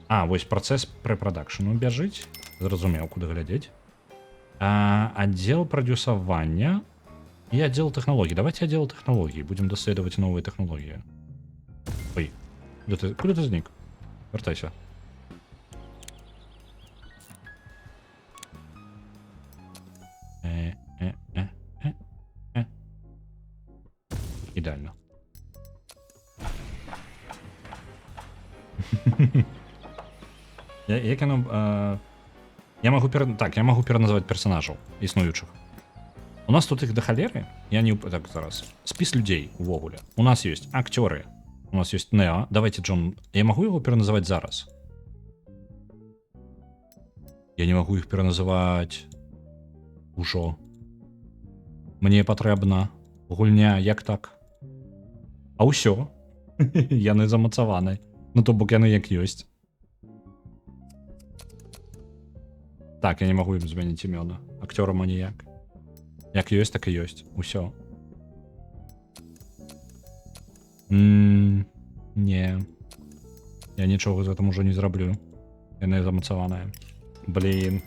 А, вось працэс прэпрадакшну бяжыць. Зразумеў, куды глядзець. Аддзел прадюсавання і аддзел тэхналогій. Давайте аддзел тэхналогій. Будзем даследаваць новыя тэхналогіі. Ой, куды ты знік? Вяртайся. Ідеально. Як яно... Я могу пераназываць персонажаў існуючых. У нас тут іх да халеры. Я не... Так, зараз. Спіс людзей увогуле. У нас ёсць акцёры. У нас ёсць Нео. Давайте Джон... Я магу яго пераназываць зараз? Я не магу іх пераназываць... Ужо. Мне патрэбна гульня, як так? А ўсё. Яны замацаваны. Ну то бок яны як ёсць. Так, я не магу ім змяніць імёны. Акцёрам аніяк. Як ёсць, так і ёсць. Усё. Не. Я нічога з гэтым ужо не зраблю. Яны замацаваныя. Блін.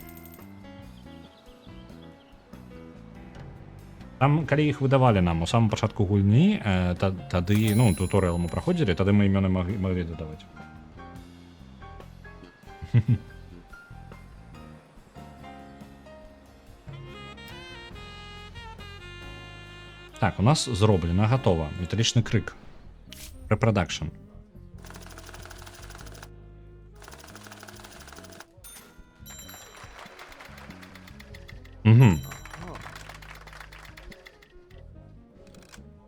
Там, калі іх выдавалі нам у самым пачатку гульні, тады, ну, туторыял мы праходзілі, тады мы імёны маглі дадаваць. Так, у нас зроблена, гатова. Металічны крык. Прэпрадакшн. Угу.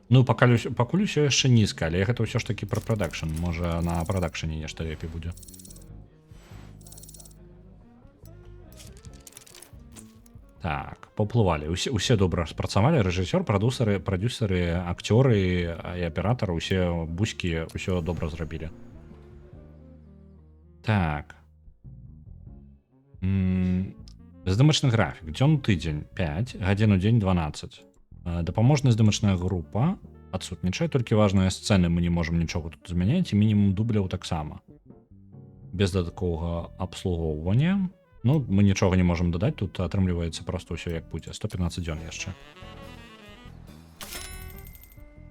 Ну, пакуль усё яшчэ нізка, але гэта ўсё ж такі прэпрадакшн. Можа, на прадакшне нешта лепей будзе. Так, паўплывалі. Усе добра спрацавалі. Рэжысёр, прадюсеры, акцёры і аператары, усе бузькі, ўсё добра зрабілі. Так. Здымачны графік. Дзён тыдзень 5, гадзін у дзень 12. Дапаможная здымачная група адсутнічае, толькі важныя сцэны мы не можам нічога тут змяняць, і мінімум дубляў таксама. Без дадатковага абслугоўвання. Ну, мы нічога не можам дадаць, тут атрымліваецца проста ўсё як будзе. 115 дзён яшчэ.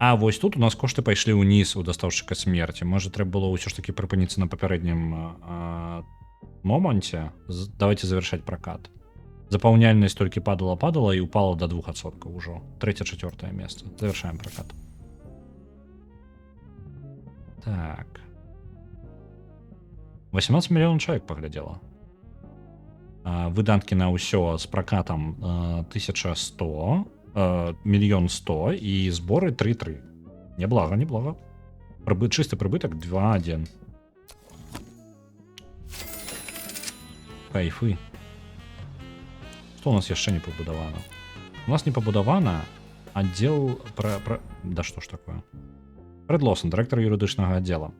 А вось тут у нас кошты пайшлі ўніз у дастаўшчыка смерці. Можа, трэба было ўсё ж такі прыпыніцца на папярэднім моманце. Давайте завершаць пракат. Запаўняльнасць толькі падала і упала до 2% ўжо. 3-4 месца. Завершаем пракат. Так. 18 мільёнаў чалавек паглядзела. Выдаткі на ўсё з пракатам 1100, 1 100 000 і зборы 3,3. Неблага. Чысты прыбытак 2,1. Кайфы. Што у нас яшчэ не пабудавана? У нас не пабудавана аддзел Да што ж такое? Фред Лоусон, дырэктар юрыдычнага аддзела.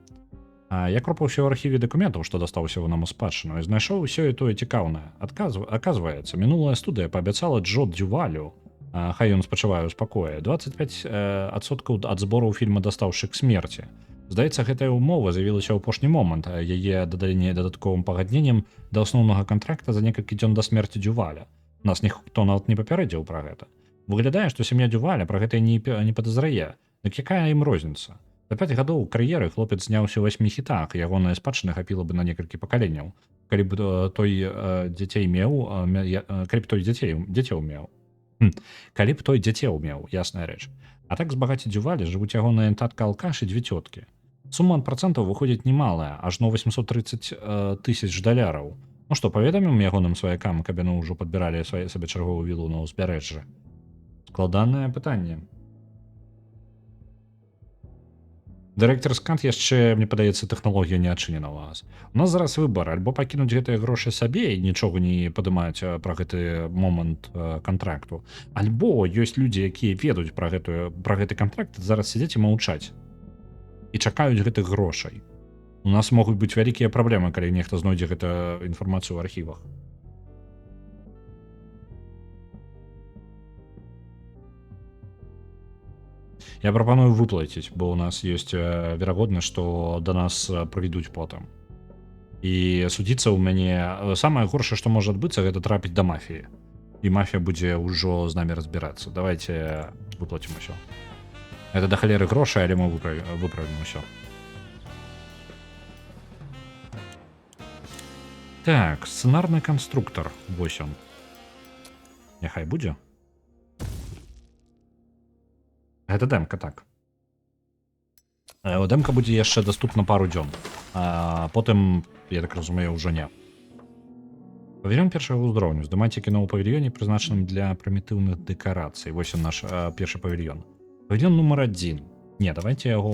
Я кропаўся ў архіве дакументаў, што дастаўся нам у спадчыну, і знайшоў усё і тое цікаўнае. Аказваецца, мінулая студыя паабяцала Джо Дювалю, хай ён спачувае ў спакоі, 25% ад збораў фільма «Дастаўшчык смерці». Здаецца, гэтая ўмова з'явілася ў апошні момант, а яе даданне дадатковым пагадненнем да асноўнага кантракта за некалькі дзён да смерці Дюваля. Нас ніхто нават не папярэдзіў пра гэта. Выглядае, што сям'я Дюваля пра гэта не падазрае. Дык якая ім розніца? За 5 гадоў кар'еры хлопец зняўся ў 8 хітах, ягоная спадчына хапіла бы на некалькі пакаленняў. Калі б той дзяцей меў, калі б той дзяцей меў. Калі б той дзяцей меў, ясная рэч. А так збагаці Дювалі жывуць ягоная татка алкаш і 2 цёткі. Сума ад працэнтаў выходзіць немалая, ажно 830 тысяч даляраў. Ну што, паведамім ягоным сваякам, каб яны ўжо падбіралі сабе чарговую вілу на ўзбярэжжы? Складанае пытанне. Дырэктар Скант яшчэ, мне падаецца, тэхналогія не адчынена ў вас. У нас зараз выбар, альбо пакінуць гэтыя грошы сабе і нічога не падымаць пра гэты момант кантракту, альбо ёсць людзі, якія ведаюць пра гэты кантракт, зараз сядзець і маўчаць і чакаюць гэтых грошай. У нас могуць быць вялікія праблемы, калі нехта знойдзе гэту інфармацыю ў архівах. Я прапаную выплаціць, бо ў нас ёсць верагоднасць, што да нас прывядуць потым. І судзіцца ў мяне самае горшае, што можа адбыцца, гэта трапіць да мафіі. І мафія будзе ўжо з намі разбірацца. Давайте выплацім усё. Гэта да халеры грошай, але мы выправім усё. Так, сцэнарны канструктар. Вось ён. Няхай будзе. Гэта дэмка, так. Дэмка будзе яшчэ даступна пару дзён. А потым, я так разумею, ўжо не. Павільён першага ўзроўню. Здымайце кіно ў павільёне, прызначаным для прымітыўных дэкарацый. Вось ён наш першы павільён. Павільён нумар 1. Не, давайте яго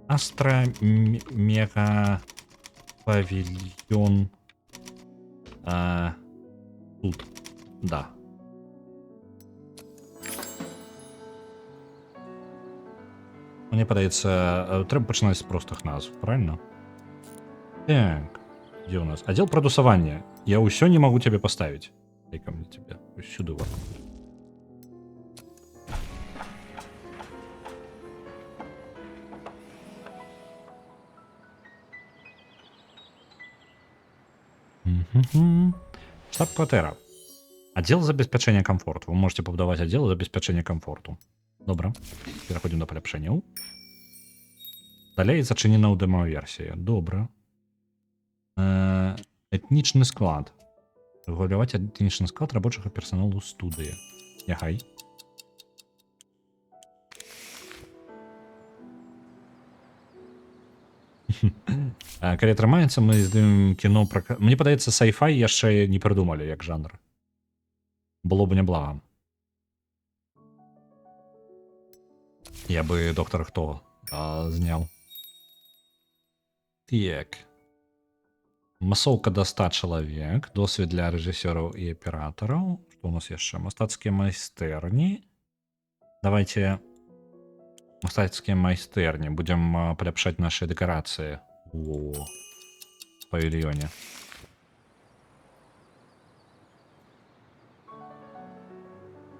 Астра-мега павільён тут. Да. Мне падаецца, трэба пачынаць з простых назв, правильно? Так, дзе ў нас? Аддзел прадусавання. Я ўсё не магу цябе паставіць. Дай-ка мне цябе сюды вот. Штаб-кватэра. Отдел забеспячэння комфорту. Вы можете пабудаваць отдел забеспячэння комфорту. Добра. Пераходзім да паляпшэнняў. Далей зачынена ў дэмаверсія. Добра. Этнічны склад. Рэгуляваць этнічны склад рабочага персаналу студыі. Няхай. Калі атрымаецца, мы здымем кіно пра... Мне падаецца, сайфай яшчэ не прыдумалі як жанр. Было б няблага. Я бы доктор Хто зняў. Так. Масоўка да 100 чалавек. Досвед для рэжысёраў і аператараў. Што у нас яшчэ? Мастацкія майстэрні. Давайте мастацкія майстэрні. Будзем паляпшаць нашы дэкарацыі у павільёне.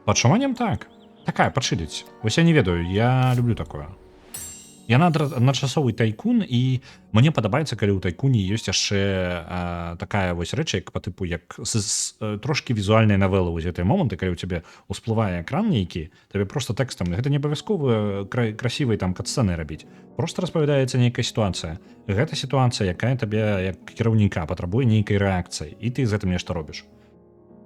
По адчуванням так. Такая, пачыліць. Вось я не ведаю, я люблю такое. Яна адначасовы тайкун, і мне падабаецца, калі ў тайкуне ёсць яшчэ такая вось рэч, як па тыпу, як трошкі візуальныя навелы вось гэтыя моманты, калі ў цябе ўсплывае экран нейкі, табе проста тэкстам, гэта не абавязкова красівай там катсцэны рабіць. Проста распавядаецца нейкая сітуацыя. Гэта сітуацыя, якая табе як кіраўніка патрабуе нейкай рэакцыі, і ты з гэтым нешта робіш.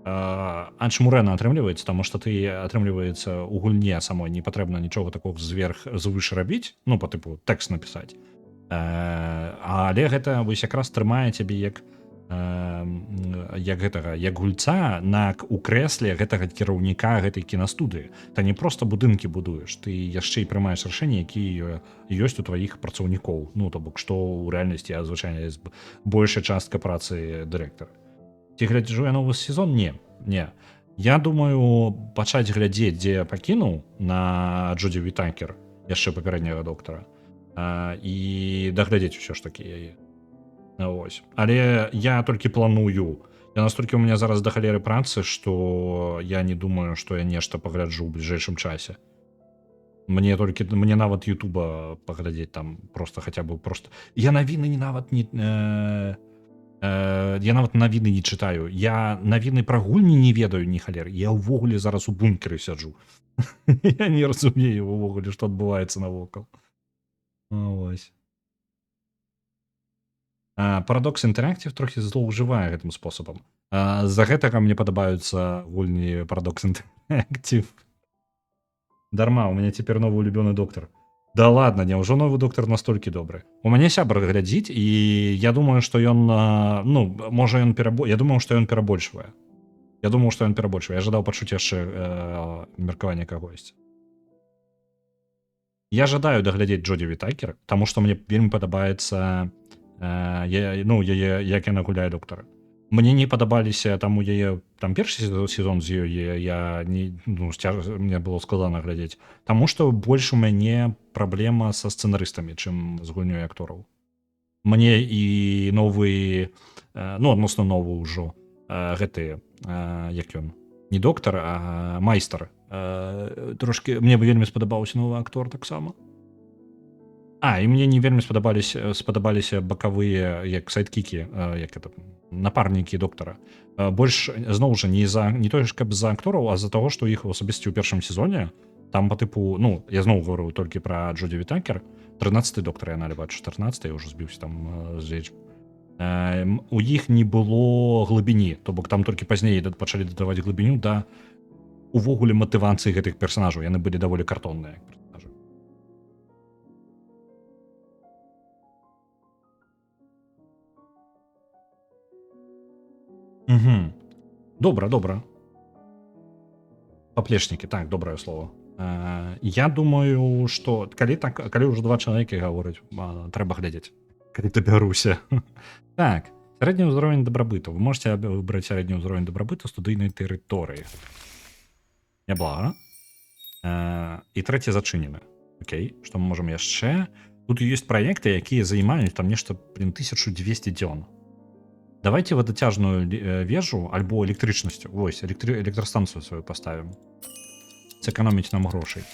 Анчмурэна атрымліваецца, таму што ты атрымліваецца у гульне самой не патрэбна нічога такога звыш рабіць, ну па тыпу тэкст напісаць, але гэта вось якраз трымае цябе як гэтага, як гульца у крэсле гэтага кіраўніка гэтай кінастудыі. Ты не проста будынкі будуеш, ты яшчэ і прымаеш рашэнні, якія ёсць у тваіх працаўнікоў, ну то бок што ў рэальнасці звычайна большая частка працы дырэктара. Ці глядзежу я новы сезон? Не. Я думаю, пачаць глядзець, дзе я пакінуў на Джоді Вітакер, яшчэ папярэдняга доктара. і даглядзець усё ж такі яе. Вось. Але я толькі планую. Я настолькі у меня зараз да халеры працы, што я не думаю, што я нешта пагляджу ў бліжэйшым часе. Мне нават Ютуба паглядзець там просто хаця бы просто. Я навіны не нават не я нават навіны не чытаю. Я навіны пра гульні не ведаю ні халеры. Я ўвогуле зараз у бункеры сяджу. Я не разумею увогуле, што адбываецца навокал. Вось. Paradox Interactive трохі злоўжывае гэтым спосабам. З-за гэтага мне падабаюцца гульні Paradox Interactive. Дарма, у мяне цяпер новы улюбёны доктар. Да ладно, няўжо новы доктар настолькі добры. У мяне сябр глядзіць, і я думаю, што ён, ну, можа ён я думаю, што ён перабольшвае. Я жадаў пачуць яшчэ меркаванне кагосьці. Я жадаю даглядзець Джоді Вітакер, таму што мне вельмі падабаецца як яна гуляе доктара. Мне не падабаліся там у яе там першы сезон з ёй мне было складана глядзець, таму што больш у мяне праблема са сцэнарыстамі, чым з гульнёй актораў. Мне і новы адносна новы ўжо гэтыя як ён не доктар, а майстар. Трошки мне вельмі спадабаўся новы актор таксама. І мне не вельмі спадабаліся бакавыя як сайдкікі, як это напарнікі доктара. Больш зноў жа не тое ж каб з-за актораў, а з-за таго, што іх асабісці ў першым сезоне там па тыпу, ну я зноў гаварыў толькі пра Джоді Вітакер, 13-й доктар я наліваю, 14-й я ўжо збіўся там з лічб. У іх не было глыбіні, то бок там толькі пазней пачалі дадаваць глыбіню да увогуле матывацыі гэтых персанажаў, яны былі даволі картонныя як персанажы. Добра. Паплечнікі, так, добрае слово. Я думаю, што калі ўжо два чалавекі гавораць, трэба глядзець, калі дабяруся. Так, сярэдні ўзровень дабрабыту. Вы можете выбраць сярэдні ўзровень дабрабыту студыйнай тэрыторыі. Няблага. І трэці зачынены. Окей, што мы можам яшчэ? Тут ёсць праекты, якія займаюць там нешта 1200 дзён. Давайте водотяжную вежу альбо электрычнасцю. Вось, электрастанцыю сваю паставім. Сэканоміць нам грошай.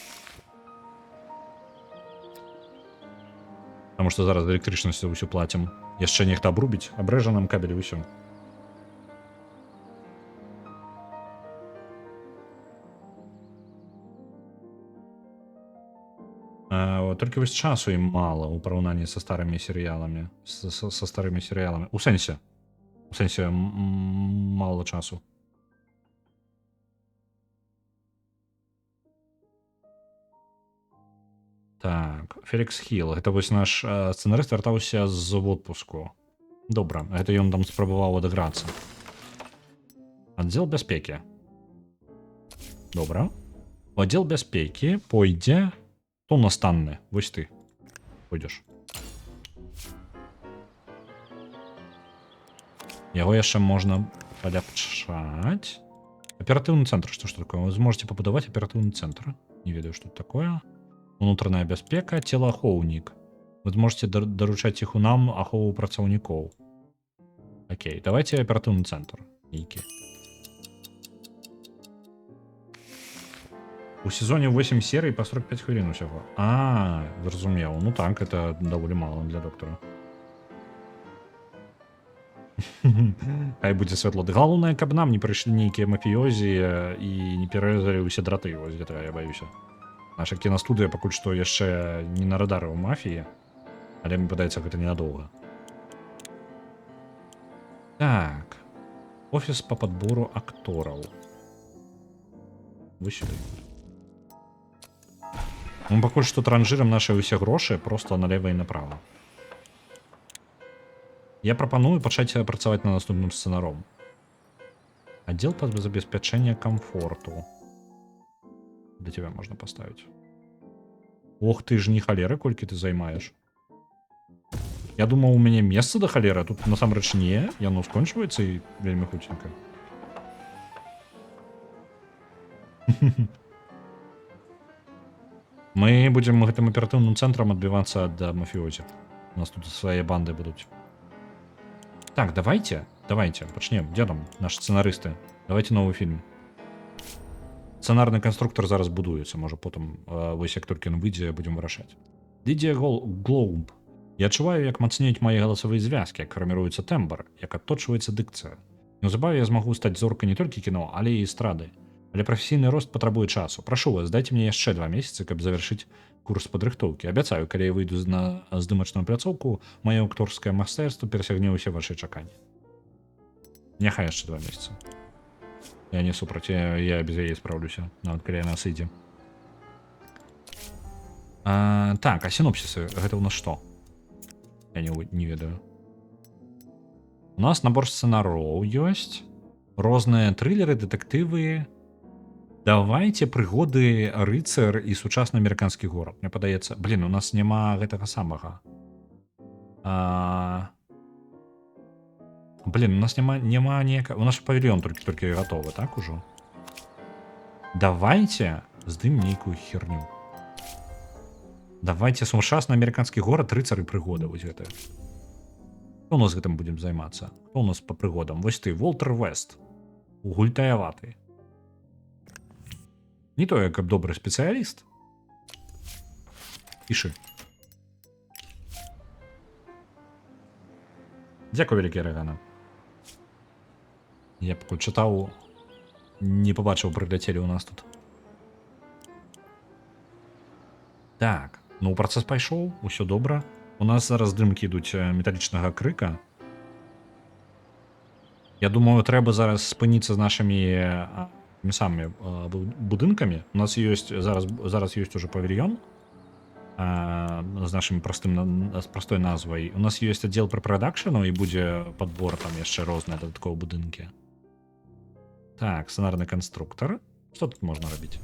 Таму што зараз электрычнасцю ўсё плацім. Яшчэ нехта абрубіць, абрэжа нам кабель і ўсё. Толькі вось часу ім мала ў параўнанні са старымі серыяламі. Са старымі серыяламі. У сэнсе мало часу. Так, Фелікс Хіл. Гэта вось наш сцэнарыст вяртаўся з отпуску. Добра, гэта ён там спрабаваў адыграцца. Аддзел бяспекі. Добра. У аддзел бяспекі пойдзе то настанны. Вось ты пойдзеш. Яго яшчэ можна паляпчаць. Аператыўны цэнтр, што такое? Вы зможаце пабудаваць аператыўны цэнтр. Не ведаю, што тут такое. Унутраная бяспека, целаахоўнік. Вы зможаце даручаць іх у нам ахову працаўнікоў. Окей, давайте аператыўны цэнтр. Нейкі. У сезоне 8 серый по 45 хвілін усяго. Зразумеў. Ну так, это даволі мало для доктора. Хай будзе святло. Галоўнае, каб нам не прыйшлі нейкія мафіёзі і не перарэзалі ўсе драты. Вось гэтага я баюся. Наша кінастудыя пакуль што яшчэ не на радары ў мафіі, але мне падаецца, гэта ненадоўга. Так. Офіс па падбору актораў. Вось сюды. Мы пакуль што транжырам нашы ўсе грошы проста налева і направа. Я прапаную пачаць працаваць на наступным сцэнаром. Аддзел па забеспячэння камфорту. Для тебя можна паставіць. Ох, ты ж не халеры, колькі ты займаеш. Я думаў, у мяне месца да халеры, тут насамрэч не, яно скончваецца і вельмі хуценька. Мы будем гэтым аператыўным цэнтрам адбівацца ад мафіозі. У нас тут свае банды будуць. Так, давайте пачнем. Дзе там наши сцэнарысты? Давайте новы фільм. Сцэнарны канструктор зараз будуецца, можа потым вось як толькі ён выйдзе, будзем вырашаць. Лідія Глоуб. Я адчуваю, як мацнеюць мае галасавыя звязкі, як фарміруецца тэмбр, як адточваецца дыкцыя. Неўзабаве я змагу стаць зоркай не толькі кіно, але і эстрады. Але прафесійны рост патрабуе часу. Прашу вас, дайце мне яшчэ 2 месяцы, каб завяршыць курс падрыхтоўкі. Абяцаю, калі я выйду на здымачную пляцоўку, маё акторскае майстэрства перасягне ўсе вашы чаканні. Няхай яшчэ 2 месяцы. Я не супраць, я без яе спраўлюся, нават калі яна сыдзе. Так, а синопсисы, гэта у нас што? Я не ведаю. У нас набор сцэнароў ёсць, розныя трылеры, дэтэктывы. Давайте прыгоды рыцар і сучасны амерыканскі горад. Мне падаецца, блин, у нас няма гэтага самага. Блин, у нас няма ніякага... У нас павільён толькі гатовы, так ужо? Давайте здым нейкую херню. Давайте сучасны амерыканскі горад, рыцар і прыгода, вось гэта. Хто у нас гэтым будзем займацца? Хто у нас па прыгодам? Вось ты, Волтер Вест. Гультаяваты. Не тое, каб добры спецыяліст. Пішы. Дзякуй вялікі, Рэгана. Я пакуль чытаў, не пабачыў, прыляцелі ў нас тут. Так, ну працэс пайшоў, усё добра. У нас зараз здымкі ідуць металічнага крыка. Я думаю, трэба зараз спыніцца з нашымі самымі будынкамі. У нас ёсць зараз ёсць уже павільён з нашым простой назвай. У нас ёсць аддзел пра прадакшану і будзе падбор там яшчэ розныя дадатковыя будынкі. Так, сцэнарны канструктор. Што тут можна рабіць?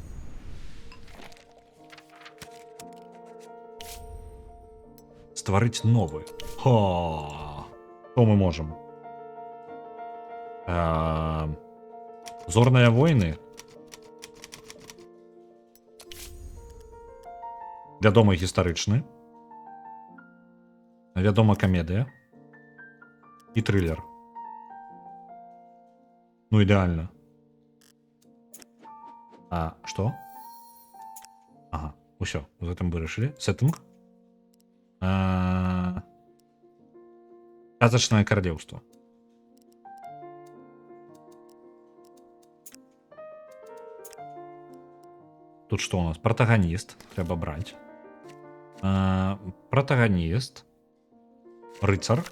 Стварыць новы. Што мы можам? Зорныя войны. Вядома, гістарычны. Вядома, камедыя. І трылер. Ну, ідэальна. Што? Ага, усё, з гэтым вырашылі. Сеттынг. Казачнае каралеўства. Тут што у нас? Протагоніст. Трэба браць. Протагоніст. Рыцар.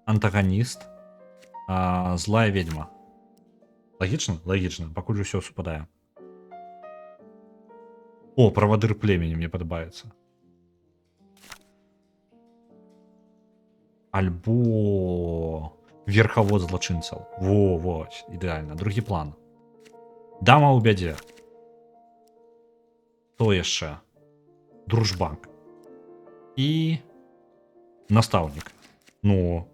Антагоніст. Злая ведьма. Лагічна? Лагічна. Пакуль усё супадае. О, правадыр племені мне падабаецца. Альбо верхавод злачынцаў. Во, ідэальна. Другі план. Дама ў бядзе. То яшчэ. Дружбак. І настаўнік. Ну,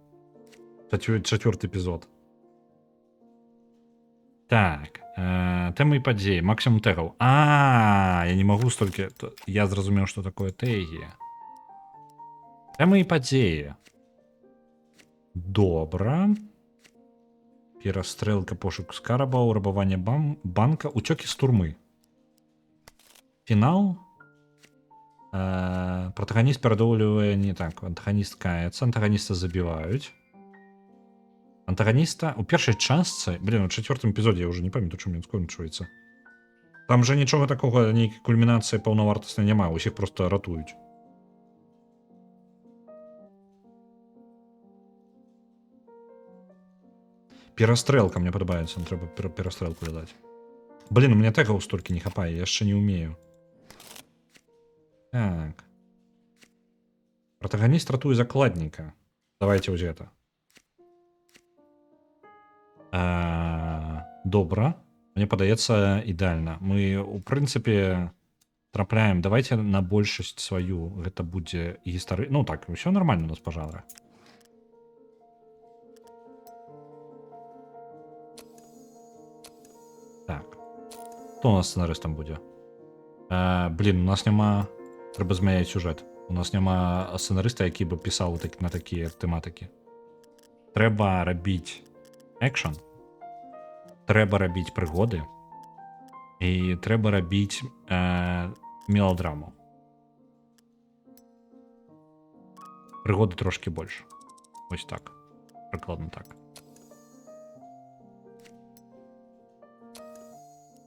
чацвёрты эпізод. Так, тэмы і падзеі, максімум тэгаў. Я не магу столькі... Я зразумеў, што такое тэгі. Тэмы і падзеі. Добра. Перастрэлка, пошук скарабаў, рабаванне банка, уцёкі з турмы. Фінал. Протагоніст перадоўлівае не так. Антагоніст каецца, антагоніста забіваюць. Антагоніста у першай частцы, у чацвёртым эпізодзе я ўжо не памятаю, чым ён скончваецца. Там жа нічога такога, нейкай кульмінацыі паўнавартаснай няма, усіх проста ратуюць. Перастрэлка мне падабаецца, трэба перастрэлку дадаць. У мяне тэгаў столькі не хапае, я яшчэ не ўмею. Так. Протагоніст ратуе закладніка. Давайте вось гэта. Добра. Мне падаецца ідэальна. Мы, у прынцыпе, трапляем. Давайте на большасць сваю. Гэта будзе гістары... Ну так, усё нормально у нас па жанрах. Так. Хто у нас сцэнарыстам будзе? Блін, у нас няма... Трэба змяняць сюжэт. У нас няма сцэнарыста, які бы пісаў на такія тэматыкі. Трэба рабіць экшн, трэба рабіць прыгоды, і трэба рабіць меладраму. Прыгоды трошки больш. Вось так. Прыкладна так.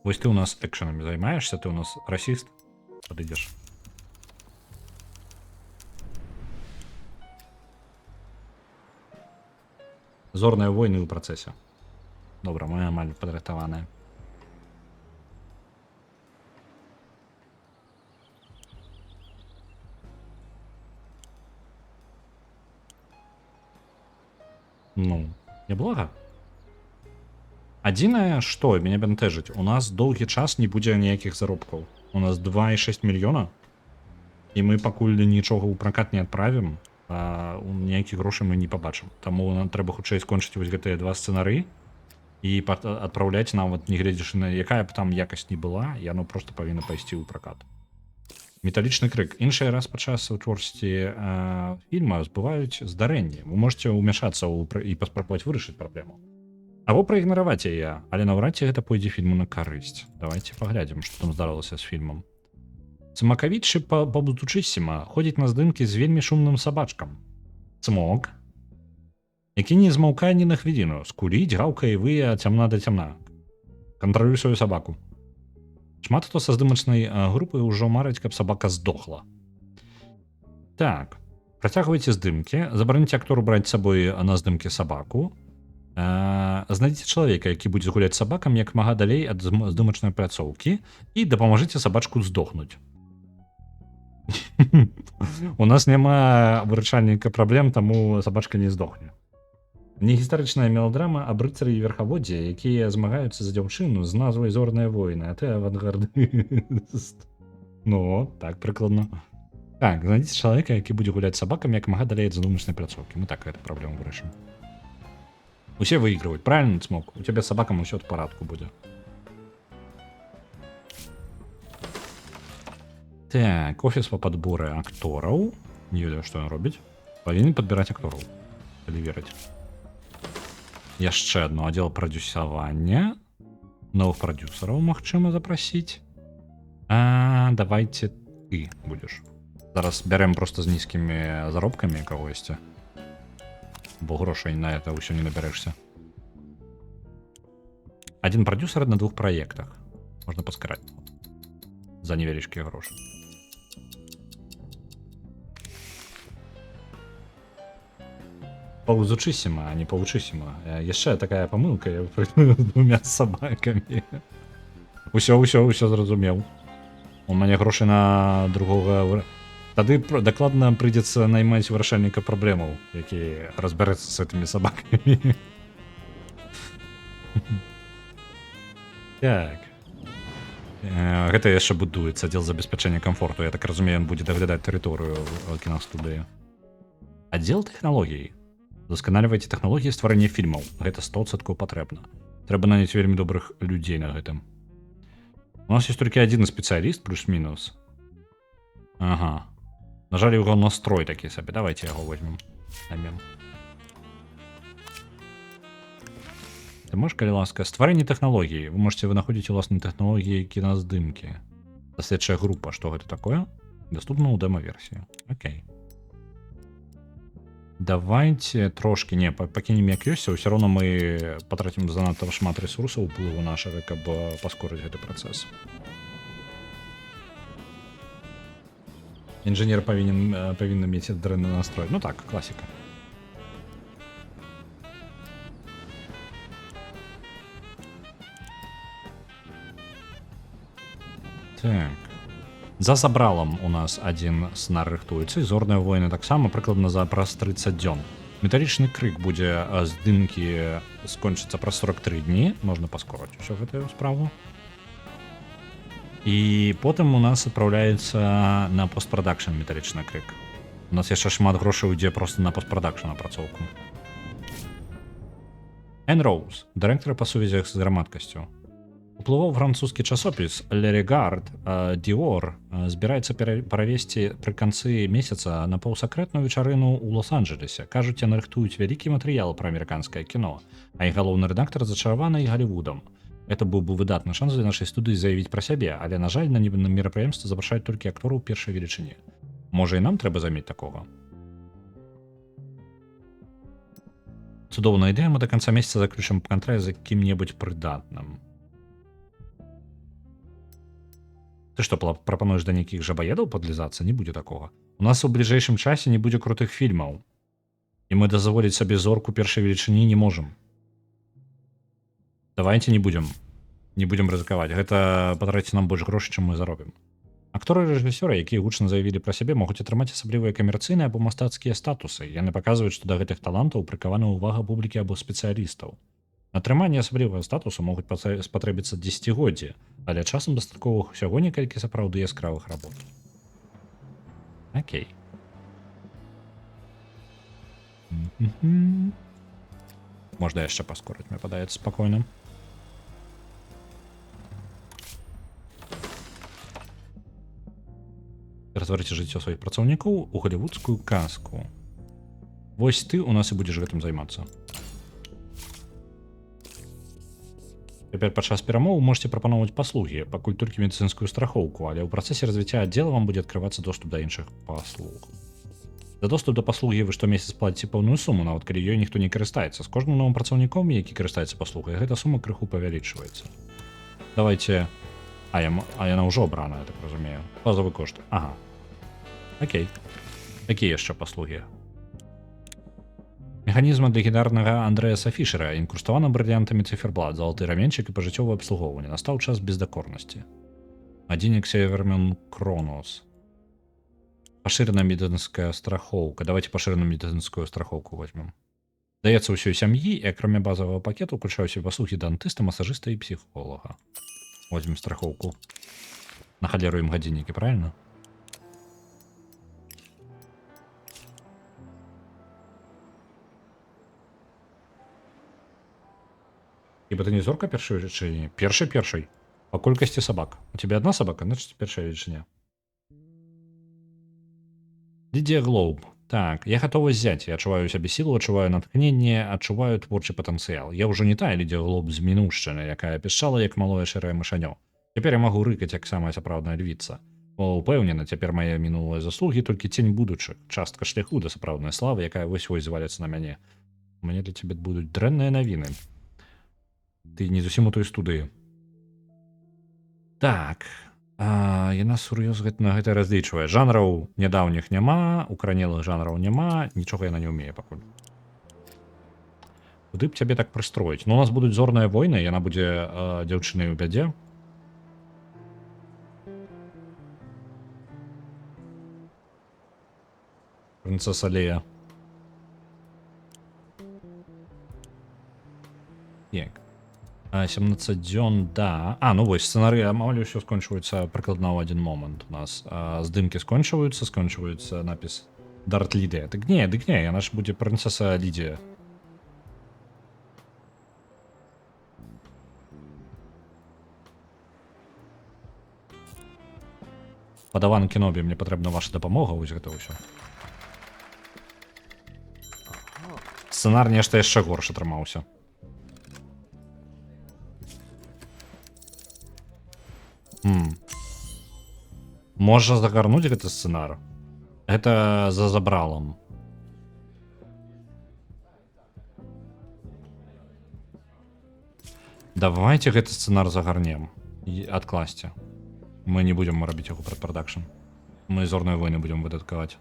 Вось ты у нас экшенамі займаешься, ты у нас расіст. Падыдзеш. Зорныя войны ў працэсе. Добра, мы амаль падрыхтаваныя. Ну, няблага. Адзінае, што мяне бянтэжыць, у нас доўгі час не будзе ніякіх заробкаў. У нас 2,6 мільёна, і мы пакуль нічога ў пракат не адправім, ніякіх грошай мы не пабачым. Таму нам трэба хутчэй скончыць вось гэтыя два сцэнары і адпраўляць нават, не гледзячы на якая б там якасць не была, яно просто павінна пайсці ў пракат. Металічны крык. Іншы раз падчас творчасці фільма збываюць здарэнні. Вы можете ўмяшацца і паспрабаваць вырашыць праблему. Або праігнараваць яе, але наўрад ці гэта пойдзе фільму на карысць. Давайте паглядзім, што там здарылася з фільмам. Цмакавічы пабудучыссіма ходзіць на здымкі з вельмі шумным сабачкам. Цмок, які не змаўкае ні на хвіліну, скуліць, гаўкае і вые ад цямна да цямна. Кантралюй сваю сабаку. Шмат хто са здымачнай групы ўжо марыць, каб сабака здохла. Так, працягвайце здымкі, забараніце актору браць з сабой на здымкі сабаку. Знайдзіце чалавека, які будзе гуляць сабакам як мага далей ад здымачнай пляцоўкі і дапамажыце сабачку здохнуць. У нас няма вырашальніка праблем, таму сабачка не здохне. Негістарычная меладрама аб рыцары і верхаводдзе, якія змагаюцца за дзяўчыну з назвай «Зорныя войны», а ты авангардыст. Ну, так, прыкладна. Так, знайдзіце чалавека, які будзе гуляць сабакам як мага далей ад здымачнай пляцоўкі. Мы так гэту праблему вырашым. Усе выигрывают, правильно, Цмок? У тебя с собакам все в парадку будет. Так, офіс по подбору актораў. Не ведаю, што ён робіць. Павінен падбіраць актораў. Калі верыць. Яшчэ адно аддзел прадюсавання. Новых прадюсераў магчыма запрасіць. Давайте ты будзеш. Зараз бярем просто з нізкімі заробкамі кагосьці. Бо грошай на это ўсё не набярэшся. Один прадюсер на двух праектах. Можна паскараць. За невялічкія грошы. Паўзучыссіма, а не павучыссіма. Яшчэ такая памылка, я прыйду з двумя сабакамі. Усё зразумеў. У мяне грошы на другога... Тады дакладна прыйдзецца наймаць вырашальніка праблемаў, які разбярэцца з гэтымі сабакамі. Так. Гэта яшчэ будуецца аддзел забеспячэння камфорту. Я так разумею, ён будзе даглядаць тэрыторыю кінастудыі. Аддзел тэхналогій. Дасканалівайце тэхналогіі стварэння фільмаў. Гэта 100% патрэбна. Трэба наняць вельмі добрых людзей на гэтым. У нас ёсць толькі адзін спецыяліст плюс-мінус. Ага. На жаль, его настрой такі сабе. Давайте яго возьмем. Ты можешь, калі ласка, стварэнне тэхналогіі. Вы можете вынаходзіць уласныя тэхналогіі кіназдымкі. Даследчая група, што гэта такое? Доступна ў дэма-версіі. Окей. Давайте трошки, не, пакінем як ёсць, ўсё роўна мы патрацім занадта шмат ресурсаў уплыву нашага, каб паскорыць гэты працэс. Інжынер павінен мець дрэнны настрой. Ну так, класіка. Так. За забралам у нас один сценар рыхтуецца, і зорныя войны таксама прыкладна за праз 30 дзён. Металічны крык будзе здымкі скончыцца праз 43 дні, можна паскорыць усё гэтую справу. І потым у нас адпраўляецца на постпрадакшн металічны крык. У нас яшчэ шмат грошай ідзе проста на постпрадакшн апрацоўку. Энн Роуз, дырэктар па сувязях з грамадкасцю. Уплываў французскі часопіс Le Regard, Dior збіраецца правесці пры канцы месяца на паўсакрэтную вечарыну ў Лос-Анджелесе. Кажуць, яны рыхтуюць вялікі матэрыял пра амерыканскае кіно, а іх галоўны рэдактар зачараваны Галівудам. Это быў бы выдатны шанс для нашай студыі заявіць пра сябе, але, на жаль, на мерапрыемства запрашаюць толькі актораў першай велічыні. Можа, і нам трэба замець такога? Цудоўная ідэя, мы да канца месяца заключым кантракт з кім-небудзь прыдатным. Ты што, прапануеш да нейкіх жабаедаў падлізацца? Не будзе такога. У нас у бліжэйшым часе не будзе крутых фільмаў. І мы дазволіць сабе зорку першай велічыні не можам. Давайте не будзем рызыкаваць. Гэта патраціць нам больш грошай, чым мы заробім. Акторы і рэжысёры, якія гучна заявілі пра сябе, могуць атрымаць асаблівыя камерцыйныя або мастацкія статусы. Яны паказваюць, што да гэтых талантаў прыкавана ўвага публікі або спецыялістаў. Атрыманне асаблівага статусу могуць спатрэбіцца дзесяцігоддзі, але часам дастаткова ўсяго некалькі сапраўды яскравых работ. Окей. Можна яшчэ паскорыць, мне падаецца спакойна. Разварыце жыццё сваіх працаўнікоў у галівудскую казку. Вось ты у нас і будзеш гэтым займацца. Цяпер падчас перамоў вы можете прапаноўваць паслугі, пакуль толькі медыцынскую страхоўку, але ў працэсе развіцця аддзела вам будзе адкрывацца доступ да іншых паслуг. За доступ да паслугі вы штомесяц плаціце пэўную суму, нават калі ёй ніхто не карыстаецца. З кожным новым працаўніком, які карыстаецца паслугай, гэта сума крыху павялічваецца. Давайте... яна ўжо абрана, я так разумею. Базовы кошт. Ага. Окей. Якія яшчэ паслугі? Механізм ад легендарнага Андрэаса Фішера, інкруставана брыльянтамі циферблат, залаты раменчык і пажыццёвае абслугоўванне. Настаў час бездакорнасці. Адзінік Севермен Кронос. Пашыраная медыцынская страхоўка. Давайте пашыраную медыцынскую страхоўку возьмем. Даецца ўсёй сям'і і акрамя базового пакету уключаюцца паслугі дантыста, масажыста і псіхолага. Возьмем страхоўку. Нахалеруем гадзіннікі, правильно? Ібо ты не зорка першай велічыні? Першай. По колькасці сабак. У тебе одна собака, значит першая велічыня. Лидия Глоуб. Так, я готова взять. Я адчуваю у сябе сілу, адчуваю натхненне, адчуваю творчы патэнцыял. Я ўжо не тая Лидия Глоуб з мінуўшчыны, якая пішчала, як малое шэрае мышанё. Цяпер я магу рыкаць, як самая сапраўдная львіца. Бо упэўнена, цяпер мае мінулыя заслугі толькі цень будучых, частка шляху да сапраўднай славы, якая вось-вось зваліцца на мяне. У мяне для цябе будуць дрэнныя навіны. Ты не зусім у той студыі. Так... яна сур'ёз на гэта разлічвае. Жанраў нядаўніх няма, укранелых жанраў няма, нічога яна не ўмее пакуль. Куды б цябе так прыстроіць? Ну, у нас будуць зорныя войны, яна будзе дзяўчынай у бядзе. Прынцэса Лея. Так. 17 дзён, да. Ну вось, сцэнарыі амаль усё скончваюцца прыкладна ў адзін момант у нас. Здымкі скончваюцца напіс Дарт Лідыя. Дык не, яна ж будзе прынцэса Лідія. Падаван Кенобі, мне патрэбна ваша дапамога, вось гэта ўсё. Сцэнар нешта яшчэ горш атрымаўся. Можа загарнуць гэты сцэнар. Гэта за забралам. Давайте гэты сцэнар загарнем і адкласці. Мы не будзем рабіць яго прадпрадакшн. Мы зорныя войны будзем выдаткаваць.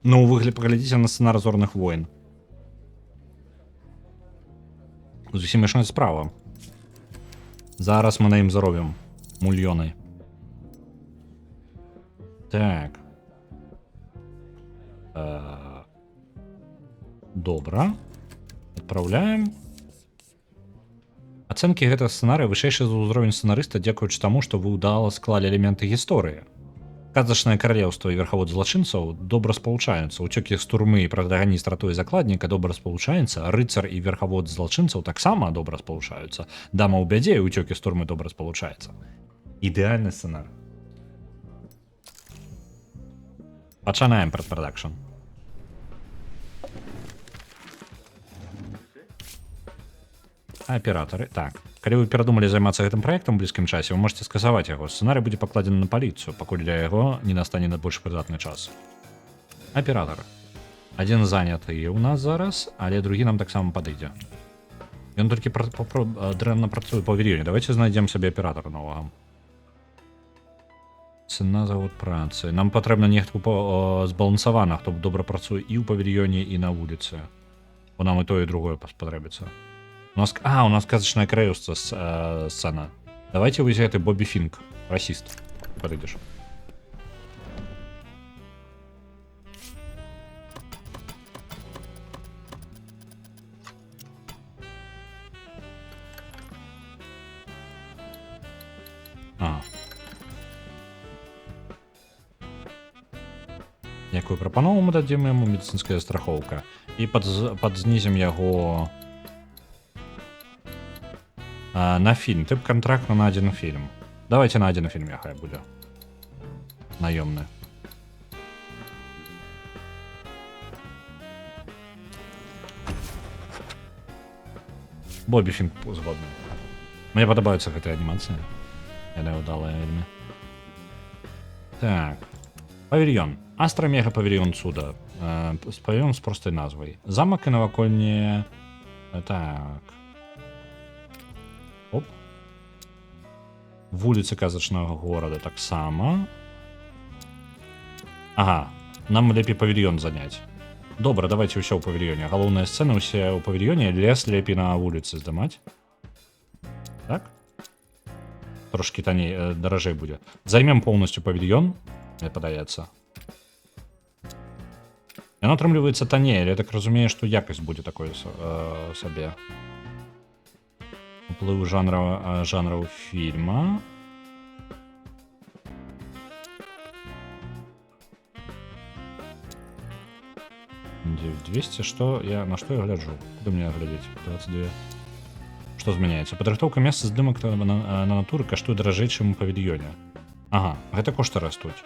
Ну, паглядзіце на сцэнар зорных войн. Зусім іншая справа. Зараз мы на ім заробім мільёны. Так. Добра. Адпраўляем. Ацэнкі гэтага сцэнарыя вышэйшы за ўзровень сцэнарыста дзякуючы таму, што вы ўдала склалі элементы гісторыі. Казачнае каралеўства і верхавод злачынцаў добра спалучаюцца. Уцёкі з турмы і пратаганіст ратуе закладніка добра спалучаецца, рыцар і верхавод злачынцаў таксама добра спалучаюцца. Дама ў бядзе і уцёкі з турмы добра спалучаецца. Ідэальны сцэнар. Пачынаем предпрадакшн. Аператары. Так. Калі вы перадумалі займацца гэтым праектам у блізкім часе, вы можете скасаваць яго. Сцэнарый будзе пакладзены на паліцыю, пакуль для яго не настане на больш прыдатны час. Аператар. Адзін заняты ў нас зараз, але другі нам таксама падыдзе. Ён толькі дрэнна працуе па павільёне. Давайте знайдзем сабе аператара новага. Цена за год працы. Нам патрэбна нехта збалансавана, хто добра працуе і ў павільёне, і на вуліцы. Бо нам і тое, і другое спатрэбіцца. У нас казачная краёўства сцена. Давайте вы гэты Бобі Фінк, расіст. Падыдзеш. Якую прапанову мы дадзім яму, медыцынская страхоўка. І падзнізім яго на фільм. Тып контракту на один фільм. Давайте на один фільм яхай будзе. Наёмны. Бобі Фінк згодны. Мне падабаюцца гэтыя анімацыі. Яны ўдалыя вельмі. Так. Павільён. Астра-мега павільён цуда. Павільён з простай назвай. Замак і навакольныя... Так. Оп. Вуліцы казачнага горада таксама. Ага. Нам лепей павільён заняць. Добра, давайте ўсё ў павільёне. Галоўная сцэна ўсе ў павільёне, лес лепей на вуліцы здымаць. Так? Трошкі танней, даражэй будзе. Займем поўнасцю павільён, мне падаецца. Яно атрымліваецца танней, але я так разумею, што якасць будзе такой сабе. Уплыў жанраў фільма. $200, што я на што я гляджу? Куды мне глядзець? 22. Што змяняецца? Падрыхтоўка месца здымак на натуры каштуе даражэй, чым у павільёне. Ага, гэта кошты растуць.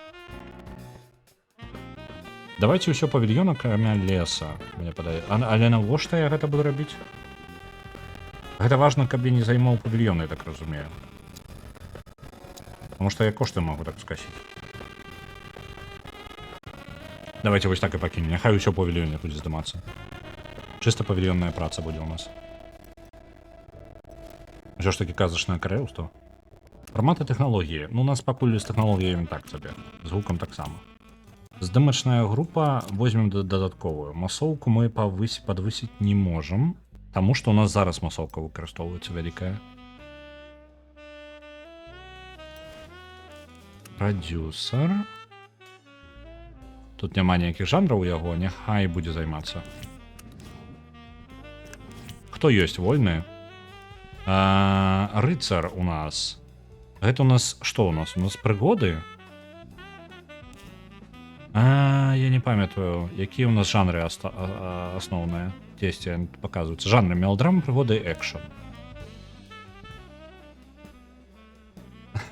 Давайте ўсё павільёна, акрамя леса, мне падаецца. Але навошта я гэта буду рабіць? Гэта важна, каб я не займаў павільён, я так разумею. Потому што я кошты магу так скасіць. Давайте вось так і пакінем. Няхай усё павільёне будзе здымацца. Чыста павільённая праца будзе ў нас. Усё ж такі казачнае каралеўства. Фарматы тэхналогіі. Ну, у нас пакуль з тэхналогіямі так сабе. З гукам таксама. Здымачная група возьмем дадатковую. Масоўку мы падвысіць не можам, таму што у нас зараз масоўка выкарыстоўваецца вялікая. Прадюсер. Тут няма ніякіх жанраў у яго, няхай будзе займацца. Хто ёсць вольны? Рыцар у нас. Гэта у нас што у нас? У нас прыгоды? Я не памятаю, якія ў нас жанры асноўныя. Дзесьці паказваюцца. Жанры мелодрама, прыгоды, экшн.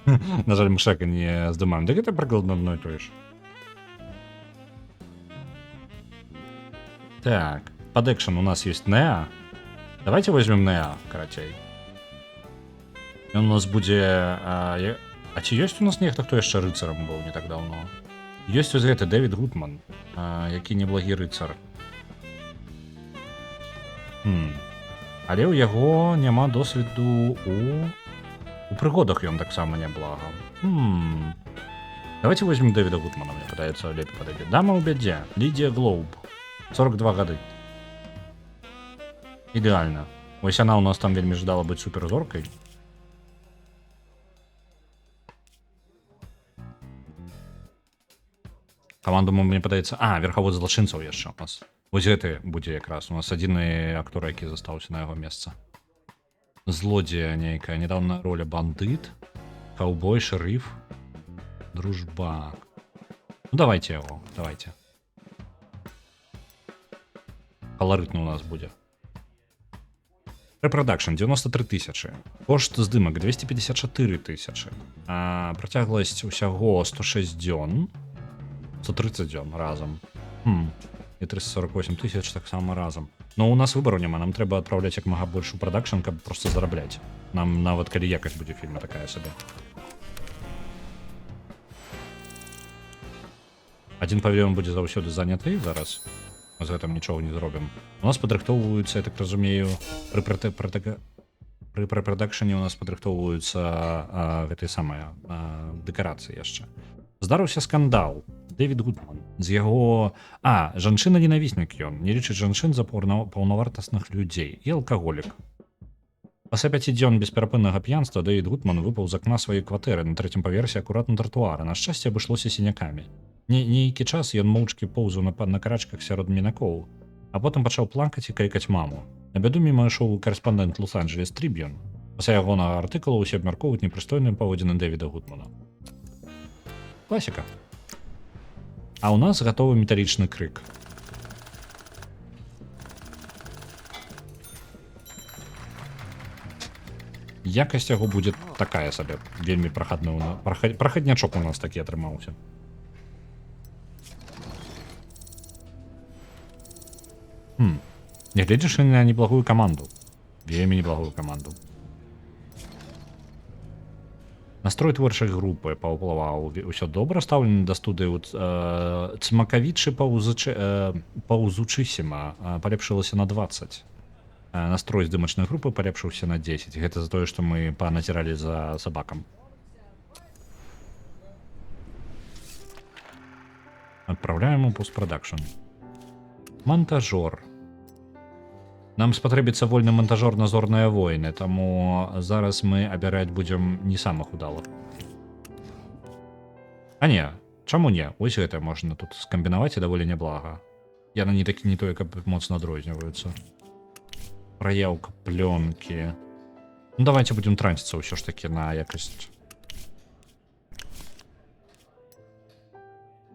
На жаль, мы шэка не здымаем. Дык гэта прыкладна адно і тое ж. Так, под экшн у нас есть Неа. Давайте возьмем Неа, карацей. І у нас будзе... А ці ёсць у нас нехта, хто яшчэ рыцарам быў не так даўно? Ёсць ось гэты Дэвід Гутман, які неблагі рыцар. Але ў яго няма досведу у прыгодах, ён таксама няблага. Давайте возьмем Дэвіда Гутмана, мне падаецца, лепей падыдзе. Дама ў бядзе, Лідія Глоуб, 42 гады. Ідэальна. Вось яна ў нас там вельмі жадала быць суперзоркай. Каманду, мне падаецца... верхавод злачынцаў яшчэ у нас. Вось гэты будзе якраз. У нас адзіны актор, які застаўся на яго месца. Злодзея нейкая, недавно роля бандыт, каўбой, шэрыф, дружбак. Ну давайте яго, давайте. Каларытны у нас будзе. Репродакшн 93 тысячи. Кошт здымак 254 тысячи. Працягласць усяго 106 дзён. 130 дзён разам. І 348 тысяч так само разам. Но у нас выбару няма, нам трэба адпраўляць як мага больш у прадакшн, каб просто зарабляць. Нам нават калі якасць будзе фільма такая сабе. Адзін павільён будзе заўсёды заняты зараз. Мы з гэтым нічога не зробім. У нас падрыхтоўваюцца, я так разумею, пры прэпрадакшане у нас падрыхтоўваюцца гэтыя самыя дэкарацыі яшчэ. Здарыўся скандал. Дэвід Гудман. З яго... жанчына-ненавіснік ён. Не лічыць жанчын за паўнавартасных людзей. І алкаголік. Пасля 5 дзён бесперапыннага п'янства Дэвід Гудман выпаў з акна сваёй кватэры на 3-м паверсе акурат на тратуары. На шчасце абышлося сінякамі. Нейкі час ён моўчкі поўзаў на карачках сярод мінакоў, а потым пачаў плакаць і кайкаць маму. На бяду міма ішоў карэспандэнт Лос-Анджелес Трибьюн. Пасля ягонага артыкула ўсе абмяркоўваюць непрыстойныя паводзіны Дэвіда Гудмана. Класіка. А ў нас гатовы металічны крык. Якасць яго будзе такая сабе, вельмі прахадны. Прахаднячок у нас такі атрымаўся. Нягледзячы на неблагую каманду. Вельмі неблагую каманду. Настрой творчай групы паўплываў. Усё добра стаўлена да студыі. Цмакавічы паўзучысіма палепшылася на 20. Настрой здымачнай групы палепшыўся на 10. Гэта за тое, што мы паназіралі за сабакам. Адпраўляем у постпрадакшн. Монтажор. Нам спатрэбіцца вольны монтажор на зорныя войны, таму зараз мы абіраць будзем не самых удалых. А не, чаму не? Вось гэта можна тут скамбінаваць і даволі няблага. Яны не тое, каб моцна адрозніваюцца. Праяўка плёнкі. Ну давайте будзем транціцца ўсё ж такі на якасць.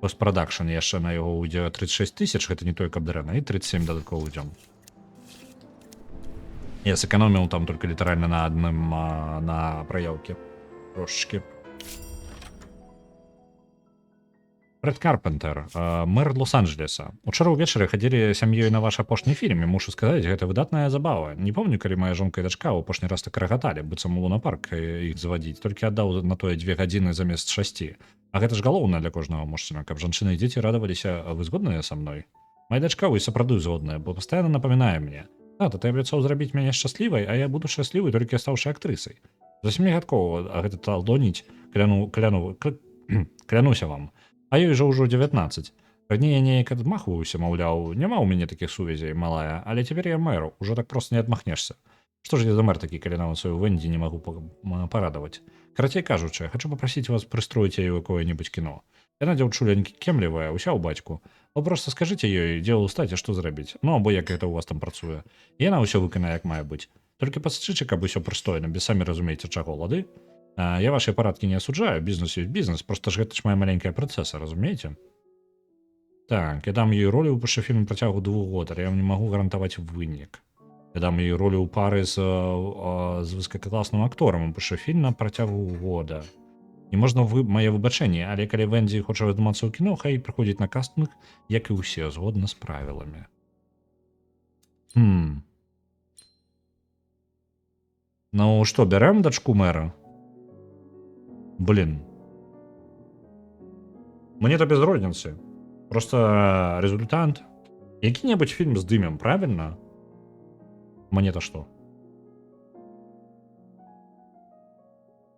Постпрадакшн яшчэ на яго ўйдзе 36 тысяч, гэта не тое, каб дрэнна, і 37 дадатковых ідзём. Я сэкономіў там только літаральна на адным на праяўке. Трошечки. Фред Карпентер, мэр Лос-Анджелеса. Учора ўвечары хадзілі сям'ёй на ваш апошні фільм, і мушу сказаць, гэта выдатная забава. Не помню, калі моя жонка і дачка ў апошні раз так рагаталі, быццам у лунапарк іх завадзіць, толькі аддаў на тое 2 гадзіны замест 6. А гэта ж галоўнае для кожнага мужчына, каб жанчыны і дзеці радаваліся. Вы згодныя са мной? Моя дачка вы сапраўды згодная, бо пастаянна напамінае мне. Тата, ты абяцаў зрабіць мяне шчаслівай, а я буду шчаслівай толькі стаўшы актрысай. За 7 гадкоў гэта талдоніць, клянуся вам. А ёй жа ўжо 19. Раней я неяк адмахваюся, маўляў, няма ў мяне такіх сувязей, малая, але цяпер я мэр, ужо так проста не адмахнешся. Што ж я за мэр такі, калі нават сваю Вэндзі не магу парадаваць? Карацей кажучы, хочу попросіць вас прыстроіць яе ў якое-небудзь кіно. Яна дзяўчуленькі кемлівая, уся ў бацьку. Вы просто скажыце ёй, дзе ўстаць і што зрабіць. Ну, або як гэта ў вас там працуе. І яна ўсё выканае, як мае быць. Толькі пасачычы, каб усё прыстойна, без самі разумееце, чаго, лады? Я ваши парадкі не асуджаю, бізнес ёсць бізнес, просто ж гэта ж моя маленькая прынцэса, разумееце? Так, я дам ёй ролю ў пашафільным працягу 2 год, але я не магу гарантаваць вынік. Я дам ёй ролю ў пары з высокакласным акторам у пашафільм на працягу года. І можна мае выбачэнні, але калі Вэндзі хоча здымацца ў кіно, хай прыходзіць на кастынг, як і ўсе, згодна з правіламі. Ну што, бярэм дачку мэра? Блин. Мне то без розницы. Просто результат. Які-небудь фільм здымем, правильно? Мне-то что?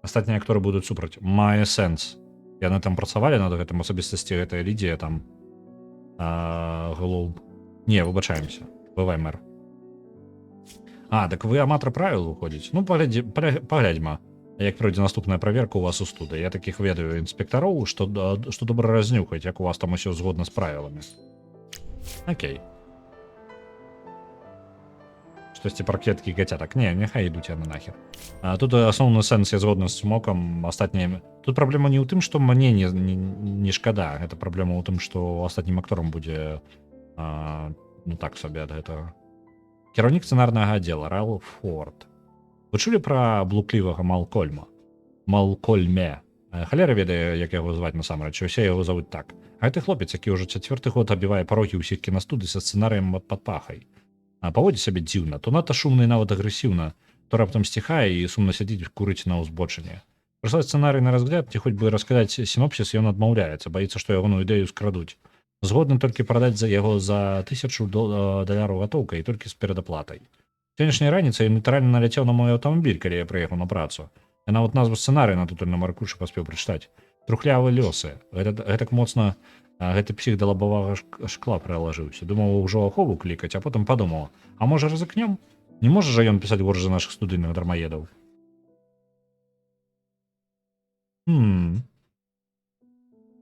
Астатнія акторы будуць супраць. Мае сэнс. Яны там працавалі над гэтым, асабістасці гэтая Лідія там. Глоуб. Не, выбачаемся. Бывай, мэр. Так вы аматар правіл выходзіць? Ну, паглядзьма. Як пройдзе наступная праверка у вас у студыі. Я такіх ведаю інспектароў, што добра разнюхаць, як у вас там усё згодна з правіламі. Окей. штосьці пра кветкі кацятак. Не, няхай ідуць яны нахер. Тут асноўны сэнс, я згодны з Смокам, астатнія... Тут праблема не ў тым, што мне не шкада, гэта праблема ў тым, што астатнім акторам будзе ну так сабе ад гэтага. Кіраўнік сцэнарнага аддзела Ралф Форд. Вы чулі пра блуклівага Малкольма? Малкольме. Халера ведае, як яго зваць насамрэч, усе яго завуць так. Гэты хлопец, які ўжо 4-й год абівае парогі ўсіх кінастудый са сцэнарыем пад пахай. Паводзіць сябе дзіўна, то надта шумна і нават агрэсіўна, то раптам сціхае і сумна сядзіць курыць на ўзбочыне. Прыслаць сцэнарый на разгляд, ці хоць бы расказаць сінопсіс, ён адмаўляецца, баіцца, што ягоную ідэю скрадуць. Згодны толькі прадаць за яго за $1000 гатоўкай і толькі з перадаплатай. Сённяшняй раніцай ён літаральна наляцеў на мой аўтамабіль, калі я прыехаў на працу. Я нават назву сцэнарыя на тутульным аркушы паспеў прачытаць. Трухлявы лёсы. Гэтак моцна гэты псіх да лабавага шкла прылажыўся. Думаў ужо ахову клікаць, а потым падумаў, а можа рызыкнём? Не можа жа ён пісаць горш за нашых студыйных дармаедаў.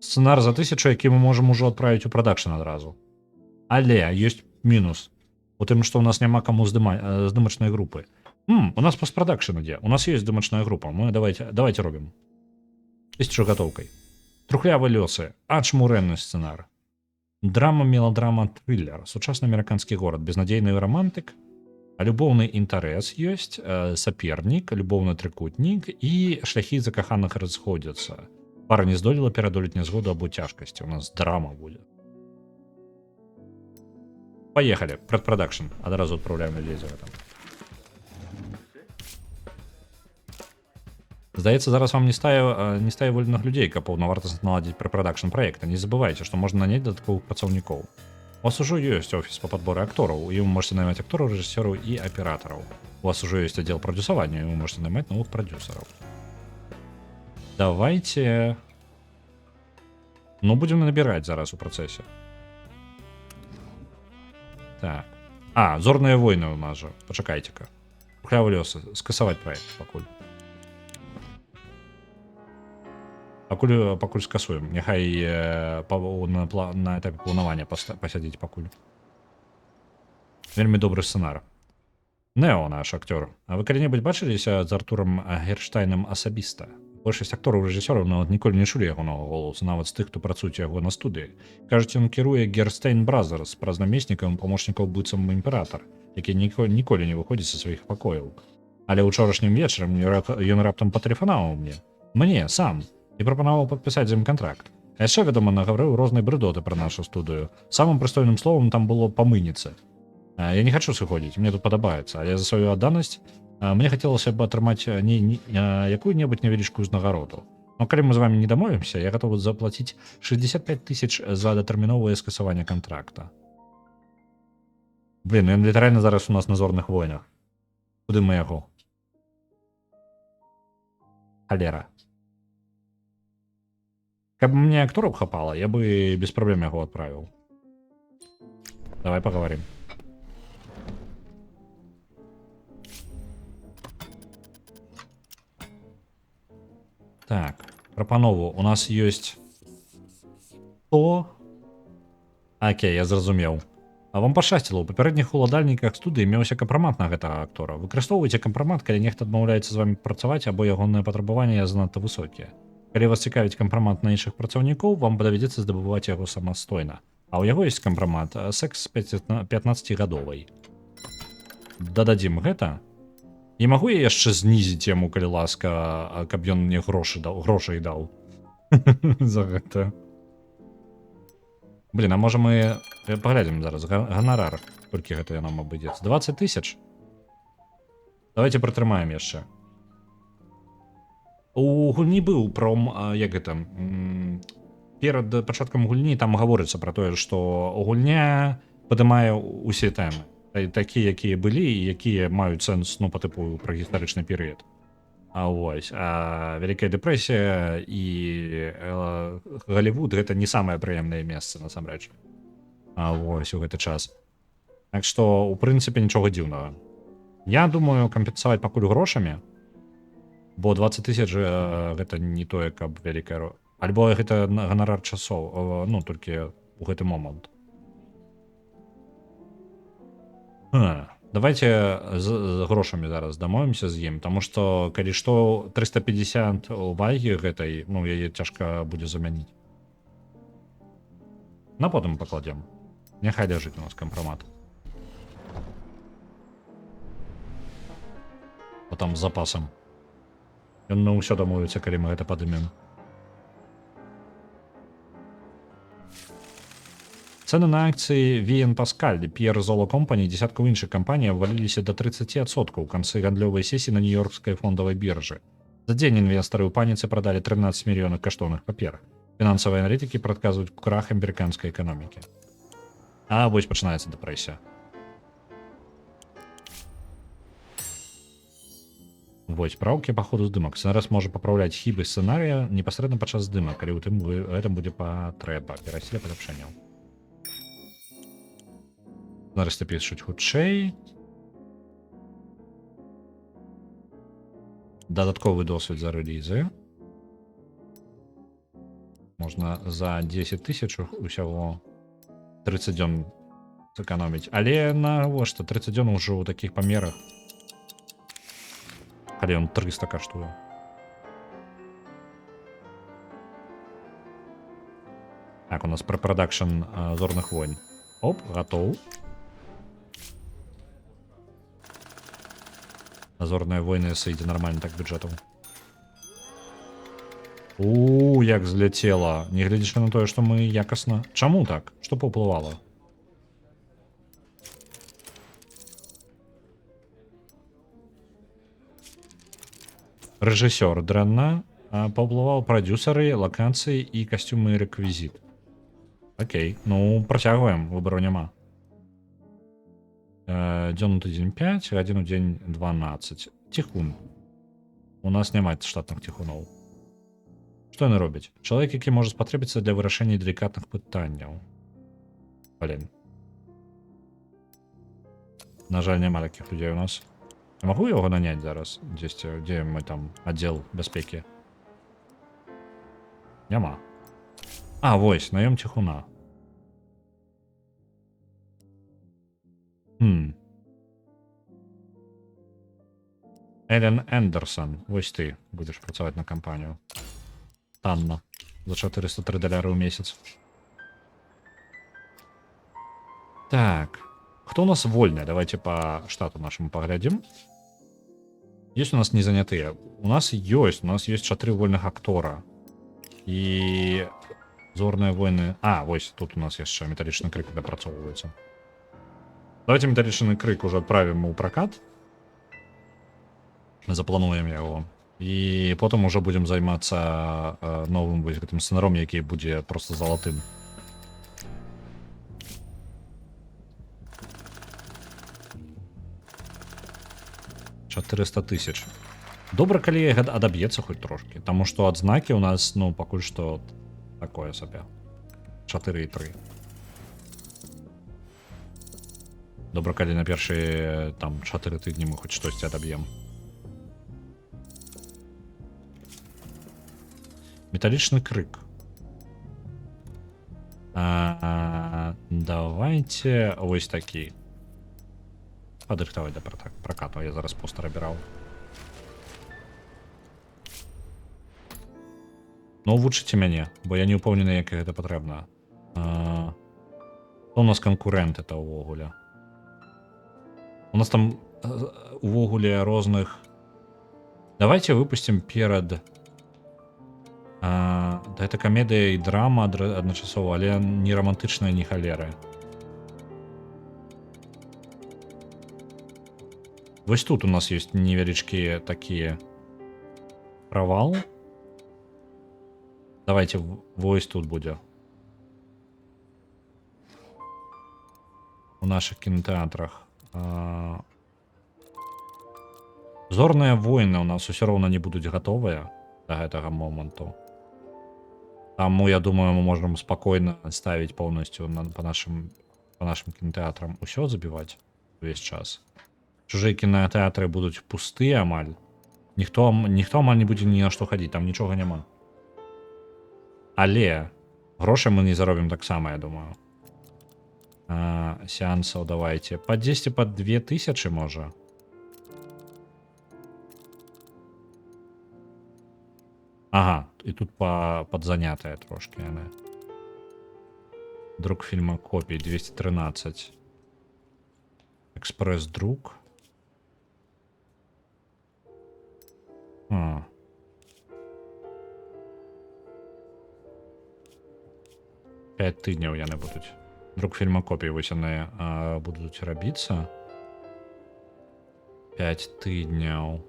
Сцэнар за 1000, які мы можам ужо адправіць у прадакшн адразу. Але ёсць мінус. У тым, што ў нас няма каму здымачнай групы. У нас постпрадакшн ідзе. У нас ёсць здымачная група. Мы давайте робім. 1000 гатоўкай. Трухлявы лёсы. Ачмурэнны сцэнар. Драма, меладрама, трылер. Сучасны амерыканскі горад. Безнадзейны романтык. Любоўны інтарэс ёсць. Сапернік, любоўны трыкутнік і шляхі закаханых расходзяцца. Пара не здолела перадолець нязгоду або цяжкасці. У нас драма будзе. Поехали. Предпродакшн. Адразу адпраўляем людзей за гэта. Здаецца, зараз вам не стае вольных людзей, каб паўнавартасна наладзіць прапрадакшн праекта. Не забывайце, што можна наняць дадатковых працаўнікоў. У вас ужо ёсць офіс па падборы актораў, і вы можете наймаць актораў, рэжысёраў і аператараў. У вас ужо ёсць аддзел прадюсавання, і вы можете наймаць новых прадюсараў. Давайте... Ну, будем набіраць зараз у працэсе. Так. Зорныя войны у нас жа. Пачакайце-ка. Трухлявы лёсы. Скасаваць праект пакуль. Пакуль скасуем. Няхай на этапе планавання пасядзіць пакуль. Вельмі добры сцэнар. Нео наш актёр. А вы калі-небудзь бачыліся з Артурам Герштайнам асабіста? Большасць актораў і рэжысёраў нават ніколі не чулі ягонага голасу, нават з тых, хто працуюць яго на студыі. Кажуць, ён кіруе Герштайн Бразерс праз намеснікам памочнікаў быццам імператар, які ніколі не выходзіць са сваіх пакояў. Але ўчорашнім вечарам ён раптам патэлефанаваў мне сам, і прапанаваў падпісаць з ім кантракт. А яшчэ, вядома, нагаварыў рознай брыдоты пра нашу студыю. Самым прыстойным словам там было «памыніцца». Я не хачу сыходзіць, мне тут падабаецца, але за сваю адданасць мне хацелася б атрымаць якую-небудзь невялічкую узнагароду. Но калі мы з вами не дамовімся, я гатовы заплаціць 65 000 за датэрміновае скасаванне кантракта. Блин, ён літаральна зараз у нас на зорных войнах. Куды мы яго? Халера. Каб мне актораў хапала, я бы без праблем яго адправіў. Давай поговорим. Так, прапанову. У нас ёсць... Окей, я зразумеў. А вам пашчасціла, у папярэдніх уладальніках студыі меўся кампрамат на гэтага актора. Выкарыстоўвайце кампрамат, калі нехта адмаўляецца з вамі працаваць, або ягоныя патрабаванні занадта высокія. Калі вас цікавіць кампрамат на іншых працаўнікоў, вам давядзецца здабываць яго самастойна. А ў яго ёсць кампрамат секс 15-гадовай. Дададзім гэта. І магу я яшчэ знізіць яму, калі ласка, каб ён мне грошай даў за гэта. Блин, а можа мы паглядзім зараз ганарар, колькі гэта нам абыдзецца. 20 000? Давайте прытрымаем яшчэ. У гульні быў пром, як гэта, перад пачаткам гульні там гаворыцца пра тое, што гульня падымае ўсе тэмы. Такія, якія былі і якія маюць сэнс, ну, па тыпу пра гістарычны перыяд. Вялікая дэпрэсія і Галівуд гэта не самае прыемнае месца, насамрэч. У гэты час. Так што, у прынцыпе, нічога дзіўнага. Я думаю, кампенсаваць пакуль грошамі, бо 20 000 гэта не тое, каб вялікая... Альбо гэта ганарар часоў, ну, толькі у гэты момант. Давайте з грошамі зараз дамовімся з ім, таму што калі што 350 увагі гэтай, ну яе цяжка будзе замяніць. На потым пакладзем. Няхай ляжыць у нас кампрамат. Бо там з запасам. Ён на ўсё дамовіцца, калі мы гэта падымем. Цены на акции VN Pascal, Pierre Zolo Company и десятков інших компаний обвалились до 30% в конце гандлёвой сессии на Нью-Йоркской фондовой бирже. За день инвесторы у паницы продали 13 миллионов каштовных папер. Финансовые аналитики предсказывают крах американской экономики. А вось починается депрессия. Вось, правки по ходу здымак. Сцэнарыст можа папраўляць хібы сцэнарыя непасрэдна падчас здымак, калі ў тым гэтым будзе патрэба. Пераселе паляпшэнняў. Сцэнарысты пішуць хутчэй. Дадатковы досвід за рэлізы. Можна за 10 тысяч усяго 30 дзён зэканоміць. Але навошта 30 дзён ужо ў такіх памерах. Калі он 300 каштуе. Так, у нас препродакшн зорных войн. Оп, готов. Зорные войны сойдзе нормально так бюджетом. Як зляцела. Не глядзячы на тое, што мы якасна. Чаму так? Што паўплывала? Рэжысёр дрэнна, паўплываў прадюсары, лакацыі і касцюмы і рэквізіт. Окей, ну працягваем, выбару няма. Дзён у тыдзень 5, гадзін у дзень 12. Ціхун. У нас няма штатных ціхуноў. Што яны робяць? Чалавек, які можа спатрэбіцца для вырашэння делікатных пытанняў. Блин. На жаль, няма такіх людзей у нас. Я могу его нанять зараз? Где мы там отдел бяспеки? Няма. А, вось, наем тихуна. Эллен Эндерсон. Вось ты будешь працаваць на кампанию. Танна. За $403 ў месяц. Так. Кто у нас вольный? Давайте по штату нашему поглядим. Есть у нас не занятые? У нас есть 4 вольных актора. И зорные войны. А, вось тут у нас яшчэ металлічны крик дапрацоўваецца. Давайте металлічны крик уже отправим у прокат. Заплануем его. И потом уже будем займаться новым гэтым сцэнаром, які будзе просто залатым. $400 тысяч. Добра, калі адаб'ецца хоць трошки, таму што адзнакі у нас, ну, пакуль што такое сабе. 4,3. Добра, калі на першыя там 4 тыдні мы хоць штосьці адаб'ем. Металлічны крик. Давайте вось такі. Падрыхтаваць да пракату, я зараз постер абіраў. Ну, вучыце мяне, бо я не ўпэўнены, як гэта патрэбна. У нас канкурэнт это ўвогуле. У нас там увогуле розных. Давайте выпустим перад. Да, это камедыя і драма адначасова, але не романтычная, ні халеры. Вось тут у нас есть невялічкія такие провал. Давайте вось тут будзе. У наших кинотеатрах. Зорные войны у нас усё роўна не будуць гатовыя до гэтага моманту. Таму, я думаю, мы можем спокойно ставить полностью по нашим кинотеатрам усё забивать весь час. Чужие кинотеатры будут пустые амаль. Ніхто амаль не будзе ні на што хадзіць, там нічога няма. Але грошай мы не заробім таксама, я думаю. сеансаў давайте. Па 10 па 2000 можа. Ага, і тут падзанятая трошки яна. Друк фільма копій 213. Експрес-друк. 5 тижнів яны будуть. Друк фільма копій вось яны будуть рабіцца. 5 тижнів.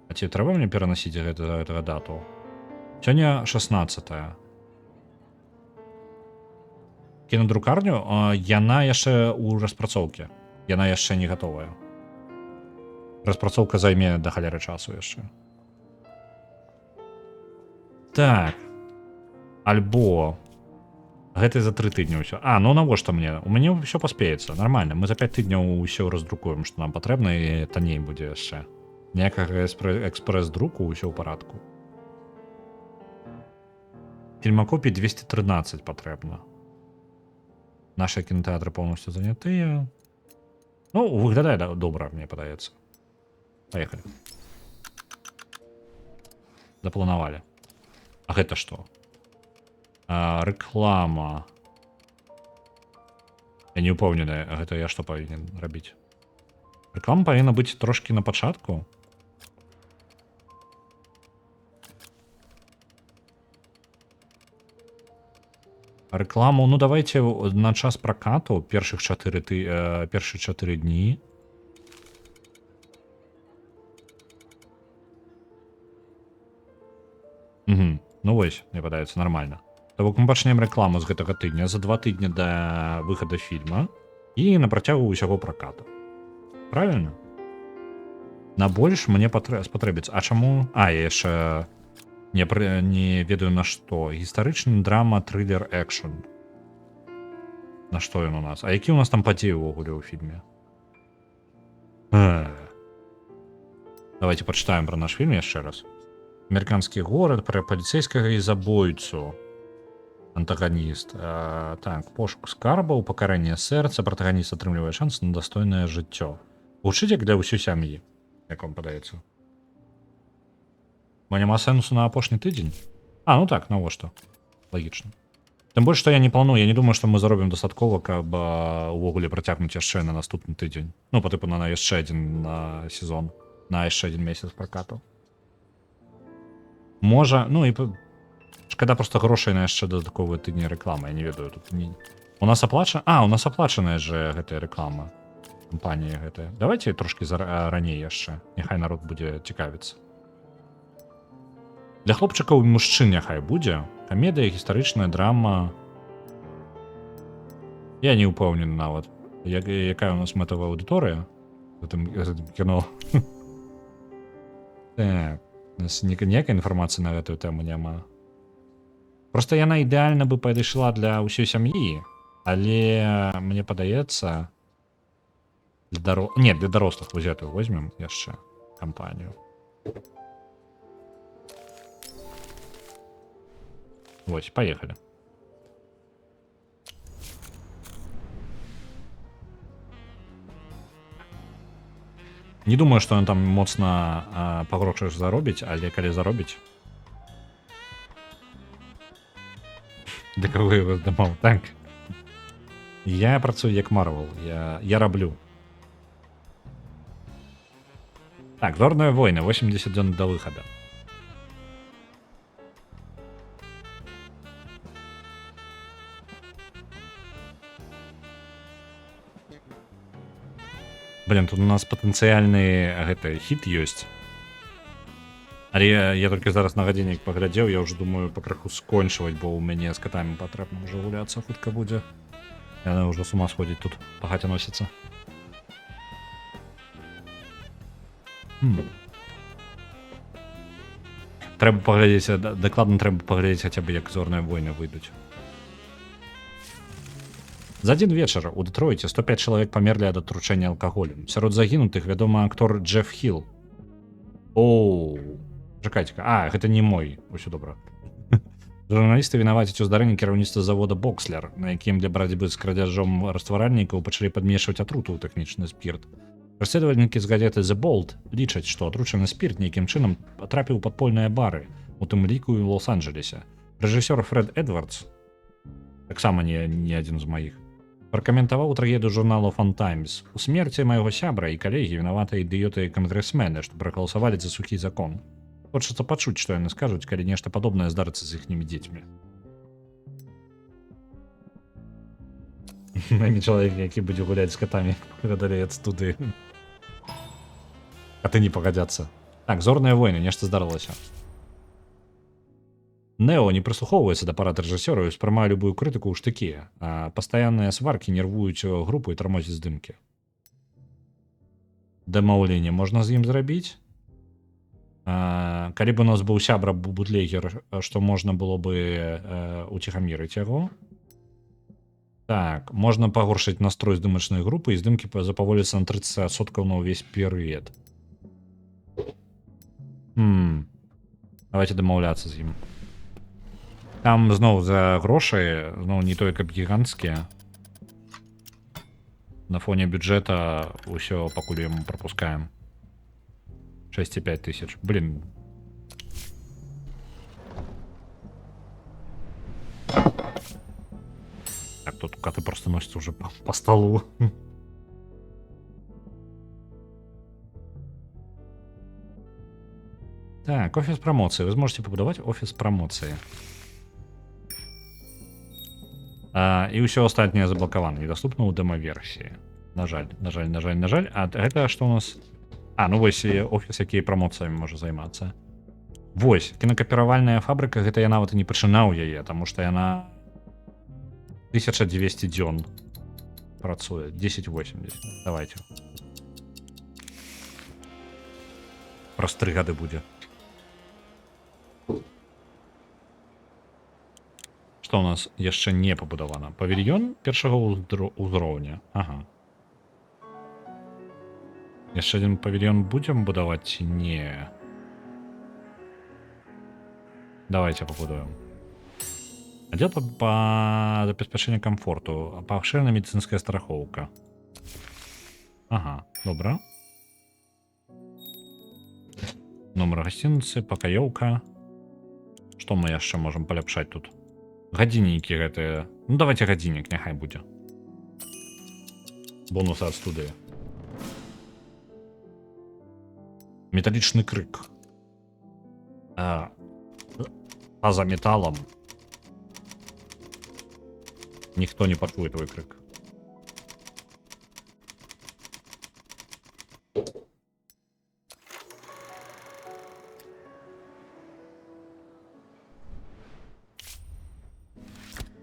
А ці трэба мне пераносіць гэтага дату? Сёння 16. Кінадрукарню яна яшчэ ў распрацоўкі. Яна яшчэ не гатовая. Распрацоўка займе да халеры часу яшчэ. Так. Альбо гэта за 3 тыдні ўсё. Ну навошта мне? У мяне ўсё паспеецца. Нармальна. Мы за 5 тыдняў ўсё раздрукуем, што нам патрэбна, і танней будзе яшчэ. Ніякага экспрэс-друку, ўсё ў парадку. Фільмакопій 213 патрэбна. Нашы кінотэатры поўнасцю занятыя. Ну, выглядае добра, мне падаецца. Паехалі. Запланавалі. А гэта што? Рэклама. Я не ўпэўнены, гэта я што павінен рабіць? Рэклама павінна быць трошкі на пачатку. Рэкламу, ну давайте на час пракату першых 4 дні. Угу. Ну вось, мне падаецца нормально. То бок мы пачнем рэкламу з гэтага тыдня за 2 тыдні да выхада фільма і на працягу ўсяго пракату. Правильно? На больш мне спатрэбіцца. А чаму? Я яшчэ не ведаю на што. Гістарычны драма, трылер, экшн. На што ён у нас? А які у нас там падзеі ўвогуле ў фільме? Давайте пачытаем пра наш фільм яшчэ раз. Амерыканскі горад, пра паліцейскага і забойцу. Антаганіст. Так, пошук скарбаў, пакаранне сэрца, пратаганіст атрымлівае шанс на дастойнае жыццё. Гучыць як для ўсёй сям'і, як вам падаецца? Бо няма сэнсу на апошні тыдзень? Ну так, навошта? Лагічна. Тым больш, што я не планую, я не думаю, што мы заробім дастаткова, каб увогуле працягнуць яшчэ на наступны тыдзень. Ну, па тыпу на яшчэ адзін сезон, на яшчэ адзін месяц пракату. Можа, ну і шкада проста грошай на яшчэ дадатковыя тыдні рэкламы, я не ведаю, тут не... У нас аплачана? У нас аплачаная же гэтая рэклама. Кампанія гэтая. Давайте трошки раней яшчэ. Няхай народ будзе цікавіцца. Для хлопчыкаў і мужчын няхай будзе. Камедыя, гістарычная драма. Я не ўпэўнены нават. Якая у нас мэтавая аўдыторыя? Гэтым кіно. Так. У нас ніякай інфармацыі на гэтую тэму няма. Просто яна ідэальна бы падышла для ўсёй сям'і, але мне падаецца для дарослых вось гэтую возьмем яшчэ кампанію. Вось, поехали. Не думаю, што ён там моцна па грошах заробіць, але калі заробіць. Для кого я вас дамаў? Так. Я працую як Марвел. Я раблю. Так, Зорныя войны, 80 дзён до выхада. Блин, тут у нас патэнцыяльны хіт ёсць. Але я толькі зараз на гадзіннік паглядзеў, я ўжо думаю патроху скончваць, бо ў мяне з катамі патрэбна ўжо гуляцца хутка будзе. Яны ўжо с ума сходзіць тут, па хаце носіцца. Трэба паглядзець, дакладна трэба паглядзець хаця б як Зорныя войны выйдуць. За адзін вечар у Дэтройце 105 чалавек памерлі ад атручэння алкаголем. Сярод загінутых вядомы актор Джеф Хилл. Чакайце-ка. Гэта не мой. Усё добра. Журналісты вінавацяць у здарэнні кіраўніцтва завода «Бокслер», на якім для барацьбы з крадзяжом растваральнікаў пачалі падмешваць атруту ў тэхнічны спірт. Расследавальнікі з газеты «The Bold» лічаць, што атручаны спірт нейкім чынам патрапіў у падпольныя бары, у тым ліку і ў Лос-Анджелесе. Рэжысёр Фрэд Эдвардс, таксама не адзін з маіх, пракаментаваў трагедыю журналу «Fun Times». У смерці майго сябра і калегі вінаваты ідыёты кангрэсмены, што прагаласавалі за сухі закон. Хочацца пачуць, што яны скажуць, калі нешта падобнае здарыцца з іхнімі дзецьмі. Мэмі чалавек, які будзе гуляць з катамі, гадалеец туды. Каты не пагадзяцца. Так, зорныя войны, нешта здарылася. Нео не прыслухоўваецца да парад рэжысёраў і спрымае любую крытыку ў штыкі, а пастаянныя сваркі нервуюць групу і тармозяць здымкі. Дамаўленне можна з ім зрабіць? Калі б у нас быў сябра бутлегер, што можна было бы уціхамірыць яго. Так, можна пагоршыць настрой здымачнай групы і здымкі запаволіцца на 30% на ўвесь перыяд. Давайте дамаўляцца з ім. Там зноў за грошы, зноў не той, каб гіганцкія. На фоне бюджэта ўсё пакуль яму прапускаем. 6,5 тысяч. Блин. Так, тут коты просто носятся уже по столу. Так, офис промоции. Вы сможете побудовать офис промоции. И все остальное заблоковано. Недоступно у демо-версии. Нажаль. А это что у нас? Ну вось офіс, які прамоцыямі можа займацца. Вось, кінакапіравальная фабрыка, гэта я нават і не пачынаў яе, таму што яна 1200 дзён працуе, 1080. Давайте. Праз 3 гады будзе. Што у нас яшчэ не пабудавана? Павільён першага ўзроўня. Ага. Яшчэ один павільён будем будаваць ці не? Давайте побудуем. Отдел по забеспечению комфорту. Поширенная медицинская страховка. Ага, добра. Номер гостиницы, покаёўка. Што мы яшчэ можем паляпшаць тут? Гадзіннікі гэтыя. Ну давайте гадзіннік, няхай будзе. Бонусы ад студыі. Металличный крык. А за металлом никто не почует твой крик.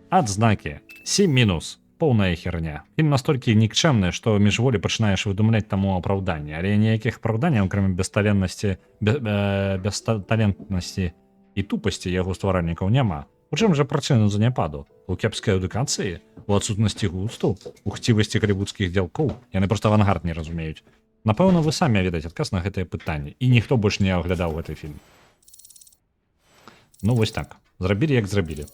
Адзнакі. 7-. Поўная херня. Фільм настолькі нікчэмны, што міжволі пачынаеш выдумляць таму апраўданне, але ніякіх апраўданняў, акрамя бесталентнасці і тупасці яго стваральнікаў няма. У чым жа прычына заняпаду? У кепскай адукацыі? У адсутнасці густу? У хцівасці голівудскіх дзялкоў? Яны проста авангард не разумеюць. Напэўна, вы самі ведаць адказ на гэтае пытанне, і ніхто больш не аглядаў гэты фільм. Ну вось так. Зрабілі, як зрабілі.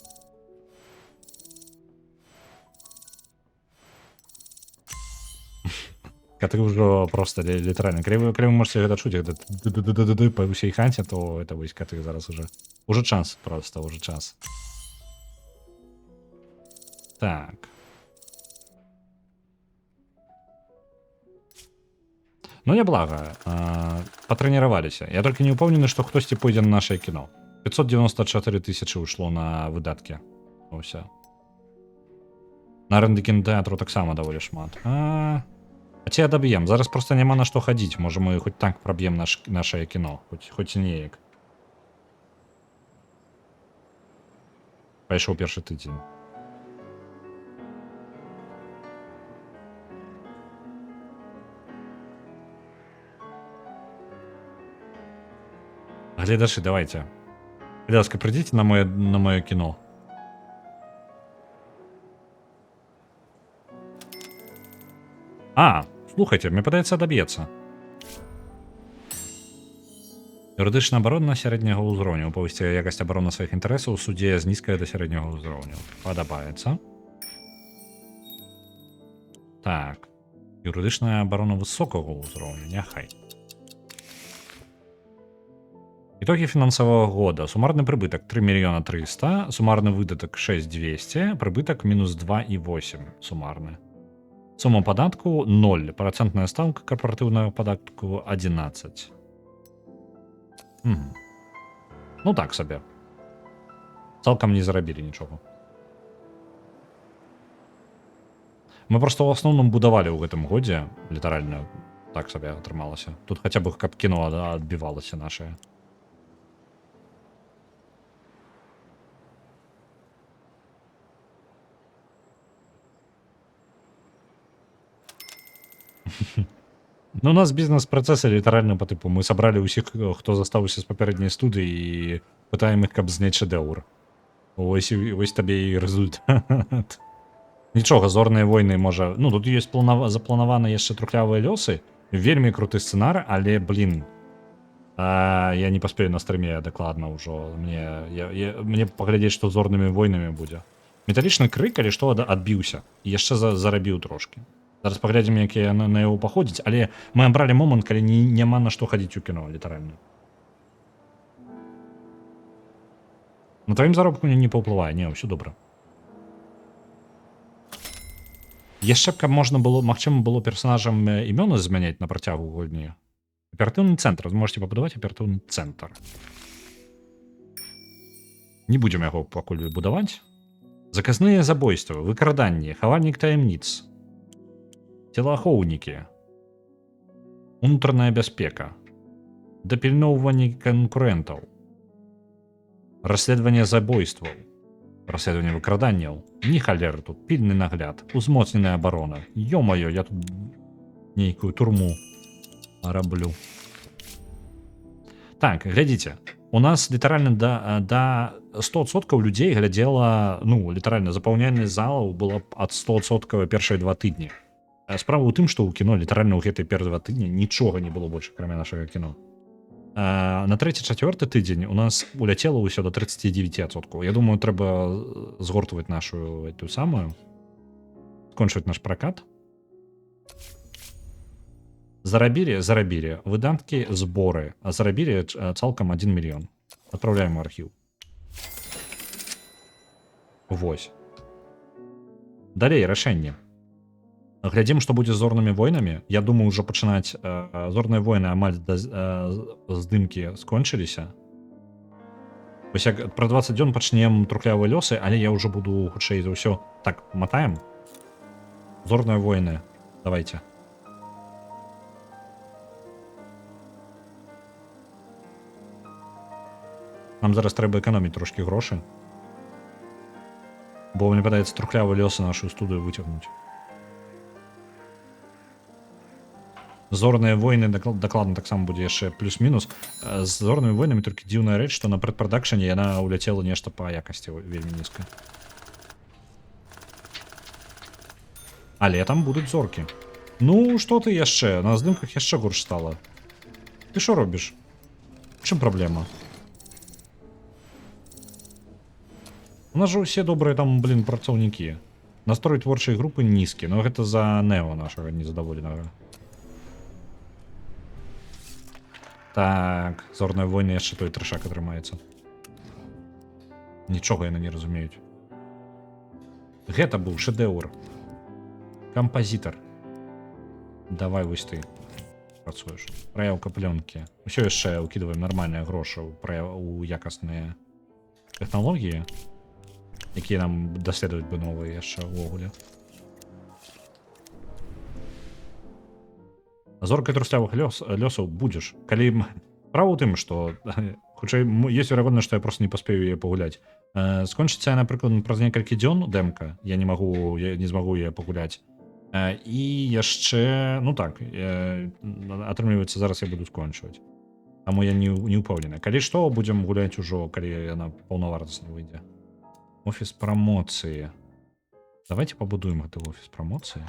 Коты ўжо просто літаральна. Калі вы можете гэта чуць па ўсей хаце, то это вось коты зараз уже час просто, уже час. Так. Ну, няблага. Патрэніраваліся. Я толькі не ўпэўнены, што хтосьці пойдзе на нашае кіно. 594 тысячи ушло на выдаткі. Ўсё. На арэнды кінотэатру таксама даволі шмат. А ці адаб'ем? Зараз просто няма на што хадзіць. Можа, мы хоць так праб'ем нашае кіно. Хоць неяк. Пайшоў першы тыдзень. Гледачы, давайте. Ласка, придите на мое кино. Слухайте, мне пытается добьется. Юридична оборона сярэдняга ўзроўню. Павысці якасць абароны сваіх інтарэсаў у судзе з нізкага да сярэдняга ўзроўню. Падабаецца. Так. Юридичная оборона высокого уровня, няхай. Итоги финансового года. Суммарный прибыток 3 миллиона 300, суммарный выдаток 6200, прибыток минус 2,8 суммарный. Сумма податку 0, процентная ставка корпоративного податку 11. Ну так себе. Цалкам не заробили ничего. Мы просто в основном будавалі ў гэтым годзе, літаральна так сабе атрымалася. Тут хаця б каб кіно адбівалася нашае. Ну, у нас бізнес-працэсы літаральна па тыпу. Мы сабралі ўсіх, хто застаўся з папярэдняй студыі і пытаем іх, каб зняць шэдэўр. Вось табе і рэзультат. Нічога, зорныя войны можа... Ну, тут ёсць запланаваны яшчэ трухлявыя лёсы. Вельмі круты сцэнар, але, блін. Я не паспею на стрыме дакладна ўжо. Мне паглядзець, што зорнымі войнамі будзе. Металічны крык, але што адбіўся. І яшчэ зарабіў трошкі. Зараз паглядзім, як я на яго паходзіць, але мы абралі момант, калі няма на што хадзіць у кіно, літаральна. На тваім заробку не паўплывае, не, ўсё добра. Яшчэ б каб можна было, магчыма было персонажам імёны змяняць на працягу гульні. Аператыўны цэнтр, вы можете пабудаваць аператыўны цэнтр. Не будзем яго пакуль будаваць. Заказныя забойствы, выкраданні, хавальнік таямніц, телаахоўнікі, унутраная бяспека, дапільноўванне канкурэнтаў, расследаванне забойстваў, расследаванне выкраданняў, ні халеры тут, пільны нагляд, узмоцненая абарона. Ё-маё, я тут нейкую турму раблю. Так, глядзіце, у нас літаральна да 100% людзей глядзела, ну, літаральна запаўняльнасць залаў была ад 100% першыя 2 тыдні. Справа ў тым, што ў кіно літаральна ў гэтыя першыя 2 тыдні нічога не было больш, акрамя нашага кіно. На 3-4 тыдзень у нас уляцела ўсё до 39%. Я думаю, трэба згортваць нашу эту самую, скончваць наш пракат. Зарабілі, выдаткі, зборы, а зарабілі цалкам 1 мільён. Адпраўляем у архіў. Вось. Далей рашэнне. Глядзім, што будзе з зорнымі войнамі. Я думаю, ўжо пачынаць зорныя войны амаль здымкі скончыліся. Вось як пра 20 дзён пачнем трухлявыя лёсы, але я ўжо буду хутчэй за ўсё. Так, матаем. Зорныя войны. Давайте. Нам зараз трэба эканоміць трошкі грошы. Бо мне падаецца трухлявыя лёсы нашу студыю выцягнуць. Зорныя войны дакладна таксама будзе яшчэ плюс-мінус. З зорнымі войнамі толькі дзіўная рэч, што на прэдпрадакшане яна ўляцела нешта па якасці вельмі нізка. Але там будуць зоркі. Ну, што ты яшчэ? На здымках яшчэ горш стала. Ты што робіш? У чым праблема? У нас жа ўсе добрыя там, блін, працаўнікі. Настрой творчай групы нізкі, но гэта за Нео нашага незадаволенага. Так, зорныя войны яшчэ той трэшак атрымаецца. Нічога яны не разумеюць. Гэта быў шэдэўр. Кампазітар. Давай вось ты працуеш. Праяўка плёнкі. Усё яшчэ ўкідваем нармальныя грошы у якасныя тэхналогіі, якія нам даследаваць бы новыя яшчэ ўвогуле. Зоркай трухлявых лёсаў будзеш. Калі справа ў тым, што хутчэй ёсць верагоднасць, што я проста не паспею яе пагуляць. Скончыцца, напрыклад, праз некалькі дзён дэмка. Я не змагу яе пагуляць. І яшчэ, ну так, атрымліваецца, зараз я буду скончваць. Таму я не ўпэўнены. Калі што, будзем гуляць ужо, калі яна паўнавартасна выйдзе. Офіс прамоцыі. Давайте пабудуем гэты офіс прамоцыі.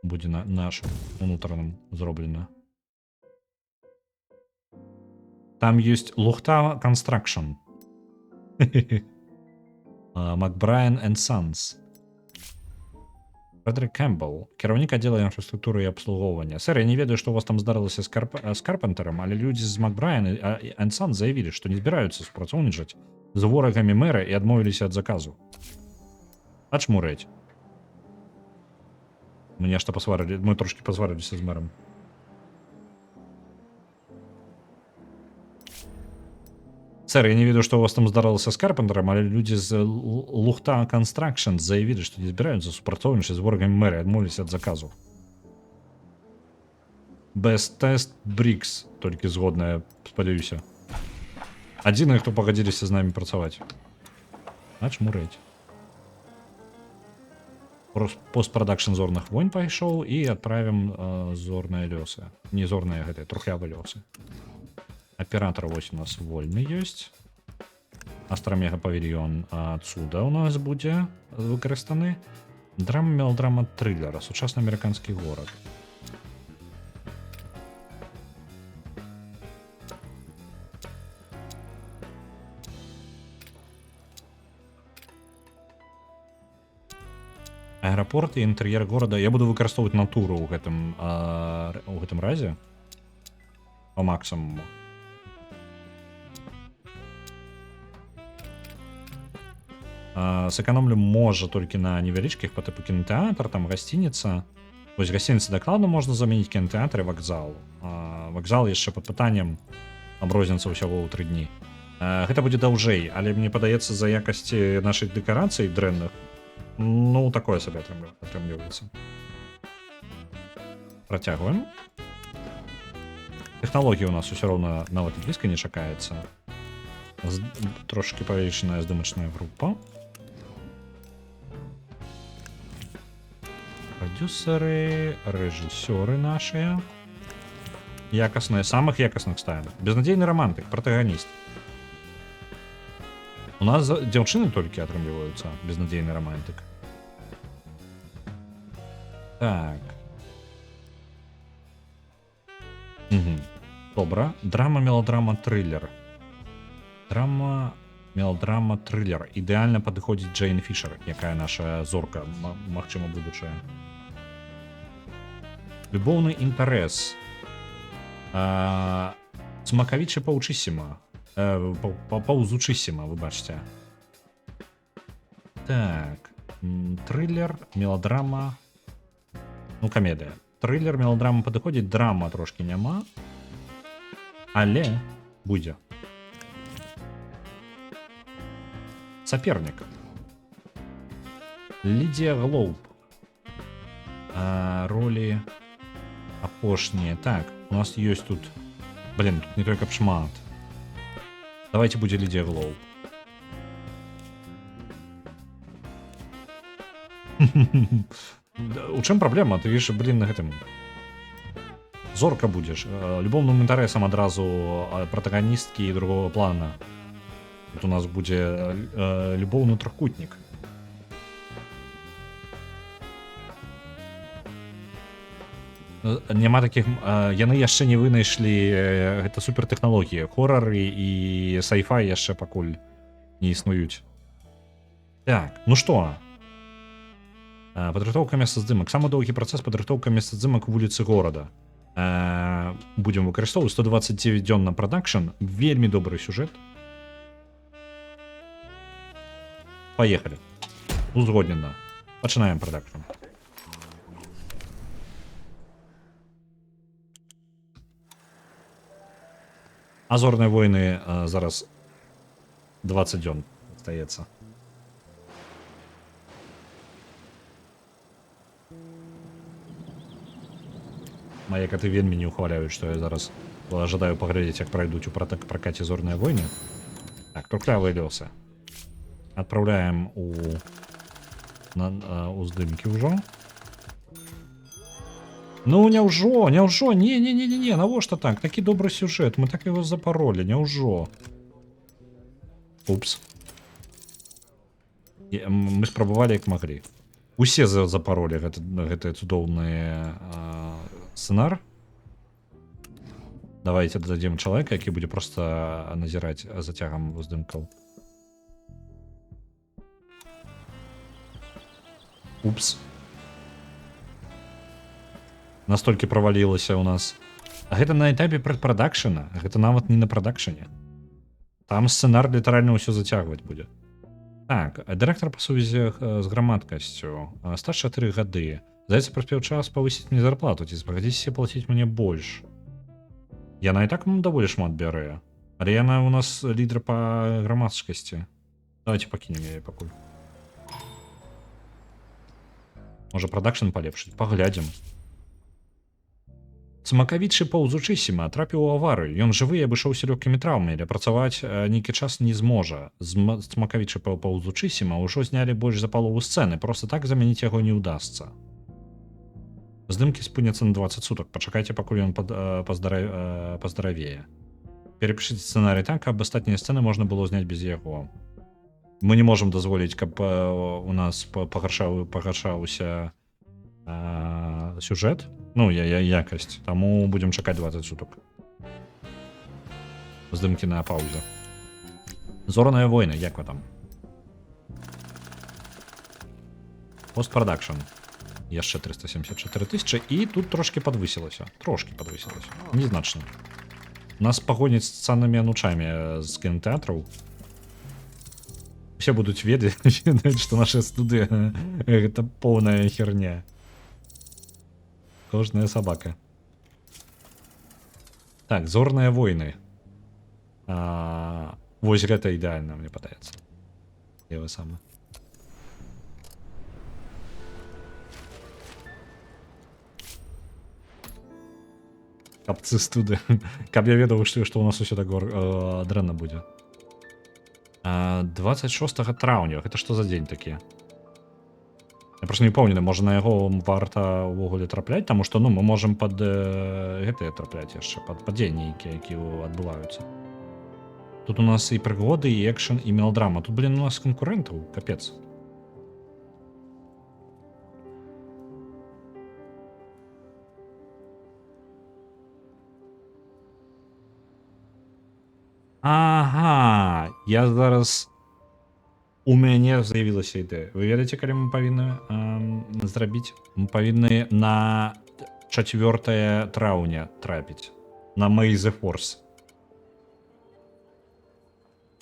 Будзе на нашым унутраным зроблена. Там есть Лухта Construction. Макбрайан and Sons. Фредерик Кэмпбелл, кіраўнік аддзела інфраструктуры і абслугоўвання. Сэр, я не ведаю, што у вас там здарылася з Карпентарам, але людзі з Макбрайан and Sons заявілі, што не збіраюцца супрацоўнічаць з ворагамі мэра і адмовіліся ад заказу. Ачмурэць. Мы нешта пасварылі, мы трошки пасварыліся з мэрам. Сэр, я не ведаю, што у вас там здарылася з Карпентарам, але людзі з Лухта Construction заявілі, што не збіраюцца супрацоўнічаць з ворагамі мэра і адмовіліся ад заказу. Best Test Bricks, толькі згодная, спадзяюся. Адзіныя, хто пагадзіліся з намі працаваць. Ачмурэць. Постпрадакшн зорных войн пайшоў і адправім зорныя лёсы. Не зорныя, гэтыя, трухлявыя лёсы. Оператор вось у нас вольны ёсць. Астрамега павільён адсюда у нас будзе выкарыстаны. Драма, мелодрама, трылера. Сучасны амерыканскі горад. Аэрапорт і інтэр'ер горада. Я буду выкарыстоўваць натуру ў гэтым разе. Па максимуму. Сэканомлю можа толькі на невялічкіх па тыпу кінотэатр, там гасцініца. Вось гасцініцы дакладна можна замяніць кінотэатр і вакзал. Вакзал яшчэ пад пытаннем, аброзніцца ўсяго ў 3 дні. Гэта будзе даўжэй, але мне падаецца за якасці нашых дэкарацый дрэнных, ну, такое сабе атрымліваецца. Працягваем. Тэхналогія у нас усё роўна нават і блізка не чакаецца. Трошки павелічаная здымачная група. Продюсеры, рэжысёры нашыя. Якасныя, самых якасных ставім. Безнадзейны романтык, протагоніст. У нас дзяўчыны толькі атрымліваюцца. Безнадзейны романтык. Так. Добра. Драма, мелодрама, трылер. Драма, мелодрама, трылер. Ідэальна падыходзіць Джейн Фішер, якая наша зорка, магчыма, будучая. Любоўны інтарэс. Смакавічы паўчысіма. Паўзучысіма, выбачце. Так. Трылер, мелодрама. Ну, камедыя. Трылер, мелодрама падыходзіць, драма трошки няма. Але будзе. Соперник. Лидия Глоуб. Роли апошние. Так, у нас есть тут... Блин, тут не только пшмат. Давайте будет Лидия Глоуб. У чым проблема? Ты видишь, блин, на гэтым... Зорка будешь. Любовным інтарэсам адразу протагонистки другого плана. Тут у нас будзе любоўны трохкутнік. Няма таких... Яны яшчэ не вынайшлі гэта супертэхналогіі. Хорары і сайфай яшчэ пакуль не існуюць. Так, ну што? Падрыхтоўка месцаздымак. Самы доўгі працэс падрыхтоўка месцаздымак вуліцы горада. Будзем выкарыстоўваць 129 дзён на прадакшн. Вельмі добры сюжэт. Поехали. Узгоднена. Пачынаем прадакшн. Азорныя войны зараз 20 дзён здаецца. Мае каты вельмі не ухваляюць, што я зараз жадаю паглядзець, як пройдуць у пракаце зорныя войны. Так, трухлявыя лёсы. Отправляем у здымкі ўжо. Ну, няўжо, не, навошта так? Такі добры сюжэт, мы так его запаролі, няўжо. Упс. Мы спрабавалі як маглі. Усе запаролі гэты цудоўны сцэнар. Давайте дадзім чалавека, які будзе проста назіраць за цягам здымкаў. Упс. Настолькі правалілася ў нас. А гэта на этапе предпрадакшена, гэта нават не на прадакшане. Там сцэнар літаральна ўсё зацягваць будзе. Так, дырэктар па сувязі з грамадкасцю. Стаж 4 гады. Здаецца, прыспеў час павысіць мне зарплату, ці спагадзіцеся плаціць мне больш. Яна і так даволі шмат бярэ. Але яна ў нас лідар па грамадскасці. Давайте пакінем яе пакуль. Можа, прадакшн палепшыць, паглядзім. Цмакавічы паўзучысіма трапіў у аварыю. Ён жывы і абышоўся лёгкімі траўмамі, але працаваць нейкі час не зможа. Цмакавічы паўзучысіма ўжо знялі больш за палову сцэны, проста так замяніць яго не ўдасца. Здымкі спыняцца на 20 сутак. Пачакайце, пакуль ён паздаравее. Перапішыце сцэнарый так, каб астатнія сцэны можна было зняць без яго. Мы не можам дазволіць, каб у нас пагаршаўся сюжэт, ну, якасць. Таму будзем чакаць 20 сутак. Здымкі на паўзе. Зорныя войны, як вы там? Постпрадакшн. Яшчэ 374 тысячи, і тут трошки падвысілася. Незначна. Нас пагоняць з цаннымі анучамі з кінотэатраў. Все будуць ведаць, што наша студыя гэта поўная херня. Кожная сабака. Так, зорныя войны. Вось гэта ідэальна, мне падаецца. Я вы сама. Капцы студы. Каб я ведаў, што ў нас усё так дрэнна будзе. 26 траўня. Гэта што за дзень такі? Я просто не памятаю, можа на яго варта ўвогуле трапляць, таму што, ну, мы можам пад гэтыя трапляць яшчэ, пад падзенні, якія адбываюцца. Тут у нас і прыгоды, і экшн, і мелодрама. Тут, блин, у нас канкурэнтаў, капец. Ага, я зараз... У мяне з'явілася ідэя. Вы ведаеце, калі мы павінны зрабіць? Мы павінны на 4 траўня трапіць. На May the Force.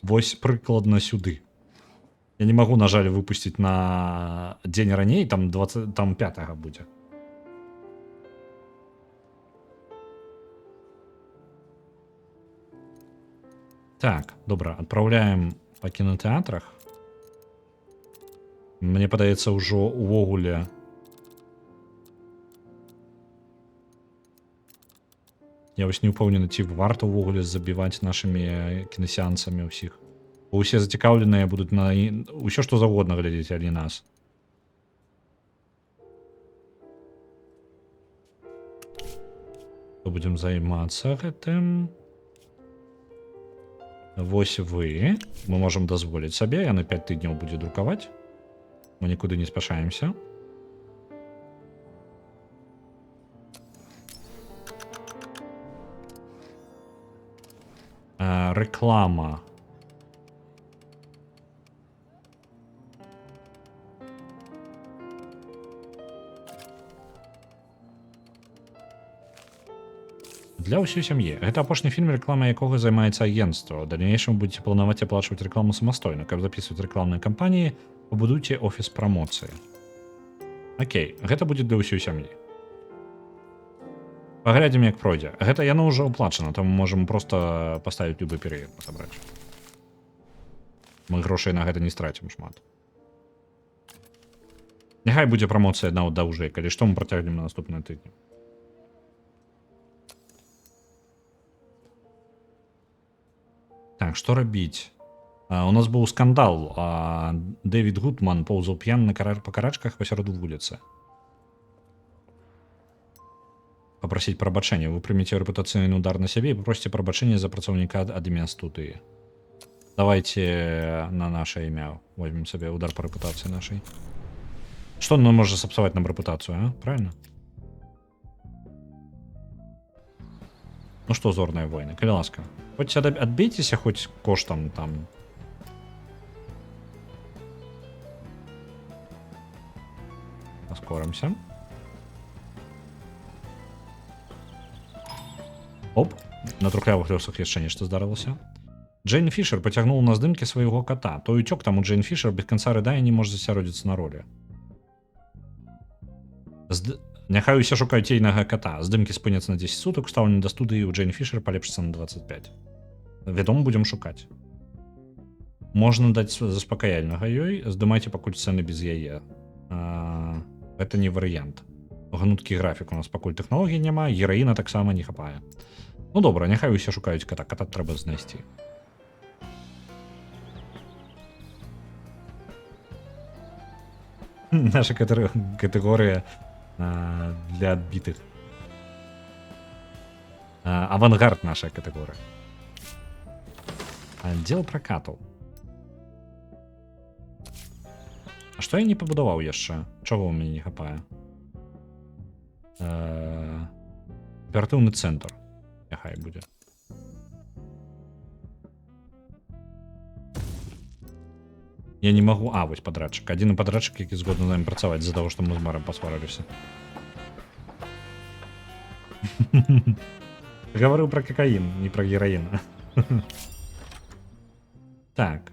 Вось прыкладна сюды. Я не магу, на жаль, выпусціць на дзень раней, там 5-го будзе. Так, добра, адпраўляем па кінотэатрах. Мне падаецца, ўжо увогуле я вось не ўпэўнены, ці варта ўвогуле забіваць нашымі кінасеансамі ўсіх. Бо ўсе зацікаўленыя будуць на ўсё, што заўгодна глядзець, а не нас. Будзем займацца гэтым. Вось вы. Мы можам дазволіць сабе, яны 5 тыдняў будзе друкаваць. Мы нікуды не спяшаемся. Реклама. Для ўсёй сям'і. Гэта апошні фільм, реклама якога займаецца агенцтва. У дальнейшым будзеце планаваць аплачваць рекламу самастойна. Каб записываць рекламныя кампаніі, пабудуйце офіс прамоцыі. Окей, гэта будзе для ўсёй сям'і. Паглядзім, як пройдзе. Гэта яно ўжо аплачана, таму можам проста паставіць любы перыяд сабраць. Мы грошай на гэта не страцім шмат. Няхай будзе прамоцыя нават даўжэй, калі што мы працягнем на наступныя тыдні. Так, што рабіць? У нас быў скандал. Дэвід Гудман поўзаў п'яны па карачках пасярод вуліцы. Попросіць прабачэння. Вы прымеце рэпутацыйны удар на сябе і попросіце прабачэння за працаўніка ад імя студыі. Давайте на наше імя возьмем сабе удар па рэпутацыі нашай. Што нам можа сапсаваць нам рэпутацыю, а? Правильно? Ну что, зорные войны, калі ласка. Хоть отбейтеся хоть коштом там. Поскоримся. Оп, на трухлявых лёсах яшчэ нешта здарылася. Джейн Фішер пацягнуў на здымкі свайго кота. Той уцёк, таму Джейн Фішер без канца рыдае не можа засяродзіцца на ролі. Няхай усе шукаюць ейнага кота. Здымкі спыняцца на 10 сутак, устаўлены да студыі ў Джейн Фішер палепшыцца на 25. Вядома, будзем шукаць. Можна даць заспакаяльнага ёй, здымайце пакуль сцэны без яе. Гэта не варыянт. Гнуткі графік у нас пакуль тэхналогій няма, гераіна таксама не хапае. Ну добра, няхай усе шукаюць кота, кота трэба знайсці. Наша катэгорыя для адбітых. Авангард наша катэгорыя. Аддзел пракатаў. А што я не пабудаваў яшчэ? Чаго ў мяне не хапае? Аператыўны цэнтр. Няхай будзе. Я не магу... вось падрадчык. Адзіны падрадчык, які згодны з намі працаваць з-за таго, што мы з мэрам пасварыліся. Гаварыў пра какаін, не пра гераін. Так.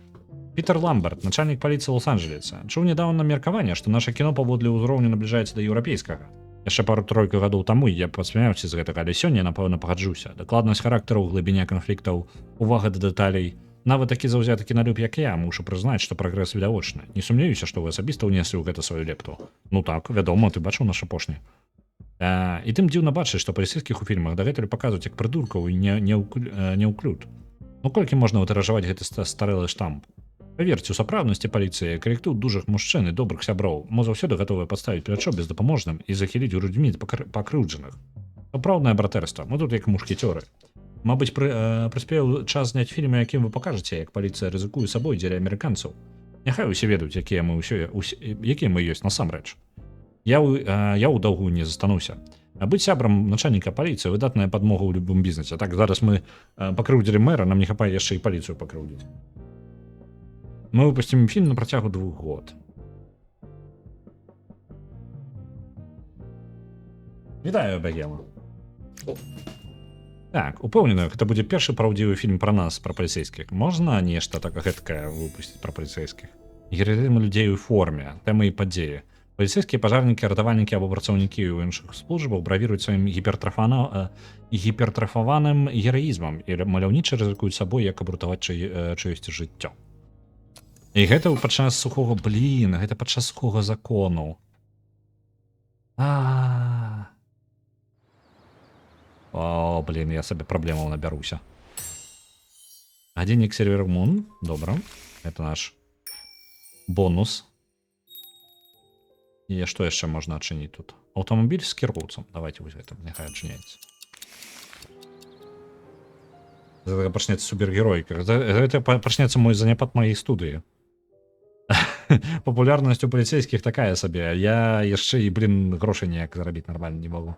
Пітер Ламберт, начальник полиции Лос-Анджелеса, чуў нядаўна меркаванне, што наша кіно паводле ўзроўню набліжаецца да еўрапейскага. Яшчэ пару-тройку гадоў таму я пасмяяўся з гэтага, але сёння, напэўна, пагаджуся. Дакладнасць характару, глыбіня канфліктаў, увага да дэталей. Нават такі заўзяты кіналюб, як я, мушу прызнаць, што прагрэс відавочны. Не сумнеюся, што вы асабіста ўнеслі ў гэта сваю лепту. Ну так, вядома, ты бачыў наш апошні. І тым дзіўна бачыць, што паліцейскіх у фільмах дагэтуль паказваюць як прыдуркаў і неўклюд. Ну колькі можна вытыражаваць гэты старэлы штамп? Паверьце, у сапраўднасці паліцыі калектыў дужых мужчын і добрых сяброў мо заўсёды гатовыя паставіць плячо бездапаможным і захіліць грудзьмі пакрыўджаных. Сапраўднае братэрства, мы тут як мушкецёры. Мабыць, прыспеў час зняць фільм, якім вы пакажаце, як паліцыя рызыкуе сабой дзеля амерыканцаў. Няхай усе ведаюць, якія мы ёсць насамрэч. Я ў даўгу не застануся. А быць сябрам начальніка паліцыі выдатная падмога ў любым бізнесе. Так, зараз мы пакрыўдзілі мэра, нам не хапае яшчэ і паліцыю пакрыўдзіць. Мы выпусцім фільм на працягу 2 год. Вітаю, Бегема. Так, упэўнены, гэта будзе першы праўдзівы фільм пра нас, пра паліцейскіх. Можна нешта так гэткае выпусціць пра паліцейскіх? Гераізм людзей у форме, тэмы і падзеі. Паліцейскія пажарнікі, ратавальнікі або працаўнікі ў іншых службах бравіруюць сваім гіпертрафаваным гераізмам і маляўніча рызыкуюць сабой, як абрутаваць чыёсьці жыццё. І гэта падчас сухога, гэта падчас сухога закону. О, я сабе праблемаў набяруся. Гадзіннік сервер Moon, добра. Это наш бонус. І што яшчэ можна адчыніць тут? Аўтамабіль з кіроўцам. Давайте вось гэта, няхай адчыняецца. Гэта пачнецца супергеройка. Гэта пачнецца мой заняпад маёй студыі. Папулярнасць у паліцейскіх такая сабе. Я яшчэ і, грошай ніяк зарабіць нармальна не магу.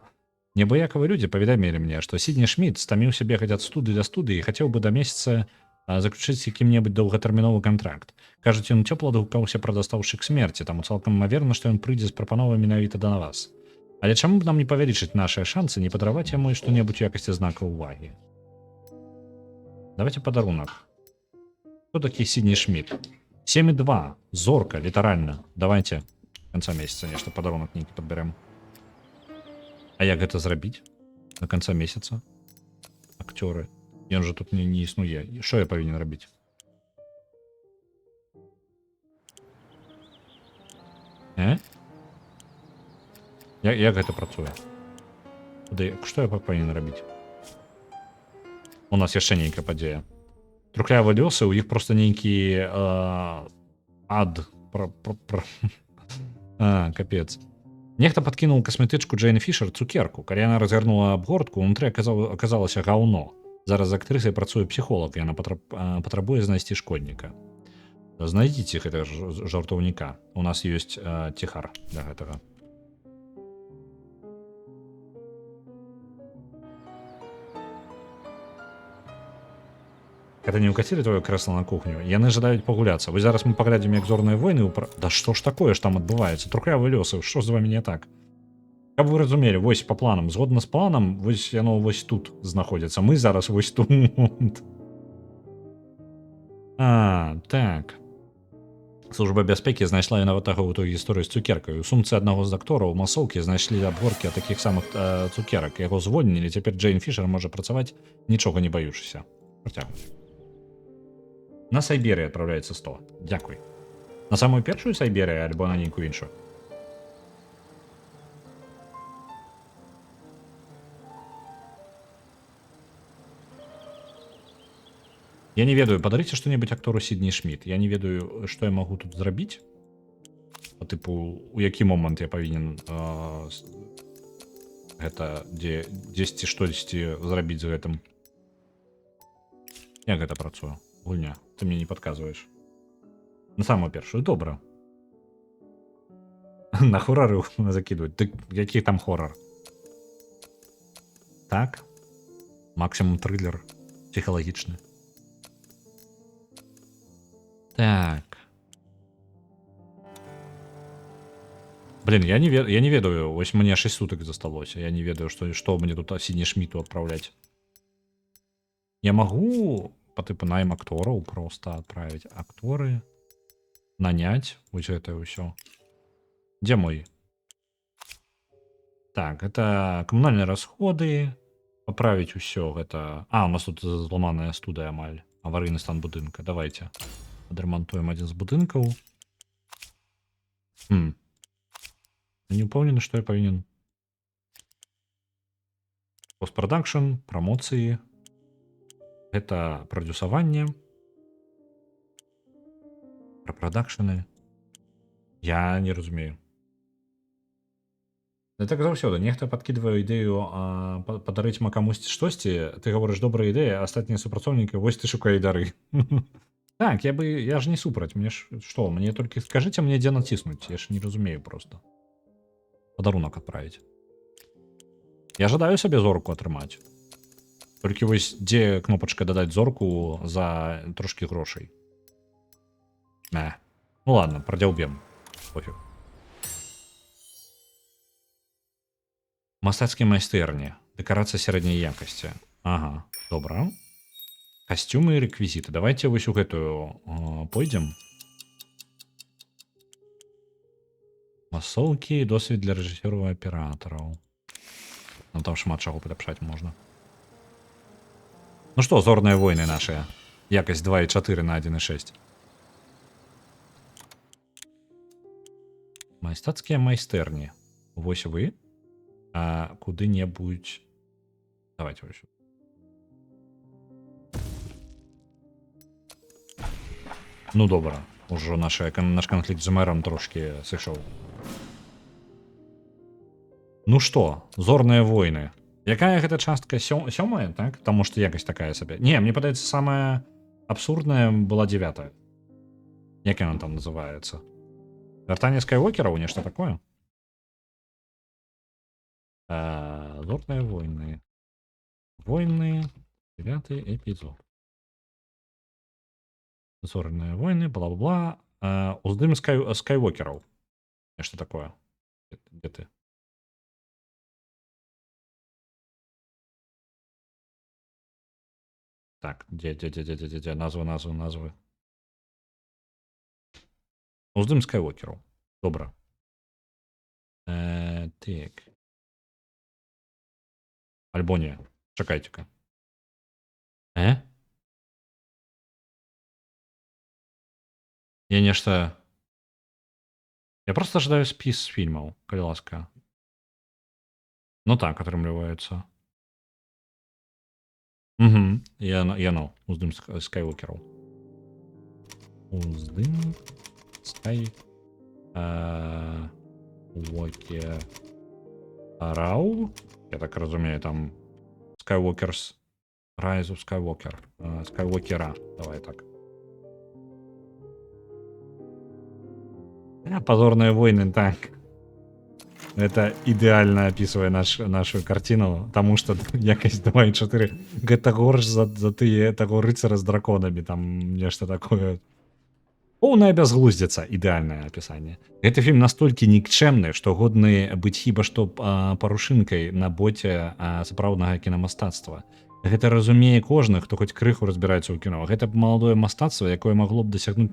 Неабыякавыя людзі паведамілі мне, што Сідні Шміт стаміўся бегаць ад студыі да студыі і хацеў бы да месяца заключыць якім-небудзь доўгатэрміновы кантракт. Кажуць, ён цёпла адгукаўся пра дастаўшчык смерці, таму цалкам імаверна, што ён прыйдзе з прапановай менавіта да вас. Але чаму б нам не павялічыць нашыя шансы, не падараваць яму што-небудзь у якасці знака ўвагі? Давайте падарунак. Хто такі Сідні Шміт? 7,2. Зорка, літаральна. Давайте в канца месяца нешта падарунак нейкі падбярем. А як гэта зрабіць? До конца месяца? Акцёры. Ён жа тут не існуе. Што я павінен рабіць? Як гэта працуе? Што я павінен рабіць? У нас яшчэ нейкая падзея. Трухлявыя лёсы, у іх проста нейкі ад. Капец. Нехта падкінуў касметычку Джейн Фішер цукерку. Калі яна разгарнула абгортку, унутры аказалася гаўно. Зараз з актрысай працуе псіхолог, і яна патрабуе знайсці шкодніка. Знайдзіце гэтага жартаўніка. У нас ёсць ціхар для гэтага. Это не укатили твое кресло на кухню? Яны жадаюць пагуляцца. Вось зараз мы паглядзім, як зорныя войны Да што ж такое ж там адбываецца? Трухлявы лёсы, што з вамі не так? Каб вы разумелі, вось па планам, згодна з планам, вось яно вось тут знаходзіцца. Мы зараз вось тут. Так. Служба бяспекі знайшла вінаватага ў той гісторыі з цукеркай. У сумцы аднаго з дактораў у масоўкі знайшлі абгоркі ад такіх самых цукерак. Яго звольнілі, цяпер Джейн Фішер можа працаваць, нічога не баючыся. Працягвай. На Сайберыі адпраўляецца 100. Дзякуй. На самую першую Сайберыю альбо на нейкую іншую? Я не ведаю, падарыце што-небудзь актору Сідні Шміт. Я не ведаю, што я магу тут зрабіць. Па тыпу, у які момант я павінен гэта дзесьці штосьці зрабіць з гэтым. Як гэта працуе? Гульня, ты мне не падказваеш. На самую першую, добра. На хорары закидывать. Ты які там хорар? Так. Максимум триллер. Психологичный. Так. Блин, я не ведаю. Вось мне 6 суток засталося. Я не ведаю, что мне тут Сідні Шміту отправлять. Я могу по типу найм акторов просто отправить. Акторы. Нанять. Вот это все. Где мой? Так, это коммунальные расходы. Поправить все. Это... у нас тут зламаная студия амаль. Аварийный стан будынка. Давайте. Подремонтуем один из будынков. Не упомнено, что я повинен. Постпродакшн, промоции. Это продюсование. Про продакшены. Я не разумею. Я так заўсёды. Нехта подкидывае ідэю падарыць камусьці штосьці. Ты гаворыш добрая ідэя, а астатнія супрацоўнікі вось ты шукай дары. Так, я ж не супраць. Мне ж што? Мне толькі скажыце мне, дзе націснуць. Я ж не разумею просто. Падарунак адправіць. Я жадаю сабе зорку атрымаць. Толькі вось дзе кнопачка дадаць зорку за трошкі грошай. Ну ладно, продзяўбем. Пофиг. Мастацкія майстэрні. Дэкарацыя сярэдняй якасці. Ага, добра. Касцюмы і рэквізіты. Давайте вось у гэтую пойдзем. Масоўкі, досвід для рэжысёраў і аператараў. Ну там шмат чаго падапшаць можна. Ну што, зорныя войны нашыя. Якасць 2,4 на 1,6. Мастацкія майстэрні. Вось вы. А куды-небудзь... Давайте вось. Ну добра. Ужо наш канфлікт з мэрам трошкі сышоў. Ну што, зорныя войны. Якая гэта частка? 7-я, так? Таму што якасць такая сабе. Не, мне падаецца, самая абсурдная была 9-я. Як яна там называецца? Вяртанне Скайуокераў, нешта такое? Зорныя войны. Войны. 9-й эпізод. Зорныя войны, бла-бла-бла. Уздым Скайуокераў. Нешта такое. Где ты? Так, где? Назвы. Уздым Скайуокераў. Добра. Так. Альбо не. Чакайце-ка. Я нешта... Я просто жадаю спіс фільмаў, калі ласка. Ну так, атрымліваецца. Яно. Уздым Скайуокераў. Уздым Скайуокераў. Я так разумею, там Skywalker's Rise of Skywalker. Скайуокера. Давай так. Позорные войны, так. Это идеально описывае нашу картину, таму што якасць 2 і 4 гэта горш за тыя таго рыцара з драконамі, там нешта такое. Поўная бязглуздзіца, ідэальнае апісанне. Гэты фільм настолькі нікчэмны, што годны быць хіба што парушынкай на боце сапраўднага кінамастацтва. Гэта разумее кожны, хто хоць крыху разбіраецца ў кіно. Гэта б маладое мастацтва, якое магло б дасягнуць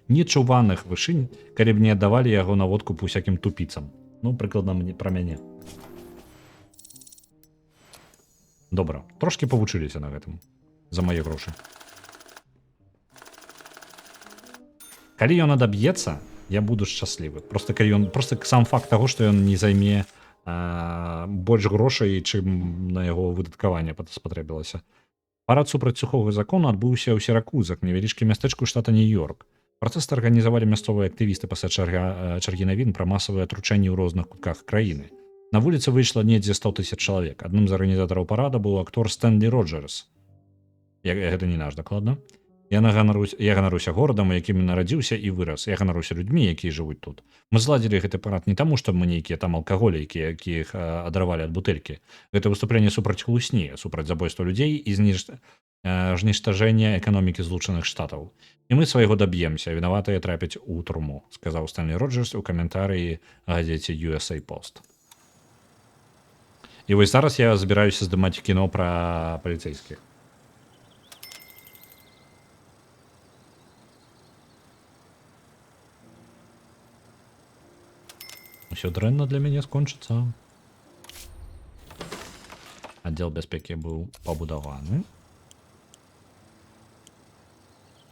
нечуваных вышынь, калі б не аддавалі яго на водкуп усякім тупіцам. Ну, прыкладна пра мяне. Добра, трошкі павучыліся на гэтым за мае грошы. Калі ён адаб'ецца, я буду шчаслівы. Просто сам факт таго, што ён не займе больш грошай, чым на яго выдаткаванне спатрэбілася. Парад супраць сухога закону адбыўся ў Сіракузах, невялічкім мястэчку штата Нью-Йорк. Пратэст арганізавалі мясцовыя актывісты пасля чаргі навін пра масавыя атручэнні ў розных кутках краіны. На вуліцы выйшла недзе 100 000 чалавек. Адным з арганізатараў парада быў актор Стэнлі Роджерс. Гэта не наш дакладна. Я ганаруся горадам, у якім нарадзіўся і вырас. Я ганаруся людзьмі, якія жывуць тут. Мы зладзілі гэты парад не таму, што мы нейкія там алкаголікі, якіх адравалі ад бутэлькі. Гэта выступленне супраць хлусні, супраць забойства людзей і знішчажэння эканомікі Злучаных Штатаў. І мы свайго даб'емся, вінаватыя трапяць у турму, сказаў Стэнлі Роджерс у каментарыі газеце USA Post. І вось зараз я збіраюся здымаць кіно пра паліцейскіх. Усё дрэнна для мяне скончыцца. Аддзел бяспекі быў пабудаваны.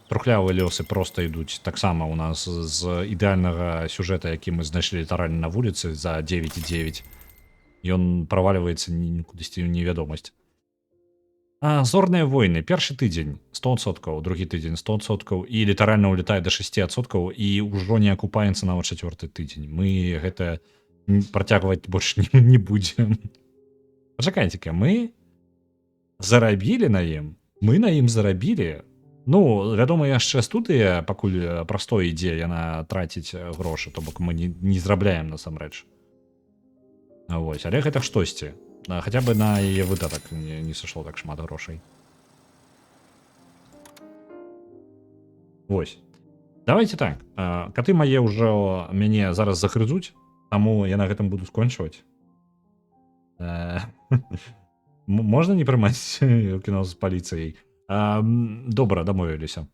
Трухлявыя лёсы проста ідуць таксама ў нас з ідэальнага сюжэта, які мы знайшлі літаральна на вуліцы за 9,9. Ён правальваецца кудысьці ў невядомасць. Зорныя войны. Першы тыдзень 100%, другі тыдзень 100% і літаральна ўлетае да 6% і ўжо не акупаецца нават чацвёрты тыдзень. Мы гэта працягваць больш не будзем. Пачакайце-ка, мы зарабілі на ім. Мы на ім зарабілі. Ну, вядома, яшчэ студыя, пакуль прастой ідзе, яна траціць грошы, то бок мы не зарабляем насамрэч. Вось, але гэта штосьці. Хаця бы на яе выдатак не сышло так шмат грошай. Вось. Давайте так. Каты мае ўжо мяне зараз захрызуць, таму я на гэтым буду скончваць. Можна не прымаць кіно з паліцыяй? Добра, дамовіліся.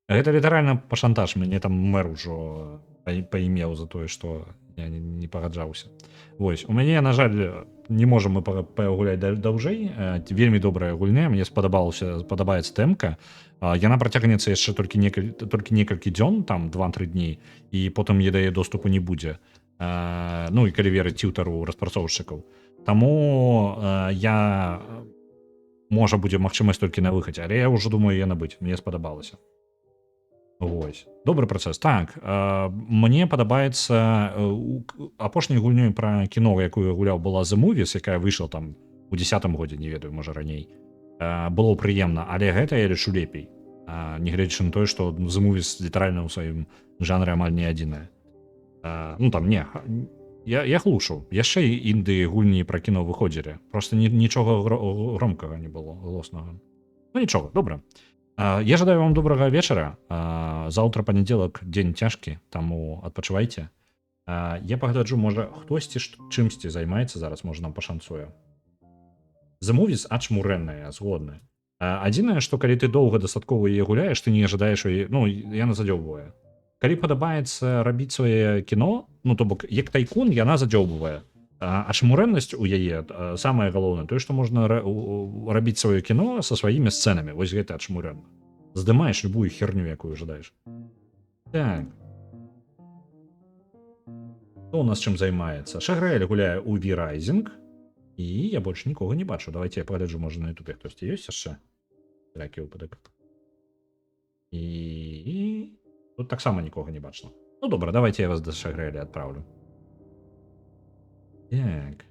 Гэта літаральна пашантаж. Мяне там мэр ужо паімеў за тое, што я не пагаджаўся. Вось, у мяне, на жаль, не можам мы пагуляць даўжэй. Вельмі добрая гульня, мне падабаецца тэмка. Яна працягнецца яшчэ толькі некалькі дзён, там 2-3 дні, і потым дае доступу не будзе. Ну і калі верыць тьютару распрацоўшчыкаў. Таму можа будзе магчымасць толькі на выхадзе, але я ўжо думаю яе набыць, мне спадабалася. Вось. Добры працэс. Так, мне падабаецца апошняй гульнёй пра кіно, якую я гуляў, была The Movies, якая выйшла там у 10-м годзе, не ведаю, можа раней. Было прыемна, але гэта я лічу лепей. Нягледзячы на тое, што The Movies літаральна ў сваім жанры амаль не адзіная. Ну там не. Я глушу. Яшчэ інды гульні пра кіно выходзілі. Просто нічога громкага не было, галоснага. Ну нічога, добра. Я жадаю вам добрага вечара. Заўтра панядзелак, дзень цяжкі, таму адпачывайце. Я пагляджу, можа, хтосьці чымсьці займаецца зараз, можа, нам пашанцуе. The Movies ачмурэнная, згодная. Адзінае, што калі ты доўга дастаткова яе гуляеш, ты не жадаеш яе, ну, яна задзёўбвае. Калі падабаецца рабіць сваё кіно, ну, то бок, як тайкун, яна задзёўбвае. Ачмурэннасць у яе самае галоўнае, тое, што можна рабіць сваё кіно са сваімі сцэнамі. Вось гэта ачмурэнна. Здымаеш любую херню, якую жадаеш. Так. Хто у нас чым займаецца? Шаграэль гуляе ў V-Rising, і я больш нікога не бачу. Давайте я пагляджу, можа, на ютубе хтосьці ёсць яшчэ? Такі выпадак. І тут таксама нікога не бачна. Ну, добра, давайте я вас да Шаграэля адпраўлю. Так.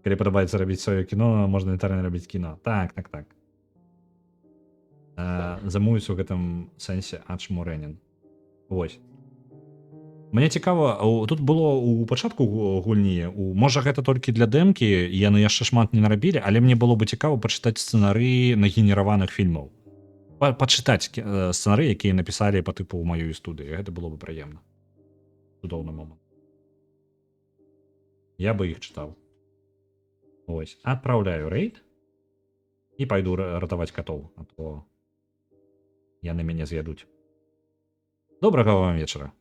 Калі падабаецца рабіць сваё кіно, можна літаральна рабіць кіно. Так. Замуюць у гэтым сэнсе Адж Морэнін. Вось. Мне цікава, тут было у пачатку гульні, можа гэта толькі для дэмкі, і яны яшчэ шмат не нарабілі, але мне было бы цікава пачытаць сцэнары нагенераваных фільмаў. Пачытаць сцэнары, якія напісалі па тыпу ў маёй студыі. Гэта было бы прыемна. Цудоўны момант. Я бы іх чытаў. Вось. Адпраўляю рэйд і пайду ратаваць катоў, а то яны мяне з'ядуць. Добрага вам вечара.